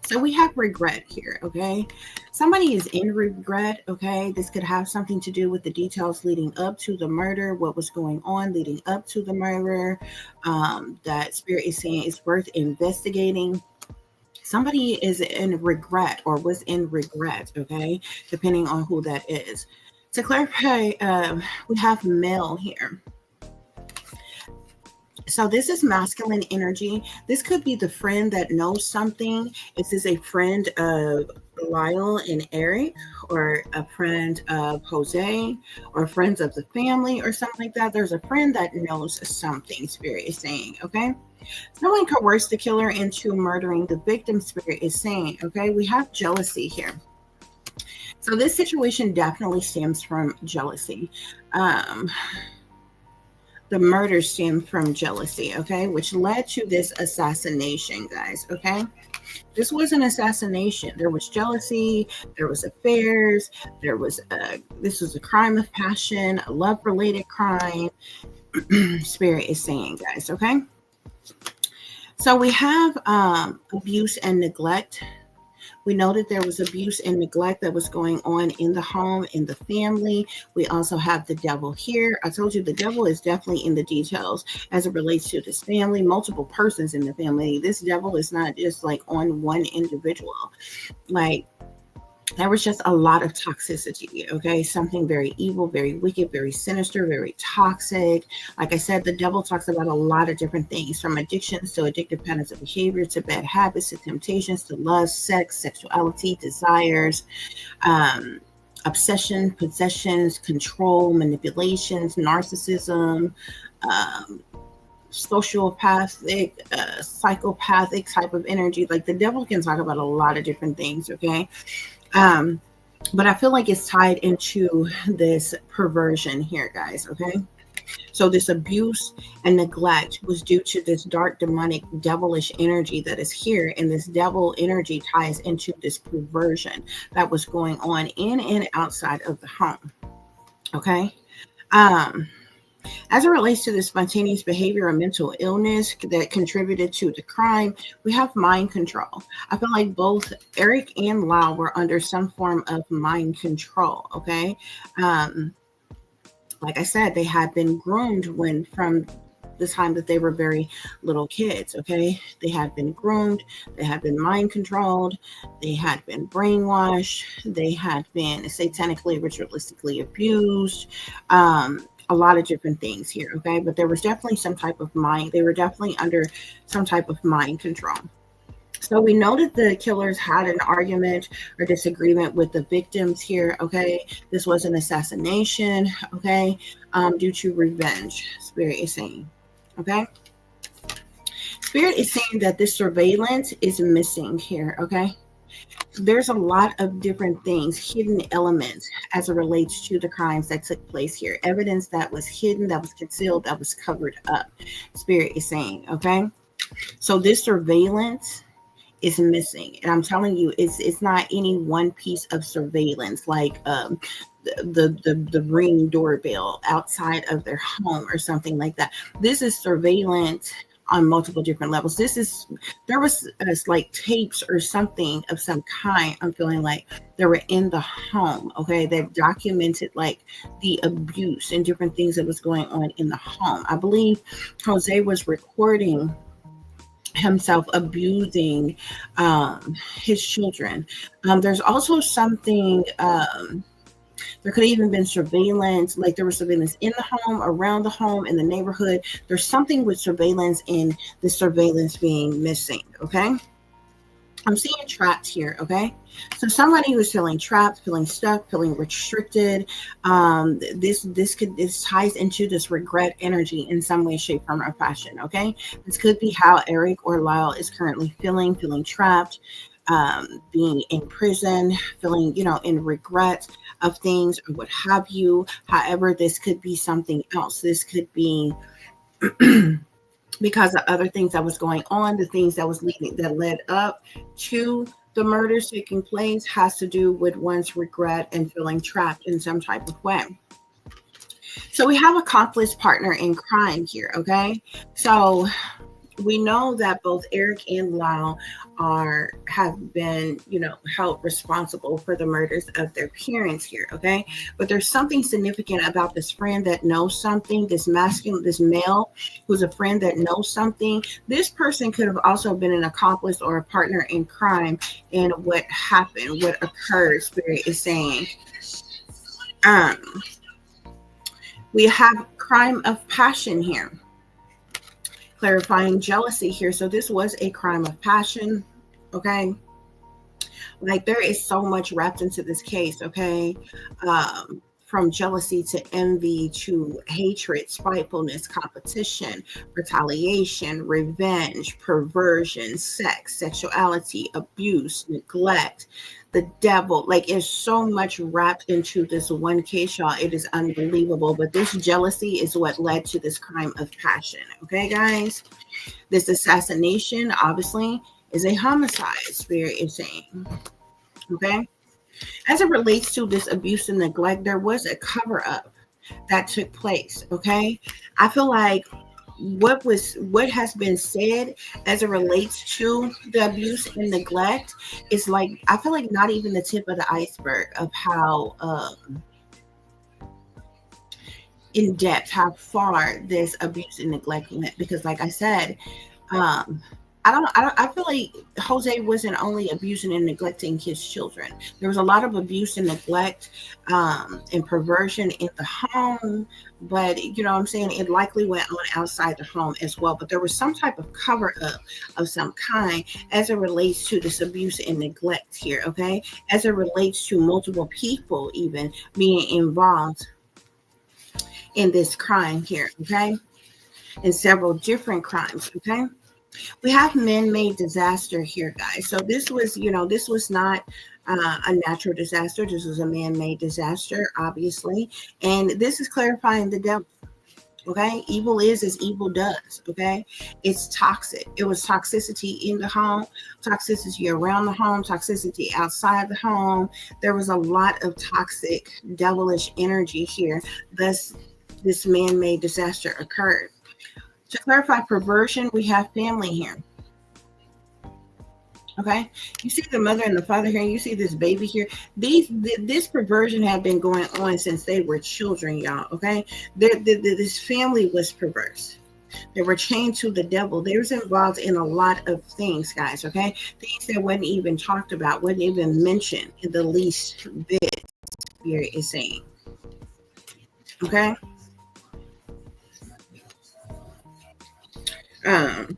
So we have regret here, okay? Somebody is in regret, okay? This could have something to do with the details leading up to the murder, what was going on leading up to the murder. That spirit is saying it's worth investigating. Somebody is in regret or was in regret, okay? Depending on who that is. To clarify, we have male here. So this is masculine energy. This could be the friend that knows something. Is this a friend of Lyle and Erik, or a friend of Jose, or friends of the family, or something like that? There's a friend that knows something, spirit is saying, okay? Someone coerced the killer into murdering the victim, spirit is saying, okay? We have jealousy here. So this situation definitely stems from jealousy. The murder stemmed from jealousy, okay, which led to this assassination, guys, okay? This was an assassination. There was jealousy, there was affairs, this was a crime of passion, a love-related crime, spirit is saying, guys, okay? So we have abuse and neglect. We know that there was abuse and neglect that was going on in the home, in the family. We also have the devil here. I told you the devil is definitely in the details as it relates to this family, multiple persons in the family. This devil is not just like on one individual. Like, there was just a lot of toxicity, okay? Something very evil, very wicked, very sinister, very toxic. Like I said, the devil talks about a lot of different things, from addictions to addictive patterns of behavior, to bad habits, to temptations, to lust, sex, sexuality, desires, obsession, possessions, control, manipulations, narcissism, um, sociopathic, psychopathic type of energy. Like the devil can talk about a lot of different things, okay? Um, but I feel like it's tied into this perversion here, guys, okay? So this abuse and neglect was due to this dark, demonic, devilish energy that is here, and this devil energy ties into this perversion that was going on in and outside of the home. Okay. Um, as it relates to the spontaneous behavior or mental illness that contributed to the crime, we have mind control. I feel like both Erik and Lyle were under some form of mind control. Okay. Um, like I said, they had been groomed when from the time that they were very little kids. Okay, they had been groomed, they had been mind controlled, they had been brainwashed, they had been satanically, ritualistically abused. A lot of different things here. Okay, but there was definitely some type of mind. They were definitely under some type of mind control. So we know that the killers had an argument or disagreement with the victims here. Okay, this was an assassination. Okay, due to revenge. Spirit is saying. Okay, Spirit is saying that this surveillance is missing here. Okay, there's a lot of different things, hidden elements as it relates to the crimes that took place here. Evidence that was hidden, that was concealed, that was covered up. Spirit is saying. Okay, so this surveillance is missing, and I'm telling you, it's not any one piece of surveillance like the ring doorbell outside of their home or something like that. This is surveillance on multiple different levels. There was like tapes or something of some kind. I'm feeling like they were in the home, okay, that documented like the abuse and different things that was going on in the home. I believe Jose was recording himself abusing his children. There's also something, there could have even been surveillance, like there was surveillance in the home, around the home, in the neighborhood. There's something with surveillance and the surveillance being missing, okay? I'm seeing trapped here, okay? So somebody who's feeling trapped, feeling stuck, feeling restricted. This ties into this regret energy in some way, shape, form, or fashion, okay? This could be how Erik or Lyle is currently feeling trapped, being in prison, feeling, in regret of things or what have you. However, this could be something else. This could be because of other things that was going on, the things that led up to the murders taking place has to do with one's regret and feeling trapped in some type of way. So we have accomplice partner in crime here, okay? So we know that both Erik and Lyle have been, held responsible for the murders of their parents here, okay? But there's something significant about this friend that knows something, this male who's a friend that knows something. This person could have also been an accomplice or a partner in crime in what happened, what occurred, Spirit is saying. We have crime of passion here. Clarifying jealousy here. So this was a crime of passion, okay? Like there is so much wrapped into this case, okay? From jealousy to envy to hatred, spitefulness, competition, retaliation, revenge, perversion, sex, sexuality, abuse, neglect, the devil. Like it's so much wrapped into this one case, y'all. It is unbelievable. But this jealousy is what led to this crime of passion. Okay, guys? This assassination, obviously, is a homicide, Spirit is saying. Okay? As it relates to this abuse and neglect, there was a cover-up that took place. Okay? I feel like what has been said as it relates to the abuse and neglect is like, I feel like not even the tip of the iceberg of how in depth, how far this abuse and neglect went. Because like I said, I feel like Jose wasn't only abusing and neglecting his children. There was a lot of abuse and neglect, and perversion in the home, but you know what I'm saying, it likely went on outside the home as well. But there was some type of cover up of some kind as it relates to this abuse and neglect here, okay? As it relates to multiple people even being involved in this crime here, okay? In several different crimes, okay? We have man-made disaster here, guys. So this was, this was not a natural disaster. This was a man-made disaster, obviously. And this is clarifying the devil. Okay, evil is as evil does. Okay, it's toxic. It was toxicity in the home, toxicity around the home, toxicity outside the home. There was a lot of toxic, devilish energy here. Thus, this man-made disaster occurred. To clarify perversion, we have family here. Okay, you see the mother and the father here, and you see this baby here. This perversion had been going on since they were children, y'all. Okay, this family was perverse. They were chained to the devil. They was involved in a lot of things, guys. Okay, things that wasn't even talked about, wasn't even mentioned in the least bit. Spirit is saying. Okay. Um.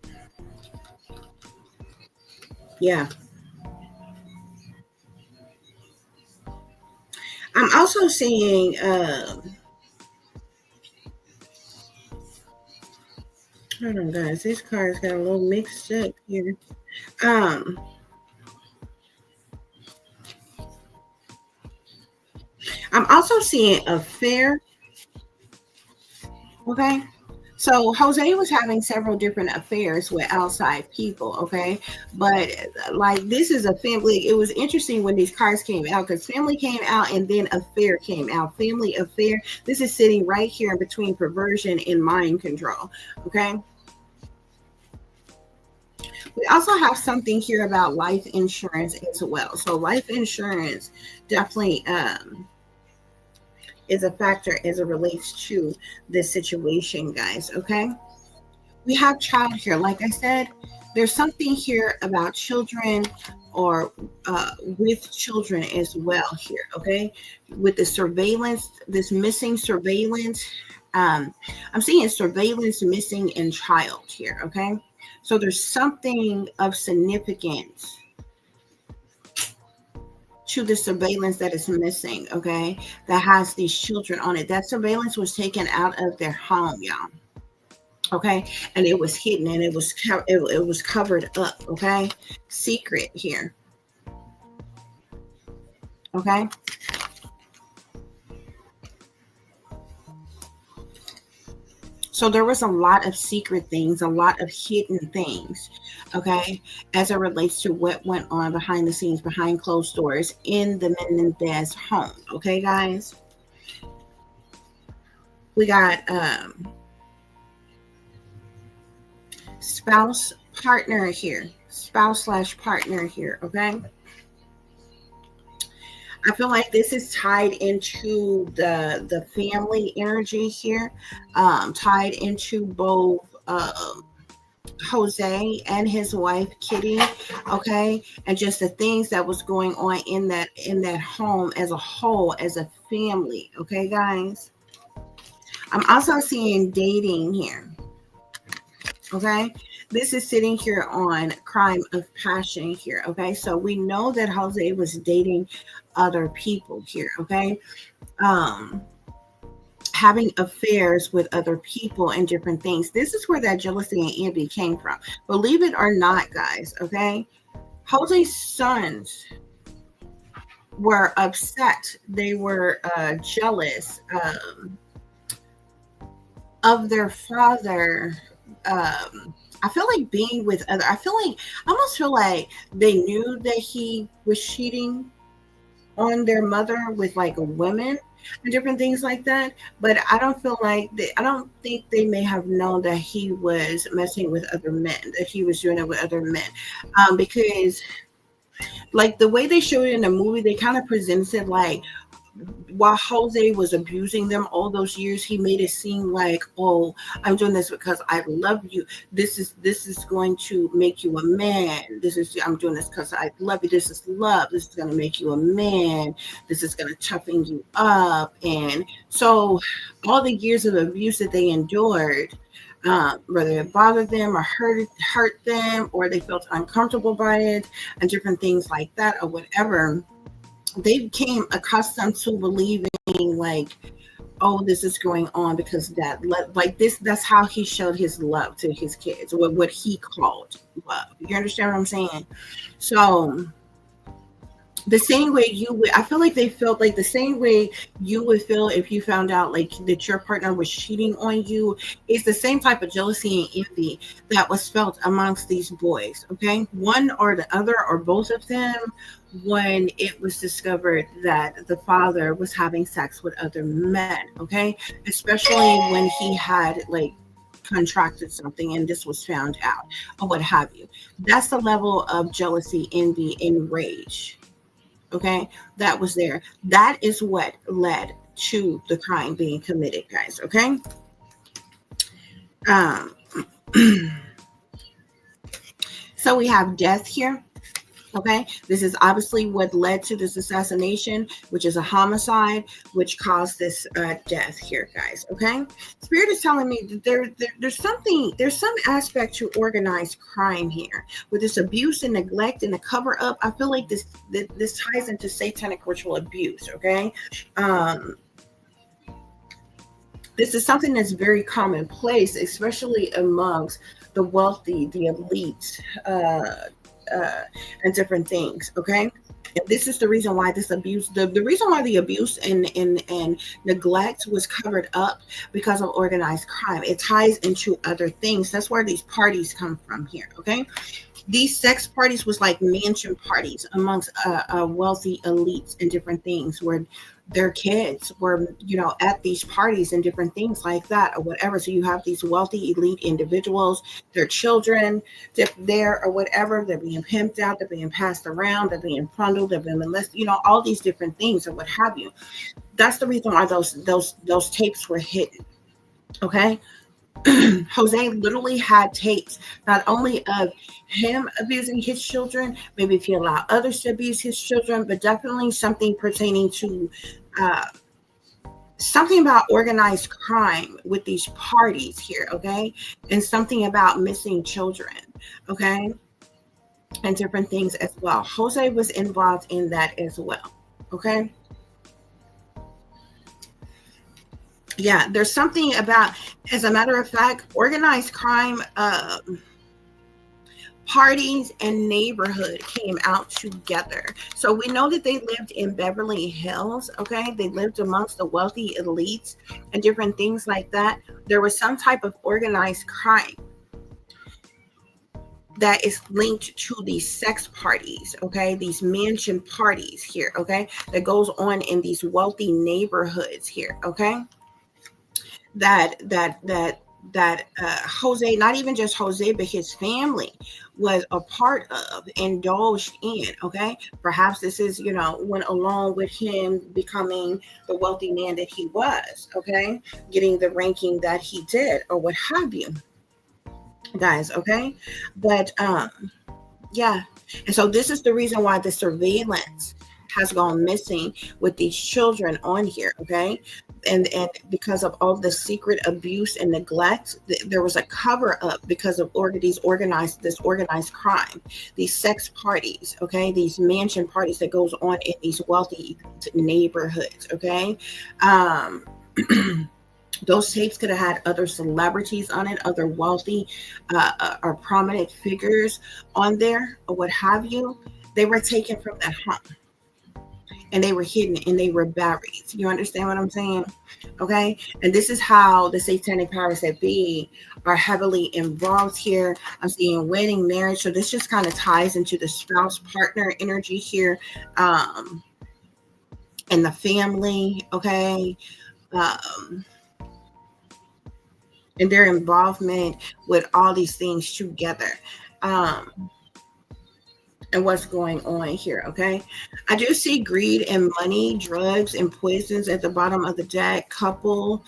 Yeah. I'm also seeing. Hold on, guys. This card's got a little mixed up here. Um. I'm also seeing a fair. Okay. So Jose was having several different affairs with outside people, okay? But like this is a family. It was interesting when these cards came out because family came out and then affair came out. Family affair. This is sitting right here in between perversion and mind control, okay? We also have something here about life insurance as well. So life insurance definitely is a factor as it relates to this situation, guys, okay? We have child here. Like I said, there's something here about children or with children as well here, okay? With the surveillance, this missing surveillance, I'm seeing surveillance missing in child here, okay? So there's something of significance to the surveillance that is missing, okay? That has these children on it. That surveillance was taken out of their home, y'all. Okay, and it was hidden and it was covered up. Okay, secret here. Okay, so there was a lot of secret things, a lot of hidden things. Okay, as it relates to what went on behind the scenes, behind closed doors in the Menendez home. Okay, guys, we got spouse partner here, spouse slash partner here. Okay, I feel like this is tied into the family energy here, tied into both Jose and his wife Kitty, okay, and just the things that was going on in that home as a whole, as a family. Okay, guys. I'm also seeing dating here. Okay, this is sitting here on crime of passion here. Okay, so we know that Jose was dating other people here. Okay, um having affairs with other people and different things. This is where that jealousy and envy came from, believe it or not, guys. Okay, Jose's sons were upset. They were jealous of their father. I feel like being with other, I almost feel like they knew that he was cheating on their mother with like a woman and different things like that. But I don't feel like I don't think they may have known that he was messing with other men, that he was doing it with other men. Because like the way they showed it in the movie, they kind of presented like while Jose was abusing them all those years, he made it seem like, oh, I'm doing this because I love you. This is going to make you a man. I'm doing this because I love you. This is love. This is going to make you a man. This is going to toughen you up. And so all the years of abuse that they endured, whether it bothered them or hurt them, or they felt uncomfortable by it, and different things like that, or whatever, they became accustomed to believing like, oh, this is going on because like this, that's how he showed his love to his kids, what he called love. You understand what I'm saying? So the same way you would, I feel like they felt like the same way you would feel if you found out like that your partner was cheating on you, is the same type of jealousy and envy that was felt amongst these boys. Okay, one or the other or both of them, when it was discovered that the father was having sex with other men. Okay, especially when he had like contracted something and this was found out or what have you. That's the level of jealousy, envy, and rage, okay, that was there. That is what led to the crime being committed, guys. Okay. um so we have death here. Okay, this is obviously what led to this assassination, which is a homicide, which caused this death here, guys. Okay, Spirit is telling me that there's some aspect to organized crime here with this abuse and neglect and the cover up. I feel like this ties into satanic ritual abuse. Okay, um, this is something that's very commonplace, especially amongst the wealthy, the elite, and different things. Okay. And this is the reason why this abuse, the reason why the abuse and neglect was covered up, because of organized crime. It ties into other things. That's where these parties come from here. Okay. These sex parties was like mansion parties amongst wealthy elites and different things, where their kids were, at these parties and different things like that or whatever. So you have these wealthy elite individuals, their children there or whatever. They're being pimped out, they're being passed around, they're being fondled, they're being molested, all these different things or what have you. That's the reason why those tapes were hidden. Okay. Jose literally had tapes, not only of him abusing his children, maybe if he allowed others to abuse his children, but definitely something pertaining to uh, something about organized crime with these parties here, okay? And something about missing children, okay? And different things as well. Jose was involved in that as well, okay? Yeah, there's something about, as a matter of fact, organized crime parties and neighborhood came out together. So we know that they lived in Beverly Hills, okay? They lived amongst the wealthy elites and different things like that. There was some type of organized crime that is linked to these sex parties, okay? These mansion parties here, okay? That goes on in these wealthy neighborhoods here, okay? That Jose, not even just Jose, but his family was a part of, indulged in. Okay, perhaps this is, went along with him becoming the wealthy man that he was. Okay, getting the ranking that he did, or what have you, guys. Okay, but yeah, and so this is the reason why the surveillance has gone missing with these children on here. Okay, and because of all the secret abuse and neglect, there was a cover up because of this organized crime, these sex parties, okay, these mansion parties that goes on in these wealthy neighborhoods. Okay, um those tapes could have had other celebrities on it, other wealthy or prominent figures on there or what have you. They were taken from that home and they were hidden and they were buried. You understand what I'm saying? Okay. And this is how the satanic powers that be are heavily involved here. I'm seeing wedding, marriage. So this just kind of ties into the spouse partner energy here, and the family. Okay. Um, and their involvement with all these things together. Um, and what's going on here. Okay, I do see greed and money, drugs and poisons at the bottom of the deck. Couple,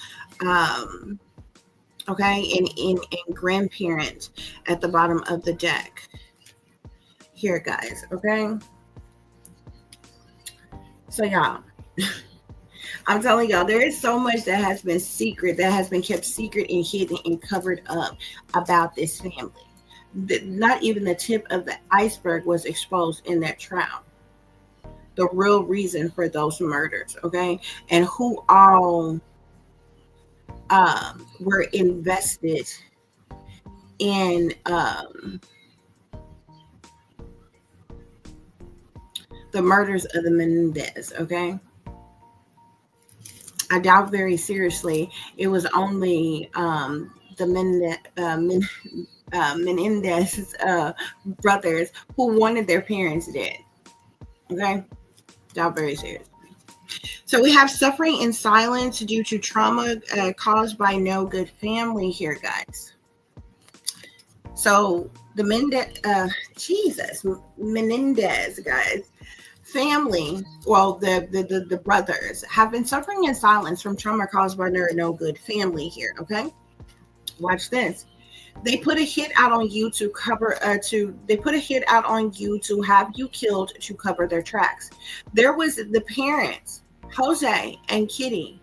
um, okay, and grandparent at the bottom of the deck here, guys. Okay, so y'all. I'm telling y'all, there is so much that has been secret, that has been kept secret and hidden and covered up about this family. Not even the tip of the iceberg was exposed in that trial. The real reason for those murders, okay, and who all were invested in the murders of the Menendez, okay. I doubt very seriously it was only the Menendez brothers who wanted their parents dead. Okay, doubt very seriously. So we have suffering in silence due to trauma caused by no good family here, guys. So the Menendez, guys, family, well, the brothers have been suffering in silence from trauma caused by their no good family here. Okay, watch this. They put a hit out on you to cover they put a hit out on you to have you killed to cover their tracks. There was the parents, Jose and Kitty,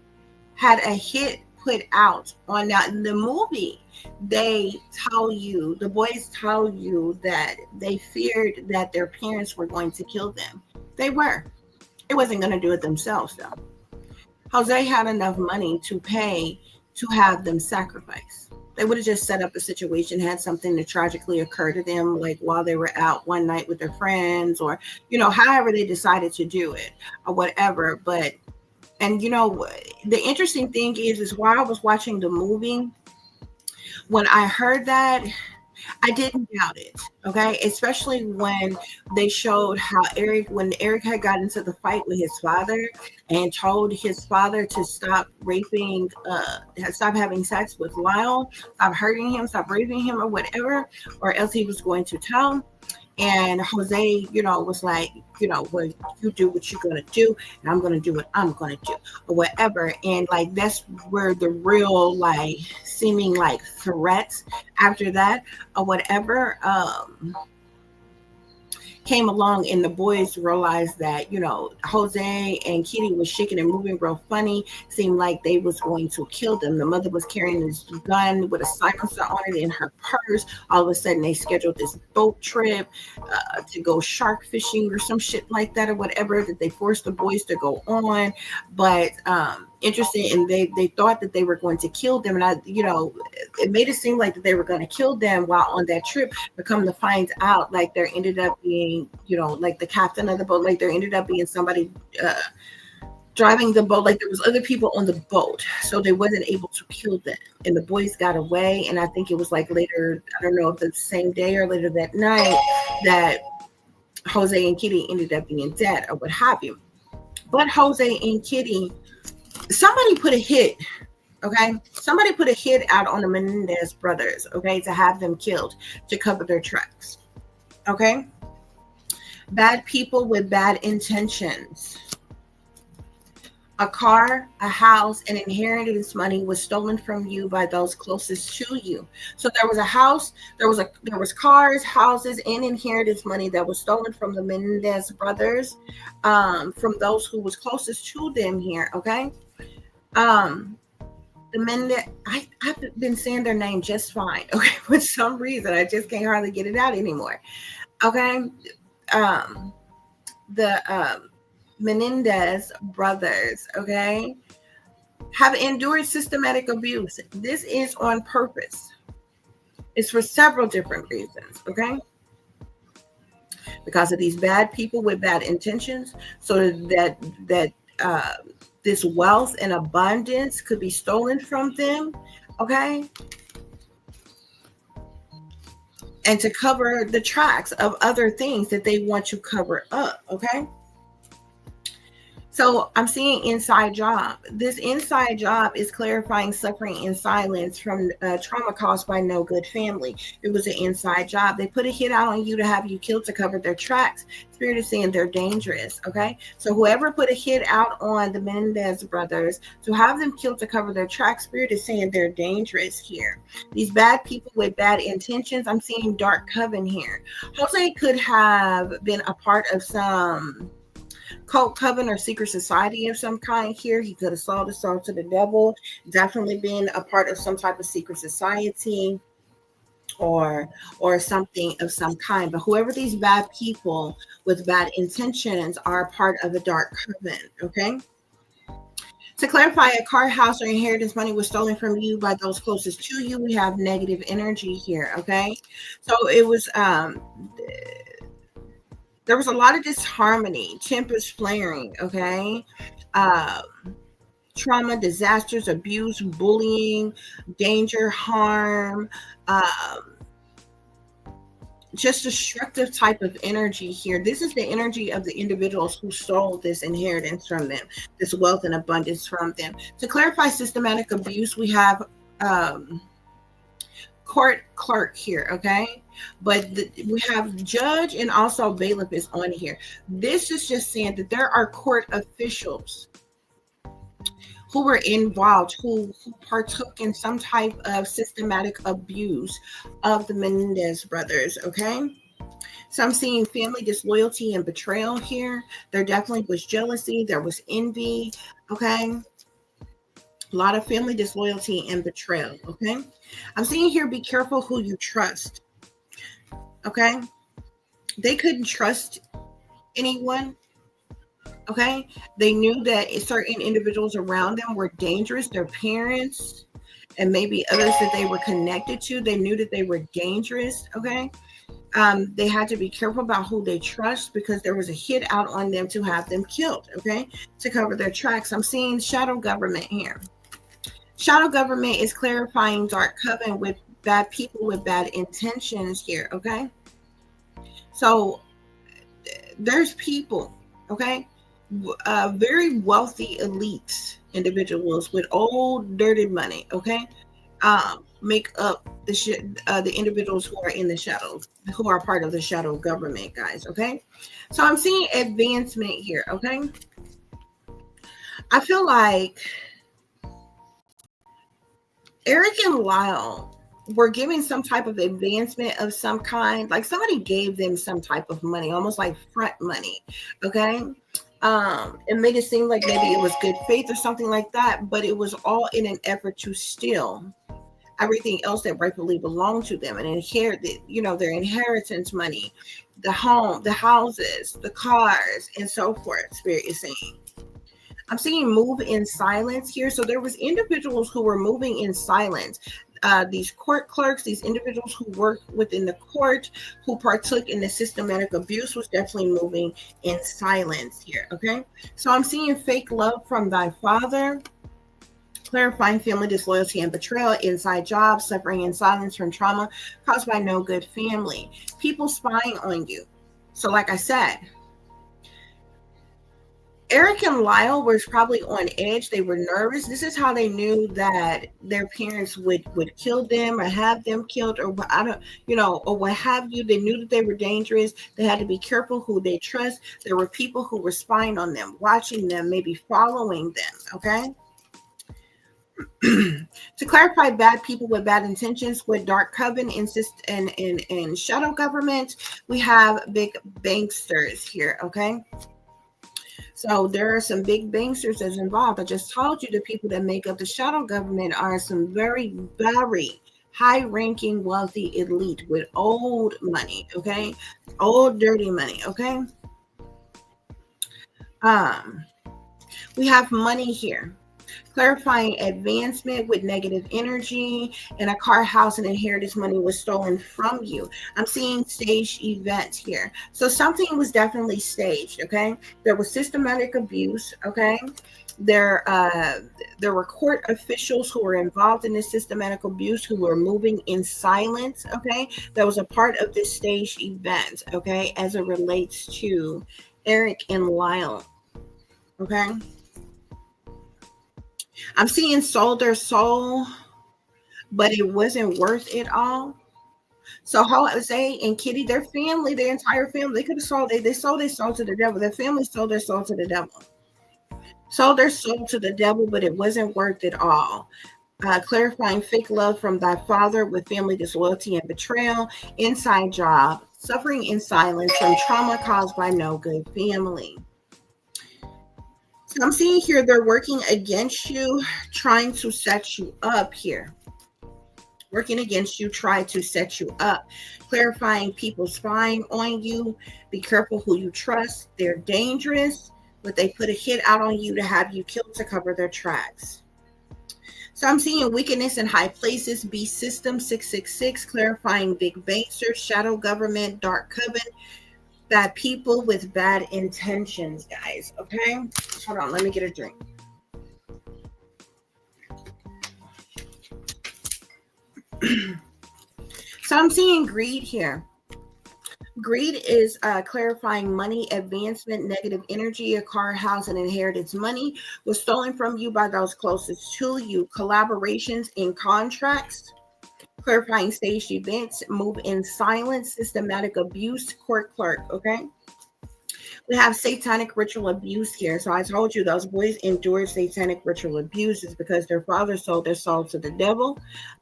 had a hit put out on that in the movie. They tell you, the boys tell you that they feared that their parents were going to kill them. They were. It wasn't going to do it themselves though. Jose had enough money to pay to have them sacrifice. They would have just set up a situation, had something to tragically occur to them, like while they were out one night with their friends, or, however they decided to do it or whatever. But, and the interesting thing is while I was watching the movie, when I heard that, I didn't doubt it, okay? Especially when they showed how when Erik had got into the fight with his father and told his father to stop raping, stop having sex with Lyle, stop hurting him, stop raping him or whatever, or else he was going to tell. And Jose, was like, well, you do what you're going to do, and I'm going to do what I'm going to do, or whatever. And like, that's where the real, like, seeming like threats after that, or whatever, came along, and the boys realized that Jose and Kitty was shaking and moving real funny, seemed like they was going to kill them. The mother was carrying this gun with a silencer on it in her purse. All of a sudden they scheduled this boat trip to go shark fishing or some shit like that or whatever, that they forced the boys to go on. But interesting, and they thought that they were going to kill them, and it made it seem like that they were going to kill them while on that trip, but come to find out, like, there ended up being like the captain of the boat, like there ended up being somebody driving the boat, like there was other people on the boat, so they wasn't able to kill them, and the boys got away. And I think it was like later, I don't know if the same day or later that night, that Jose and Kitty ended up being dead or what have you. But Jose and Kitty, somebody put a hit, okay? Somebody put a hit out on the Menendez brothers, okay, to have them killed to cover their tracks, okay? Bad people with bad intentions. A car, a house, and inheritance money was stolen from you by those closest to you. So there was a house, there was cars, houses, and inheritance money that was stolen from the Menendez brothers, from those who was closest to them here, okay? The Menendez, I've been saying their name just fine, okay? For some reason, I just can't hardly get it out anymore, okay? The Menendez brothers, okay, have endured systematic abuse. This is on purpose. It's for several different reasons, okay? Because of these bad people with bad intentions, so that this wealth and abundance could be stolen from them, okay? And to cover the tracks of other things that they want to cover up, okay? So I'm seeing inside job. This inside job is clarifying suffering in silence from trauma caused by no good family. It was an inside job. They put a hit out on you to have you killed to cover their tracks. Spirit is saying they're dangerous. Okay. So whoever put a hit out on the Menendez brothers to have them killed to cover their tracks, Spirit is saying they're dangerous here. These bad people with bad intentions. I'm seeing dark coven here. Jose could have been a part of some cult coven or secret society of some kind here. He could have sold his soul to the devil, definitely been a part of some type of secret society or something of some kind. But whoever these bad people with bad intentions are a part of the dark coven. Okay. To clarify, a car, house, or inheritance money was stolen from you by those closest to you. We have negative energy here. Okay. So it was there was a lot of disharmony, tempers flaring, okay? Um, Trauma, disasters, abuse, bullying, danger, harm, um, just destructive type of energy here. This is the energy of the individuals who stole this inheritance from them, this wealth and abundance from them. To clarify systematic abuse, we have court clerk here, okay? But we have judge and also bailiff is on here. This is just saying that there are court officials who were involved, who partook in some type of systematic abuse of the Menendez brothers, okay? So I'm seeing family disloyalty and betrayal here. There definitely was jealousy, there was envy, okay? A lot of family disloyalty and betrayal, okay? I'm seeing here, be careful who you trust, okay? They couldn't trust anyone, okay? They knew that certain individuals around them were dangerous, their parents, and maybe others that they were connected to. They knew that they were dangerous, okay? They had to be careful about who they trust because there was a hit out on them to have them killed, okay? To cover their tracks. I'm seeing shadow government here. Shadow government is clarifying dark coven with bad people with bad intentions here, okay? So there's people, okay? Very wealthy elites, individuals with old dirty money, okay? Make up the individuals who are in the shadows, who are part of the shadow government, guys, okay? So I'm seeing advancement here, okay? I feel like Erik and Lyle were giving some type of advancement of some kind, like somebody gave them some type of money, almost like front money, okay? It made it seem like maybe it was good faith or something like that, but it was all in an effort to steal everything else that rightfully belonged to them and inherit, their inheritance money, the home, the houses, the cars, and so forth. Spirit is saying. I'm seeing move in silence here. So there was individuals who were moving in silence. These court clerks, these individuals who work within the court, who partook in the systematic abuse, was definitely moving in silence here. Okay. So I'm seeing fake love from thy father, clarifying family disloyalty and betrayal, inside jobs, suffering in silence from trauma caused by no good family, people spying on you. So like I said, Erik and Lyle was probably on edge. They were nervous. This is how they knew that their parents would kill them or have them killed, or I don't, or what have you. They knew that they were dangerous. They had to be careful who they trust. There were people who were spying on them, watching them, maybe following them. Okay. To clarify, bad people with bad intentions with dark coven and shadow government, we have big banksters here. Okay. So there are some big banksters that's involved. I just told you the people that make up the shadow government are some very, very high-ranking, wealthy elite with old money, okay? Old, dirty money, okay? We have money here. Clarifying advancement with negative energy, and a car, house, and inheritance money was stolen from you. I'm seeing staged events here. So something was definitely staged, okay? There was systematic abuse, okay? There were court officials who were involved in this systematic abuse who were moving in silence, okay? That was a part of this staged event, okay? As it relates to Erik and Lyle. Okay. I'm seeing sold their soul, but it wasn't worth it all. So Jose and Kitty, their family, their entire family, they could have sold. They sold their soul to the devil. Their family sold their soul to the devil. Sold their soul to the devil, but it wasn't worth it all. Clarifying fake love from thy father with family disloyalty and betrayal, inside job, suffering in silence from trauma caused by no good family. So I'm seeing here they're working against you, trying to set you up here. Working against you, try to set you up. Clarifying people spying on you. Be careful who you trust. They're dangerous, but they put a hit out on you to have you killed to cover their tracks. So I'm seeing wickedness in high places, beast system 666, clarifying big banksters, shadow government, dark coven, bad people with bad intentions, guys. Okay, hold on, let me get a drink. So I'm seeing greed here. Greed is clarifying money, advancement, negative energy, a car, house, and inheritance money was stolen from you by those closest to you. Collaborations in contracts, clarifying staged events, move in silence, systematic abuse, court clerk. Okay. We have satanic ritual abuse here. So I told you those boys endured satanic ritual abuses because their father sold their soul to the devil.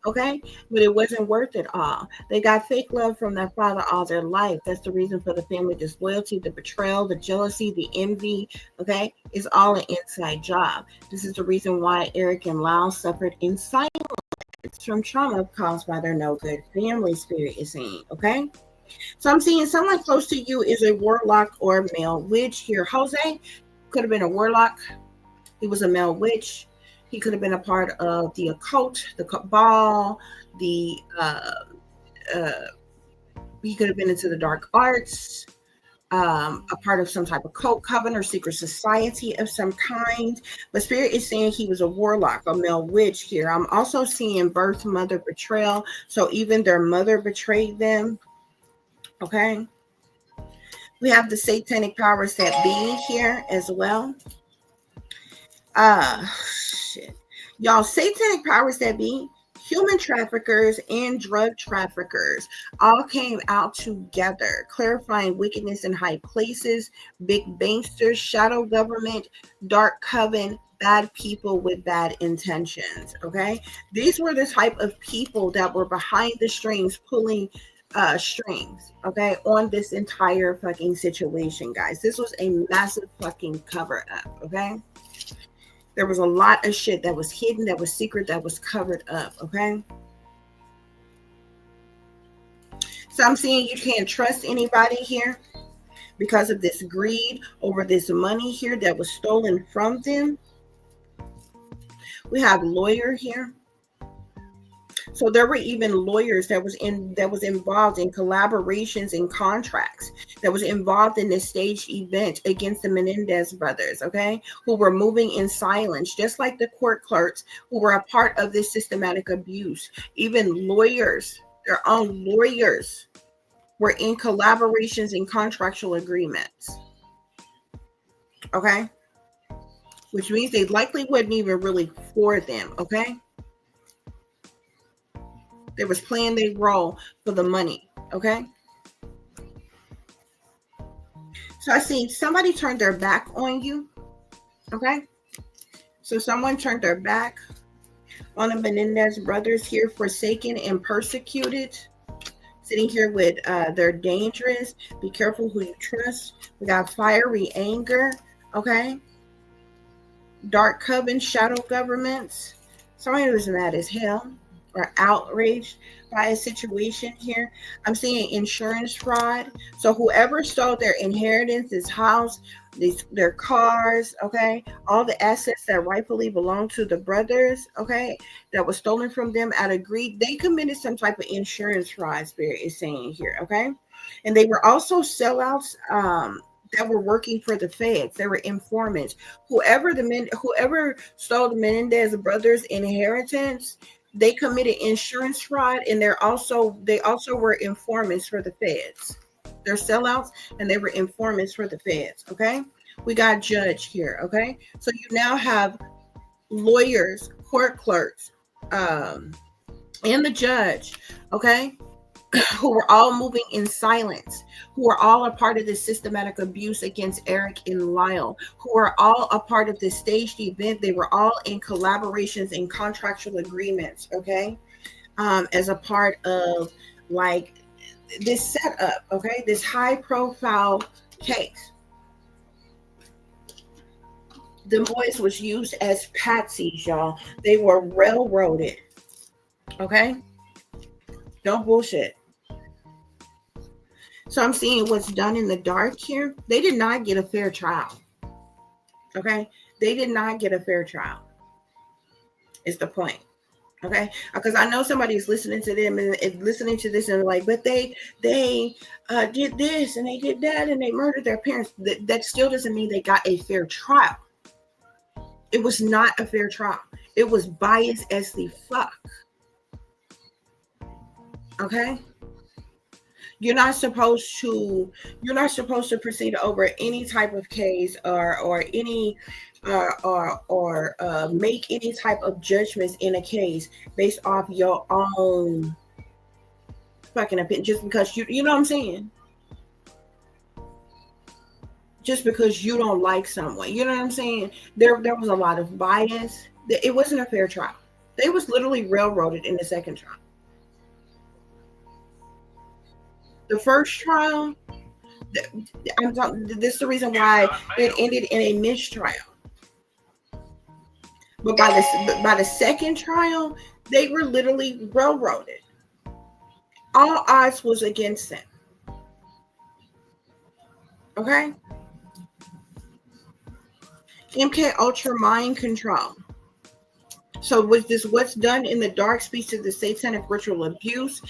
Okay. But it wasn't worth it all. They got fake love from their father all their life. That's the reason for the family disloyalty, the betrayal, the jealousy, the envy. Okay. It's all an inside job. This is the reason why Erik and Lyle suffered in silence from trauma caused by their no good family, spirit is saying. Okay. So I'm seeing someone close to you is a warlock or male witch here. Jose could have been a warlock. He was a male witch. He could have been a part of the occult, the cabal, the he could have been into the dark arts, a part of some type of cult coven or secret society of some kind. But spirit is saying he was a warlock, a male witch here. I'm also seeing birth mother betrayal. So even their mother betrayed them. Okay. We have the satanic powers that be here as well. Shit. Y'all, satanic powers that be, human traffickers and drug traffickers all came out together, clarifying wickedness in high places, big banksters, shadow government, dark coven, bad people with bad intentions. Okay. These were the type of people that were behind the strings pulling strings, okay, on this entire fucking situation, guys. This was a massive fucking cover up, okay? There was a lot of shit that was hidden, that was secret, that was covered up, okay? So I'm seeing you can't trust anybody here because of this greed over this money here that was stolen from them. We have lawyer here. So there were even lawyers that was involved in collaborations and contracts that was involved in this staged event against the Menendez brothers, okay, who were moving in silence, just like the court clerks who were a part of this systematic abuse. Even lawyers, their own lawyers, were in collaborations and contractual agreements, okay, which means they likely wasn't even really for them, okay. They was playing their role for the money, okay? So I see somebody turned their back on you, okay? So someone turned their back on the Menendez brothers here, forsaken and persecuted, sitting here with they're dangerous. Be careful who you trust. We got fiery anger, okay? Dark coven, shadow governments. Somebody was mad as hell or outraged by a situation here. I'm seeing insurance fraud. So whoever stole their inheritance, this house, their cars, okay, all the assets that rightfully belong to the brothers, okay, that was stolen from them out of greed, they committed some type of insurance fraud, spirit is saying here, okay? And they were also sellouts that were working for the feds. They were informants. Whoever stole the Menendez brothers' inheritance, they committed insurance fraud, and they also were informants for the feds. They're sellouts, and they were informants for the feds. Okay, We got judge here, okay? So you now have lawyers, court clerks, and the judge, okay, who were all moving in silence, who are all a part of this systematic abuse against Erik and Lyle, who are all a part of this staged event. They were all in collaborations and contractual agreements, okay, as a part of like this setup, okay, this high profile case. The boys was used as patsies, y'all. They were railroaded, okay? Don't bullshit. So I'm seeing what's done in the dark here. They did not get a fair trial, okay? They did not get a fair trial, is the point, okay? Because I know somebody's listening to them and listening to this and like, but they did this and they did that and they murdered their parents. That still doesn't mean they got a fair trial. It was not a fair trial. It was biased as the fuck. Okay? You're not supposed to proceed over any type of case or any make any type of judgments in a case based off your own fucking opinion, just because you know what I'm saying? Just because you don't like someone, you know what I'm saying? There was a lot of bias. It wasn't a fair trial. They was literally railroaded in the second trial. The first trial, this is the reason why it ended in a mistrial. But by the second trial, they were literally railroaded. All odds was against them. Okay? MK Ultra mind control. So with this, what's done in the dark speaks to the satanic ritual abuse.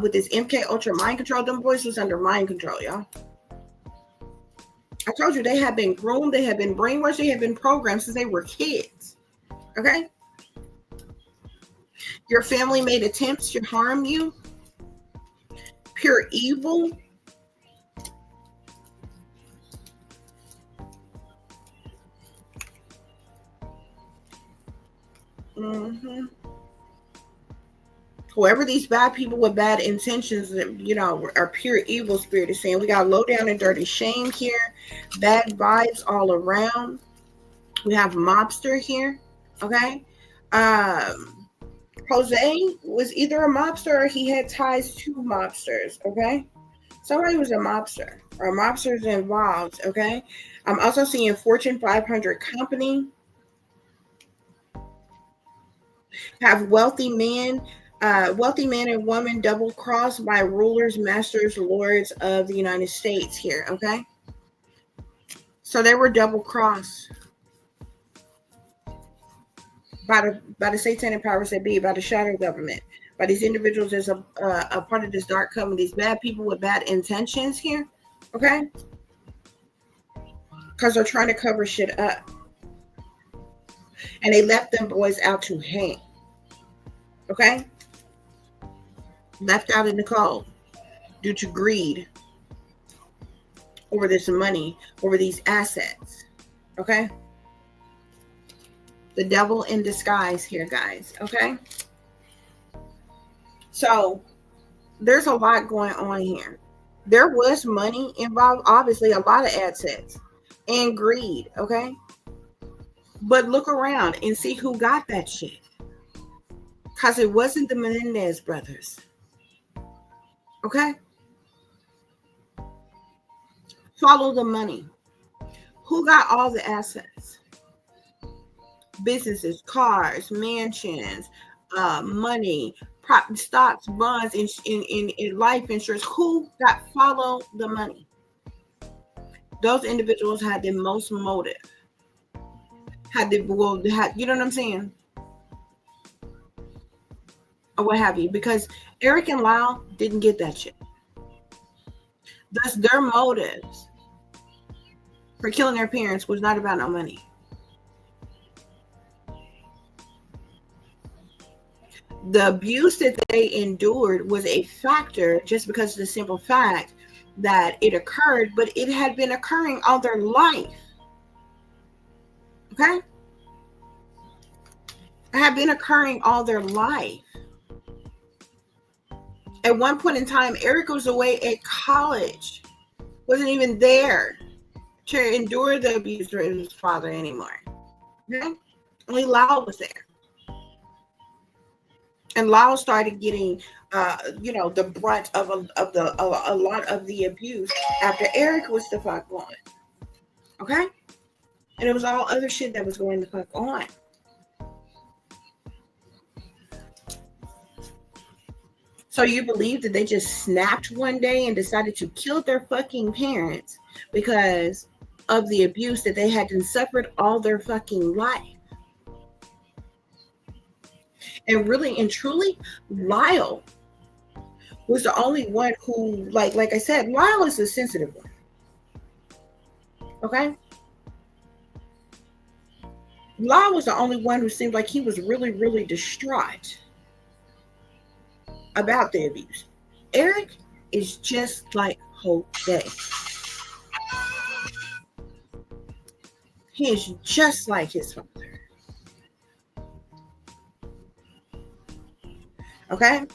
With this MK Ultra mind control, them boys was under mind control, y'all. I told you they have been groomed, they have been brainwashed, they have been programmed since they were kids. Okay? Your family made attempts to harm you. Pure evil. Mm-hmm. Whoever these bad people with bad intentions, you know, are pure evil spirit is saying. We got low down and dirty shame here. Bad vibes all around. We have mobster here. Okay. Jose was either a mobster or he had ties to mobsters. Okay. Somebody was a mobster or mobsters involved. Okay. I'm also seeing Fortune 500 company. Have wealthy men and woman double crossed by rulers, masters, lords of the United States here, okay? So they were double crossed by the satanic powers that be, by the shadow government, by these individuals as a part of this dark coven, these bad people with bad intentions here, okay? Because they're trying to cover shit up. And they left them boys out to hang, okay? Left out in the cold due to greed over this money, over these assets. Okay? The devil in disguise here, guys. Okay? So, there's a lot going on here. There was money involved, obviously, a lot of assets and greed. Okay? But look around and see who got that shit. Because it wasn't the Menendez brothers. Okay? Follow the money. Who got all the assets? Businesses, cars, mansions, money, stocks, bonds, in life insurance. Who got follow the money? Those individuals had the most motive. You know what I'm saying? Or what have you? Because Erik and Lyle didn't get that shit. Thus, their motives for killing their parents was not about no money. The abuse that they endured was a factor just because of the simple fact that it occurred, but it had been occurring all their life. Okay? Have been occurring all their life. At one point in time, Erik was away at college, wasn't even there to endure the abuse of his father anymore. Okay? Only Lyle was there. And Lyle started getting, the brunt of a lot of the abuse after Erik was the fuck gone. Okay? And it was all other shit that was going the fuck on. So you believe that they just snapped one day and decided to kill their fucking parents because of the abuse that they had suffered all their fucking life? And really and truly, Lyle was the only one who, like I said, Lyle is the sensitive one. Okay? Lyle was the only one who seemed like he was really, really distraught about the abuse. Erik is just like Jose. He is just like his father. Okay?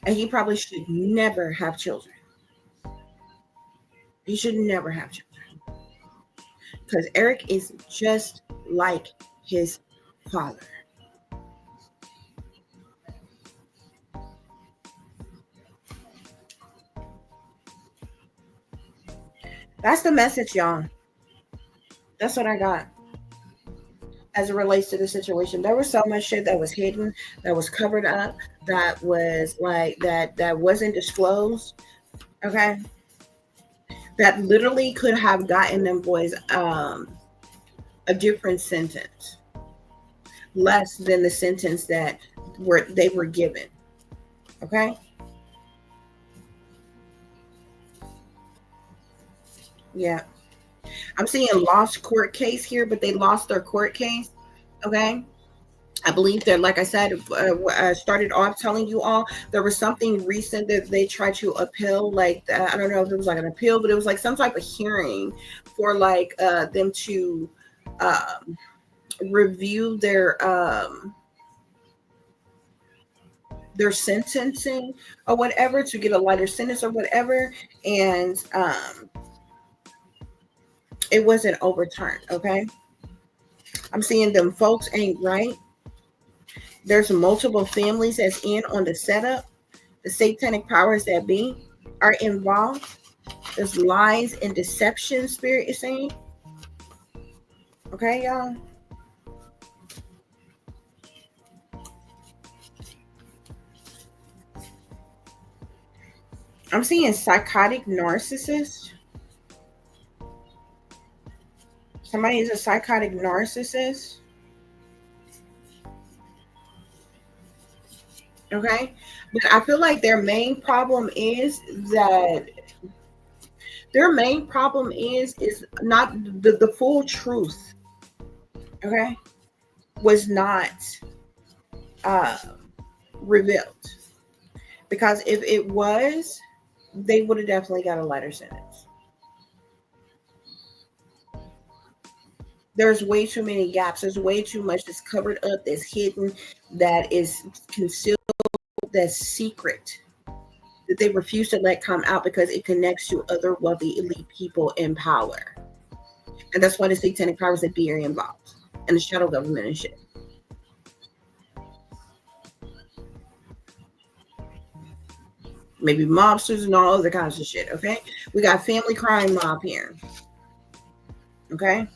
And he probably should never have children. He should never have children. Because Erik is just like his father. That's the message, y'all. That's what I got as it relates to the situation. There was so much shit that was hidden, that was covered up, that was like that wasn't disclosed. Okay. That literally could have gotten them boys a different sentence, less than the sentence that they were given. Okay. Yeah. I'm seeing lost court case here, but they lost their court case. Okay. I believe that, like I said, started off telling you all there was something recent that they tried to appeal. Like, I don't know if it was like an appeal, but it was like some type of hearing for like them to review their sentencing or whatever, to get a lighter sentence or whatever. And it wasn't overturned. Okay. I'm seeing them folks ain't right. There's multiple families that's in on the setup. The satanic powers that be are involved. There's lies and deception, Spirit is saying. Okay, y'all. I'm seeing psychotic narcissist. Somebody is a psychotic narcissist. Okay. But I feel like their main problem is not the full truth. Okay. Was not revealed. Because if it was, they would have definitely got a lighter sentence. There's way too many gaps. There's way too much that's covered up, that's hidden, that is concealed, that's secret, that they refuse to let come out because it connects to other wealthy elite people in power. And that's why the satanic powers that be are involved, and the shadow government and shit. Maybe mobsters and all other kinds of shit. Okay. We got family crime mob here. Okay.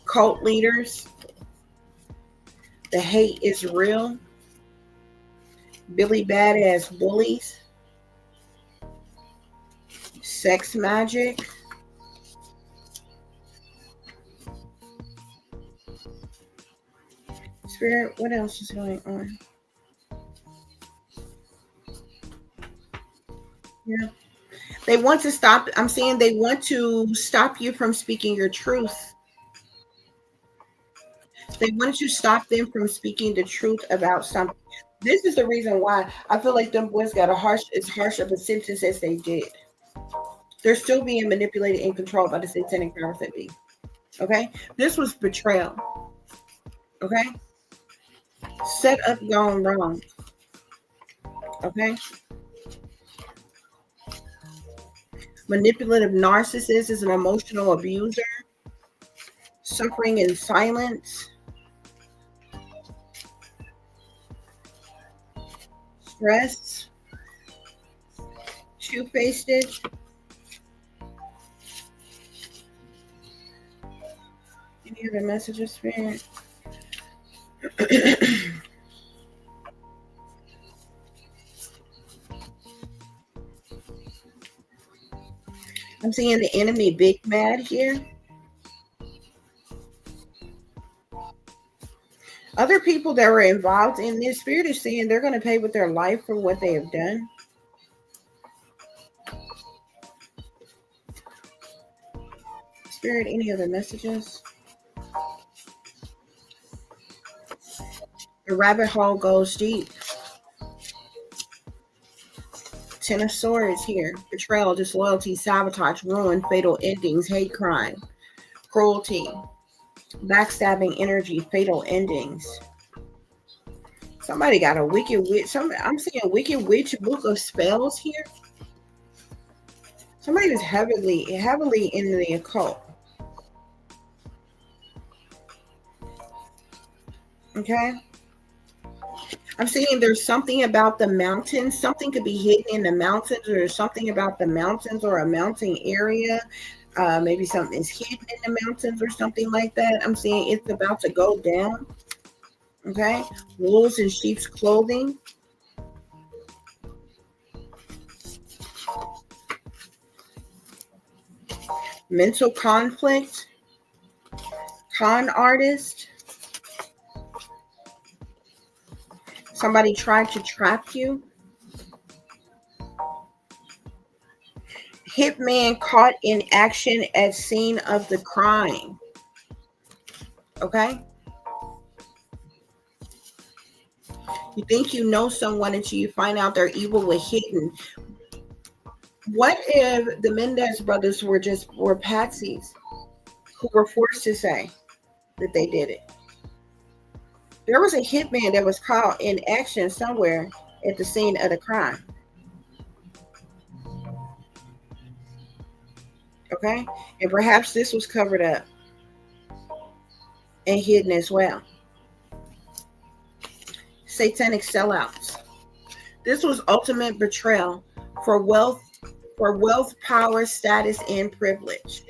Cult leaders. The hate is real. Billy badass bullies. Sex magic. Spirit, what else is going on? Yeah. They want to stop. I'm saying they want to stop you from speaking your truth. They want to stop them from speaking the truth about something. This is the reason why I feel like them boys got as harsh of a sentence as they did. They're still being manipulated and controlled by the satanic powers that be. Okay? This was betrayal. Okay? Set up gone wrong. Okay? Manipulative narcissist is an emotional abuser, suffering in silence, stress, two-faced. Any other messages, Spirit? I'm seeing the enemy big mad here. Other people that were involved in this, Spirit is saying they're going to pay with their life for what they have done. Spirit, any other messages? The rabbit hole goes deep. Ten of Swords here. Betrayal, disloyalty, sabotage, ruin, fatal endings, hate crime, cruelty, backstabbing energy, fatal endings. Somebody got a wicked witch. I'm seeing a wicked witch book of spells here. Somebody was heavily in the occult. Okay. I'm saying there's something about the mountains. Something could be hidden in the mountains, or something about the mountains or a mountain area. Maybe something's hidden in the mountains or something like that. I'm saying it's about to go down. Okay. Wolves in sheep's clothing. Mental conflict. Con artist. Somebody tried to trap you. Hitman caught in action at scene of the crime. Okay? You think you know someone until you find out they're evil with hidden. What if the Menendez brothers were patsies who were forced to say that they did it? There was a hitman that was caught in action somewhere at the scene of the crime. Okay? And perhaps this was covered up and hidden as well. Satanic sellouts. This was ultimate betrayal for wealth, power, status, and privilege.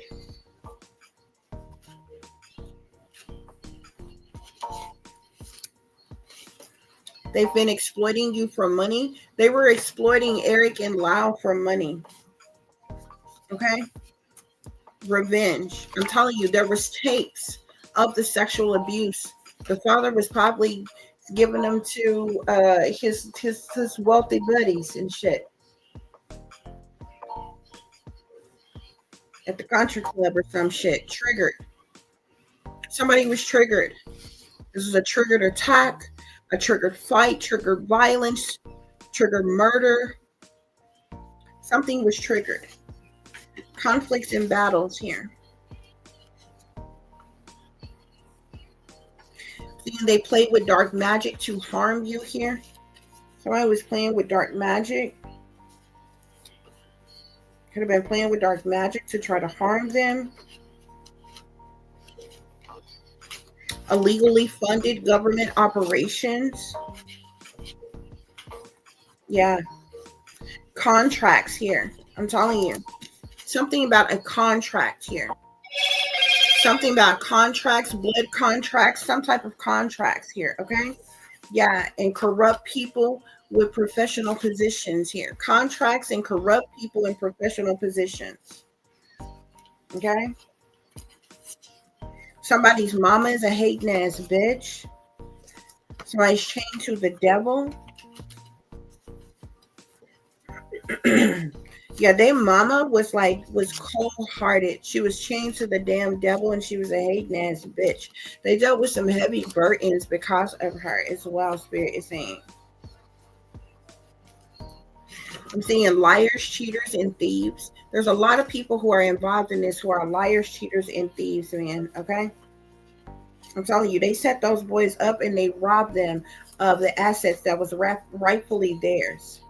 They've been exploiting you for money. They were exploiting Erik and Lyle for money. Okay? Revenge. I'm telling you, there was tapes of the sexual abuse. The father was probably giving them to his wealthy buddies and shit at the country club or some shit. Triggered. Somebody was triggered. This was a triggered attack, a triggered fight, triggered violence, triggered murder. Something was triggered. Conflicts and battles here. They played with dark magic to harm you here. Somebody was playing with dark magic. Could have been playing with dark magic to try to harm them. Illegally funded government operations. Yeah. Contracts here. I'm telling you. Something about a contract here. Something about contracts, blood contracts, some type of contracts here, okay? Yeah, and corrupt people with professional positions here. Contracts and corrupt people in professional positions. Okay? Somebody's mama is a hating ass bitch. Somebody's chained to the devil. Yeah, their mama was cold-hearted. She was chained to the damn devil, and she was a hating ass bitch. They dealt with some heavy burdens because of her as well, Spirit is saying. I'm seeing liars, cheaters, and thieves. There's a lot of people who are involved in this who are liars, cheaters, and thieves, man. Okay? I'm telling you, they set those boys up and they robbed them of the assets that was rightfully theirs.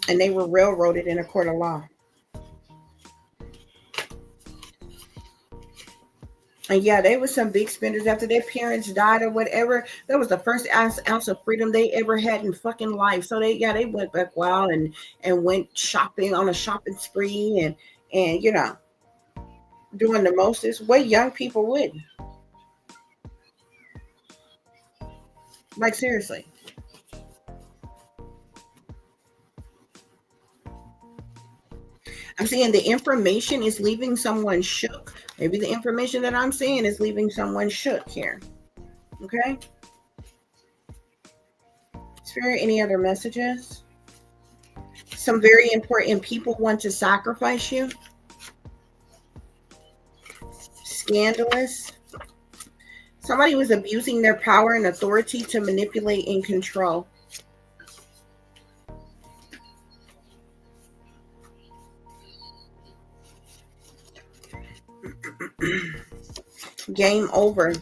And they were railroaded in a court of law. And yeah, they were some big spenders after their parents died or whatever. That was the first ounce of freedom they ever had in fucking life. So they went back wild and went shopping on a shopping spree and doing the most is what young people would. Like seriously. I'm seeing the information is leaving someone shook. Maybe the information that I'm seeing is leaving someone shook here. Okay. Spirit, any other messages? Some very important people want to sacrifice you. Scandalous. Somebody was abusing their power and authority to manipulate and control. Game over.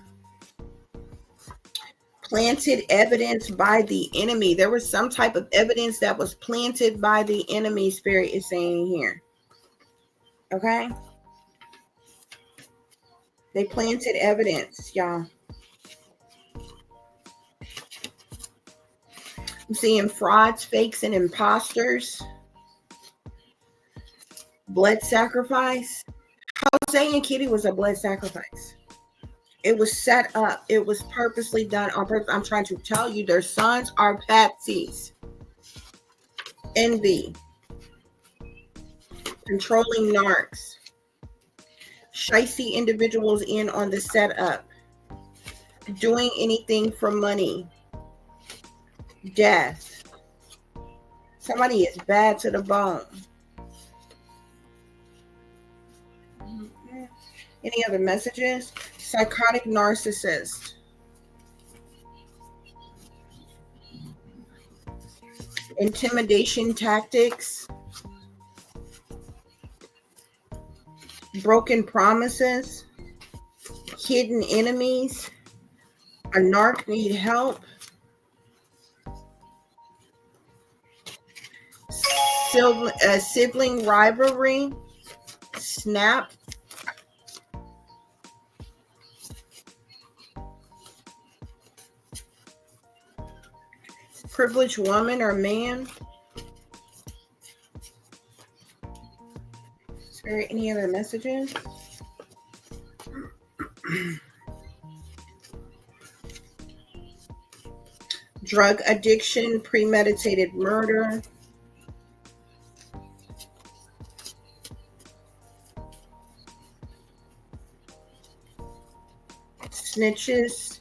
Planted evidence by the enemy. There was some type of evidence that was planted by the enemy, Spirit is saying here. Okay? They planted evidence, y'all. I'm seeing frauds, fakes, and imposters. Blood sacrifice. Jose and Kitty was a blood sacrifice. It was set up. It was purposely done on purpose. I'm trying to tell you, their sons are patsies. Envy. Controlling narcs. Shicey individuals in on the setup. Doing anything for money. Death. Somebody is bad to the bone. Any other messages? Psychotic narcissist. Intimidation tactics. Broken promises. Hidden enemies. A narc need help. Sibling rivalry. Snap. Privileged woman or man. Is there any other messages? Drug addiction, premeditated murder. Snitches.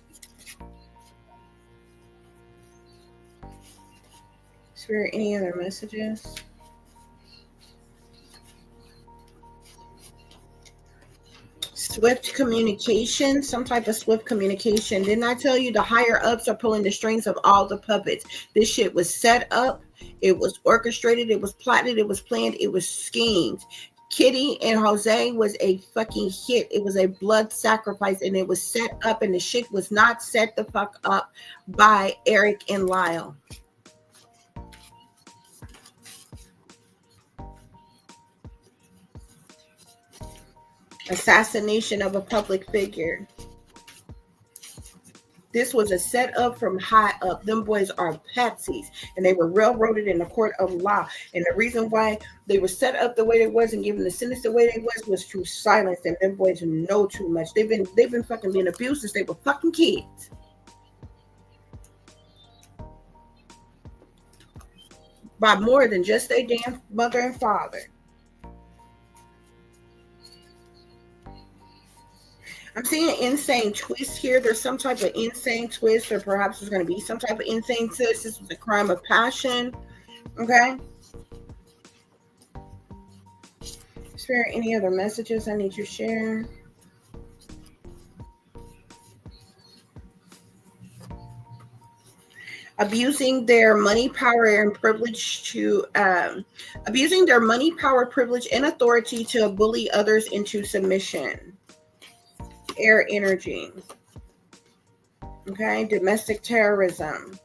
Is there any other messages? Swift communication, some type of swift communication. Didn't I tell you the higher ups are pulling the strings of all the puppets? This shit was set up. It was orchestrated. It was plotted. It was planned. It was schemed. Kitty and Jose was a fucking hit. It was a blood sacrifice and it was set up, and the shit was not set the fuck up by Erik and Lyle. Assassination of a public figure. This was a setup from high up. Them boys are patsies, and they were railroaded in the court of law. And the reason why they were set up the way they was and given the sentence the way they was through silence. And them boys know too much. They've been fucking being abused since they were fucking kids. By more than just their damn mother and father. I'm seeing an insane twist here. There's some type of insane twist, or perhaps there's going to be some type of insane twist. This was a crime of passion. Okay. Is there any other messages I need to share? abusing their money, power, and privilege to abusing their money, power, privilege, and authority to bully others into submission. Air energy. Okay, domestic terrorism.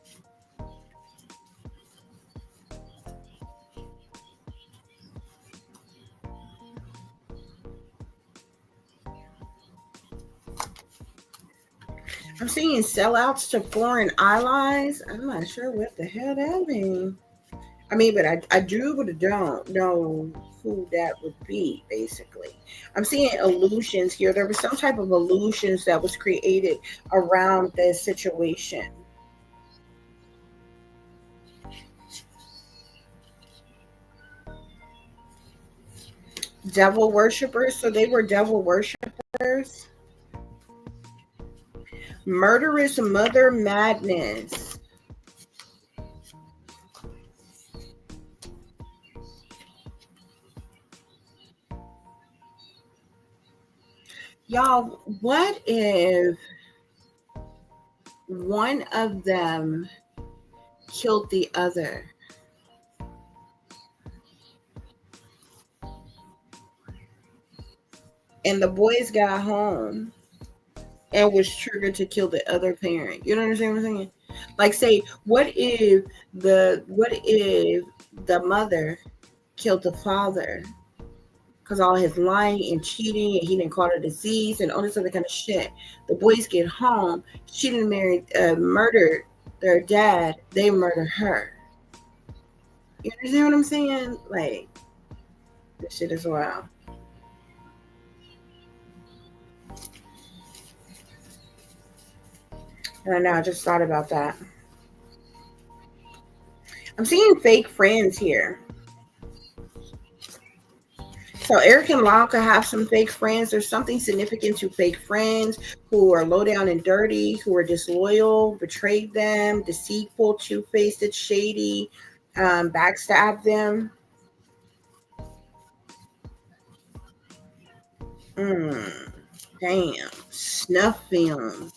I'm seeing sellouts to foreign allies. I'm not sure what the hell that means. I mean, but I do, but I don't know who that would be, basically. I'm seeing illusions here. There was some type of illusions that was created around this situation. Devil worshippers. So they were devil worshippers. Murderous mother madness. Y'all, what if one of them killed the other? And the boys got home and was triggered to kill the other parent. You know what I'm saying? Like, say, what if the mother killed the father because all his lying and cheating, and he didn't call it a disease and all this other kind of shit. The boys get home, she didn't murdered their dad. They murder her. You understand what I'm saying? Like, this shit is wild. And I know I just thought about that. I'm seeing fake friends here. So Erik and Lyle could have some fake friends. There's something significant to fake friends who are low down and dirty, who are disloyal, betrayed them, deceitful, two-faced, shady, backstab them. Damn. Snuff film.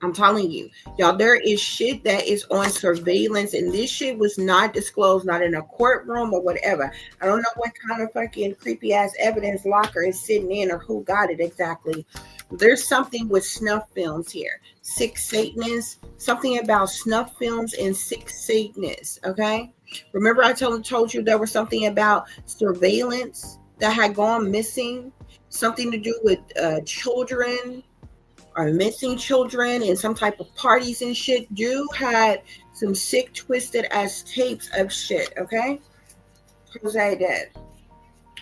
I'm telling you, y'all, there is shit that is on surveillance, and this shit was not disclosed, not in a courtroom or whatever. I don't know what kind of fucking creepy ass evidence locker is sitting in or who got it exactly. There's something with snuff films here. Sick Satanists, something about snuff films and sick Satanists. Okay. Remember, I told you there was something about surveillance that had gone missing, something to do with children or missing children and some type of parties and shit. Dude had some sick, twisted ass tapes of shit, okay? Jose did.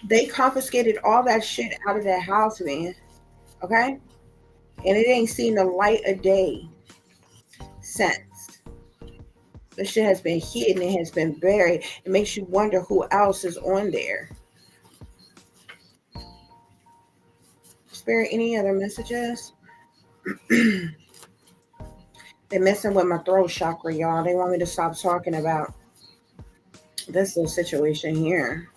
They confiscated all that shit out of that house, man, okay? And it ain't seen the light of day since. The shit has been hidden, it has been buried. It makes you wonder who else is on there. Spirit, any other messages? They're messing with my throat chakra, y'all. They want me to stop talking about this little situation here.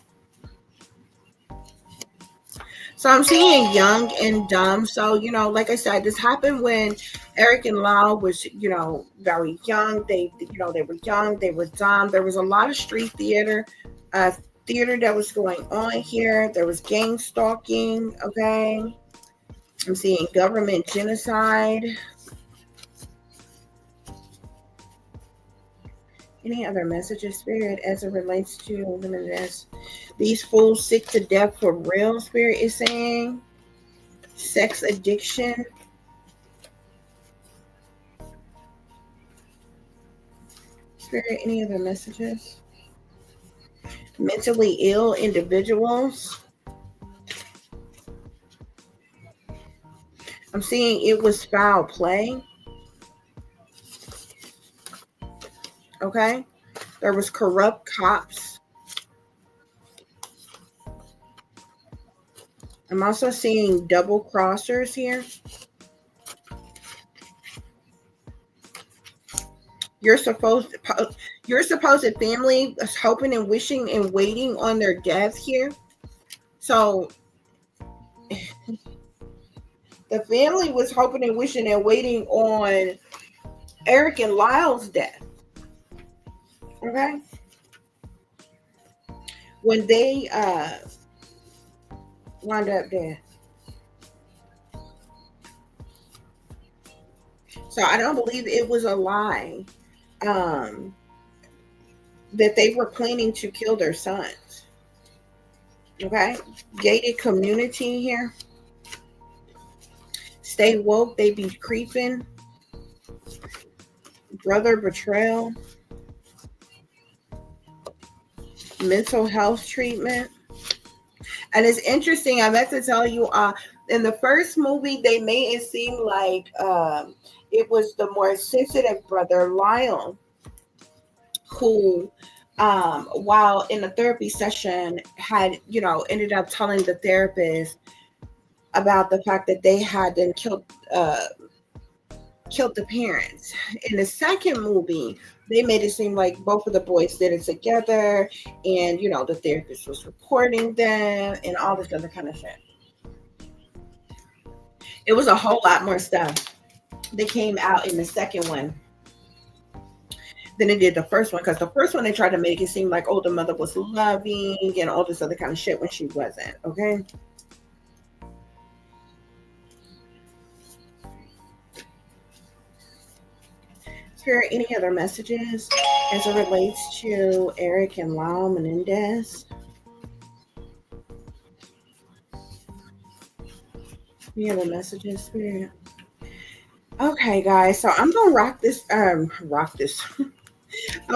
So I'm seeing young and dumb. So, like I said, this happened when Erik and Lyle was, very young. They were young, they were dumb. There was a lot of street theater that was going on here. There was gang stalking, okay? I'm seeing government genocide. Any other messages, Spirit, as it relates to Menendez? These fools sick to death for real, Spirit is saying. Sex addiction. Spirit, any other messages? Mentally ill individuals. I'm seeing it was foul play. Okay. There was corrupt cops. I'm also seeing double crossers here. Your supposed family is hoping and wishing and waiting on their death here. So the family was hoping and wishing and waiting on Erik and Lyle's death. Okay. When they wound up dead. So I don't believe it was a lie um, that they were planning to kill their sons. Okay. Gated community here. Stay woke, they be creeping. Brother betrayal. Mental health treatment. And it's interesting. I meant to tell you, in the first movie, they made it seem like it was the more sensitive brother, Lyle, who, while in the therapy session, had, ended up telling the therapist about the fact that they had then killed the parents. In the second movie, they made it seem like both of the boys did it together, and the therapist was reporting them and all this other kind of shit. It was a whole lot more stuff that came out in the second one than it did the first one, because the first one they tried to make it seem like, oh, the mother was loving and all this other kind of shit when she wasn't. Okay. Is there any other messages as it relates to Erik and Lyle Menendez? Any other messages, Spirit? Okay, guys. So I'm gonna rock this. I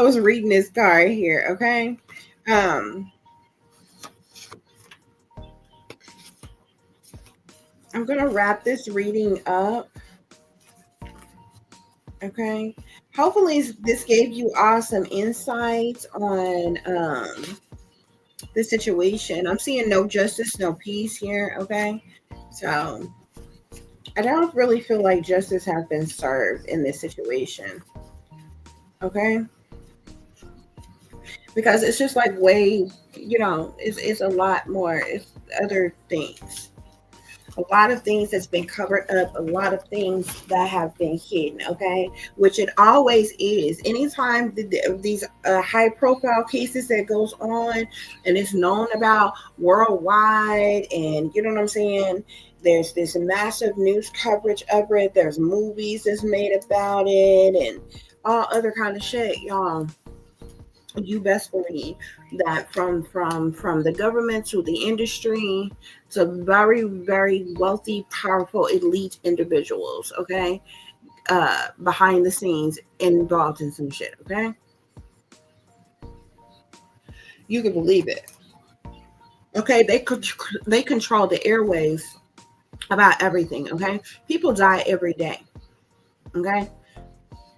was reading this card here. Okay. Um, I'm gonna wrap this reading up. Okay. Hopefully, this gave you all some insights on the situation. I'm seeing no justice, no peace here. Okay. So I don't really feel like justice has been served in this situation. Okay. Because it's just like way, it's a lot more. It's other things. A lot of things that's been covered up, a lot of things that have been hidden, okay, which it always is. Anytime these high profile cases that goes on and it's known about worldwide, and you know what I'm saying, there's this massive news coverage of it, there's movies that's made about it and all other kind of shit, y'all. You best believe that from the government to the industry to very very wealthy powerful elite individuals, okay, behind the scenes involved in some shit, okay, you can believe it. Okay, they control the airwaves about everything. Okay, people die every day. Okay,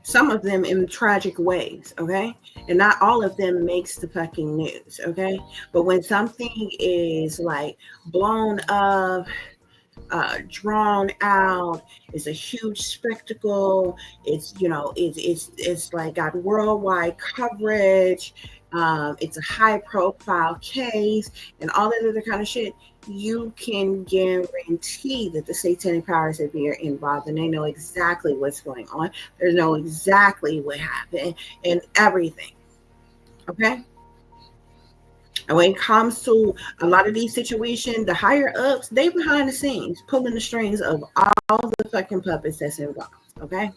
some of them in tragic ways, okay, and not all of them makes the fucking news, okay, but when something is like blown up, drawn out, it's a huge spectacle, it's it's like got worldwide coverage, it's a high profile case and all that other kind of shit, you can guarantee that the satanic powers that be are involved, and they know exactly what's going on. They know exactly what happened and everything. Okay. And when it comes to a lot of these situations, the higher ups, they behind the scenes, pulling the strings of all the fucking puppets that's involved. Okay.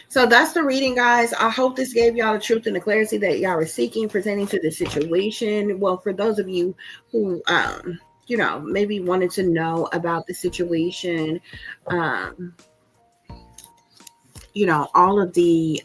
So that's the reading, guys. I hope this gave y'all the truth and the clarity that y'all were seeking pertaining to the situation. Well, for those of you who, maybe wanted to know about the situation, um, all of the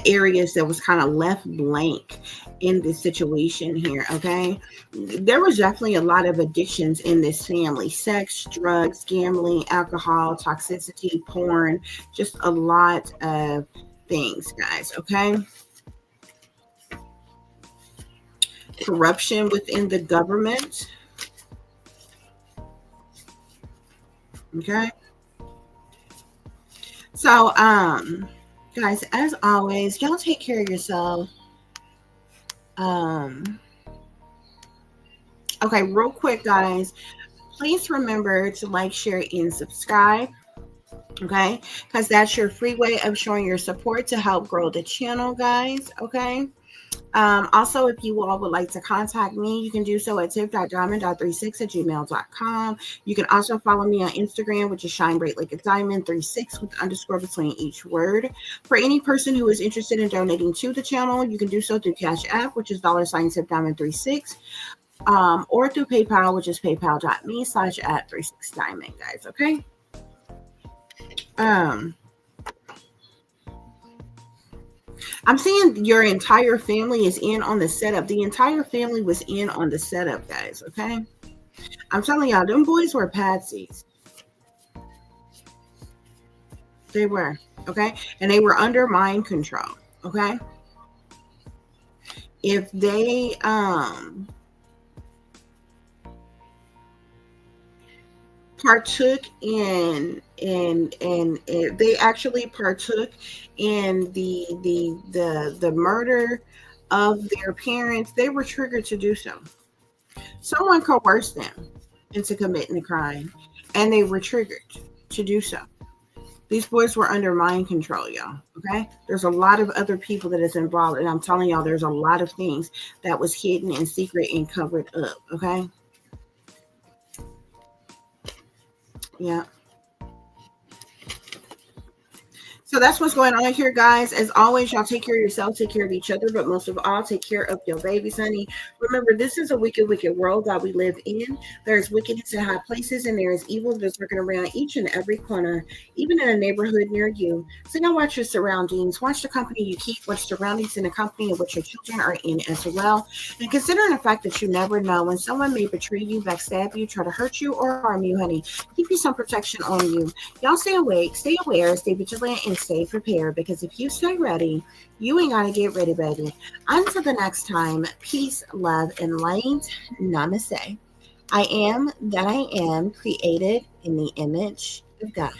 areas that was kind of left blank in this situation here, okay, there was definitely a lot of addictions in this family: sex, drugs, gambling, alcohol, toxicity, porn, just a lot of things, guys, okay. Corruption within the government, okay. So guys, as always, y'all take care of yourself. um okay, real quick, guys, please remember to like, share, and subscribe. Okay, because that's your free way of showing your support to help grow the channel, guys. Okay. Also, if you all would like to contact me, you can do so at tip.diamond.36@gmail.com. You can also follow me on Instagram, which is shine bright like a diamond 36 with underscore between each word. For any person who is interested in donating to the channel, you can do so through Cash App, which is $ tip diamond 36, or through PayPal, which is paypal.me/@36diamond, guys. Okay. Um, I'm seeing your entire family is in on the setup. The entire family was in on the setup, guys. Okay. I'm telling y'all, them boys were patsies. They were. Okay. And they were under mind control. Okay. If they partook in if they actually partook in the murder of their parents, they were triggered to do so. Someone coerced them into committing the crime, and they were triggered to do so. These boys were under mind control, y'all. Okay. There's a lot of other people that is involved, and I'm telling y'all, there's a lot of things that was hidden and secret and covered up. Okay. Yeah. So that's what's going on here, guys. As always, y'all take care of yourself, take care of each other, but most of all, take care of your babies, honey. Remember, this is a wicked, wicked world that we live in. There's wickedness in high places, and there is evil that's lurking around each and every corner, even in a neighborhood near you. So now watch your surroundings. Watch the company you keep, watch the surroundings in the company in which your children are in as well. And considering the fact that you never know when someone may betray you, backstab you, try to hurt you, or harm you, honey, keep you some protection on you. Y'all stay awake, stay aware, stay vigilant, and stay prepared, because if you stay ready, you ain't gotta get ready, baby. Until the next time, peace, love, and light. Namaste. I am that I am, created in the image of God.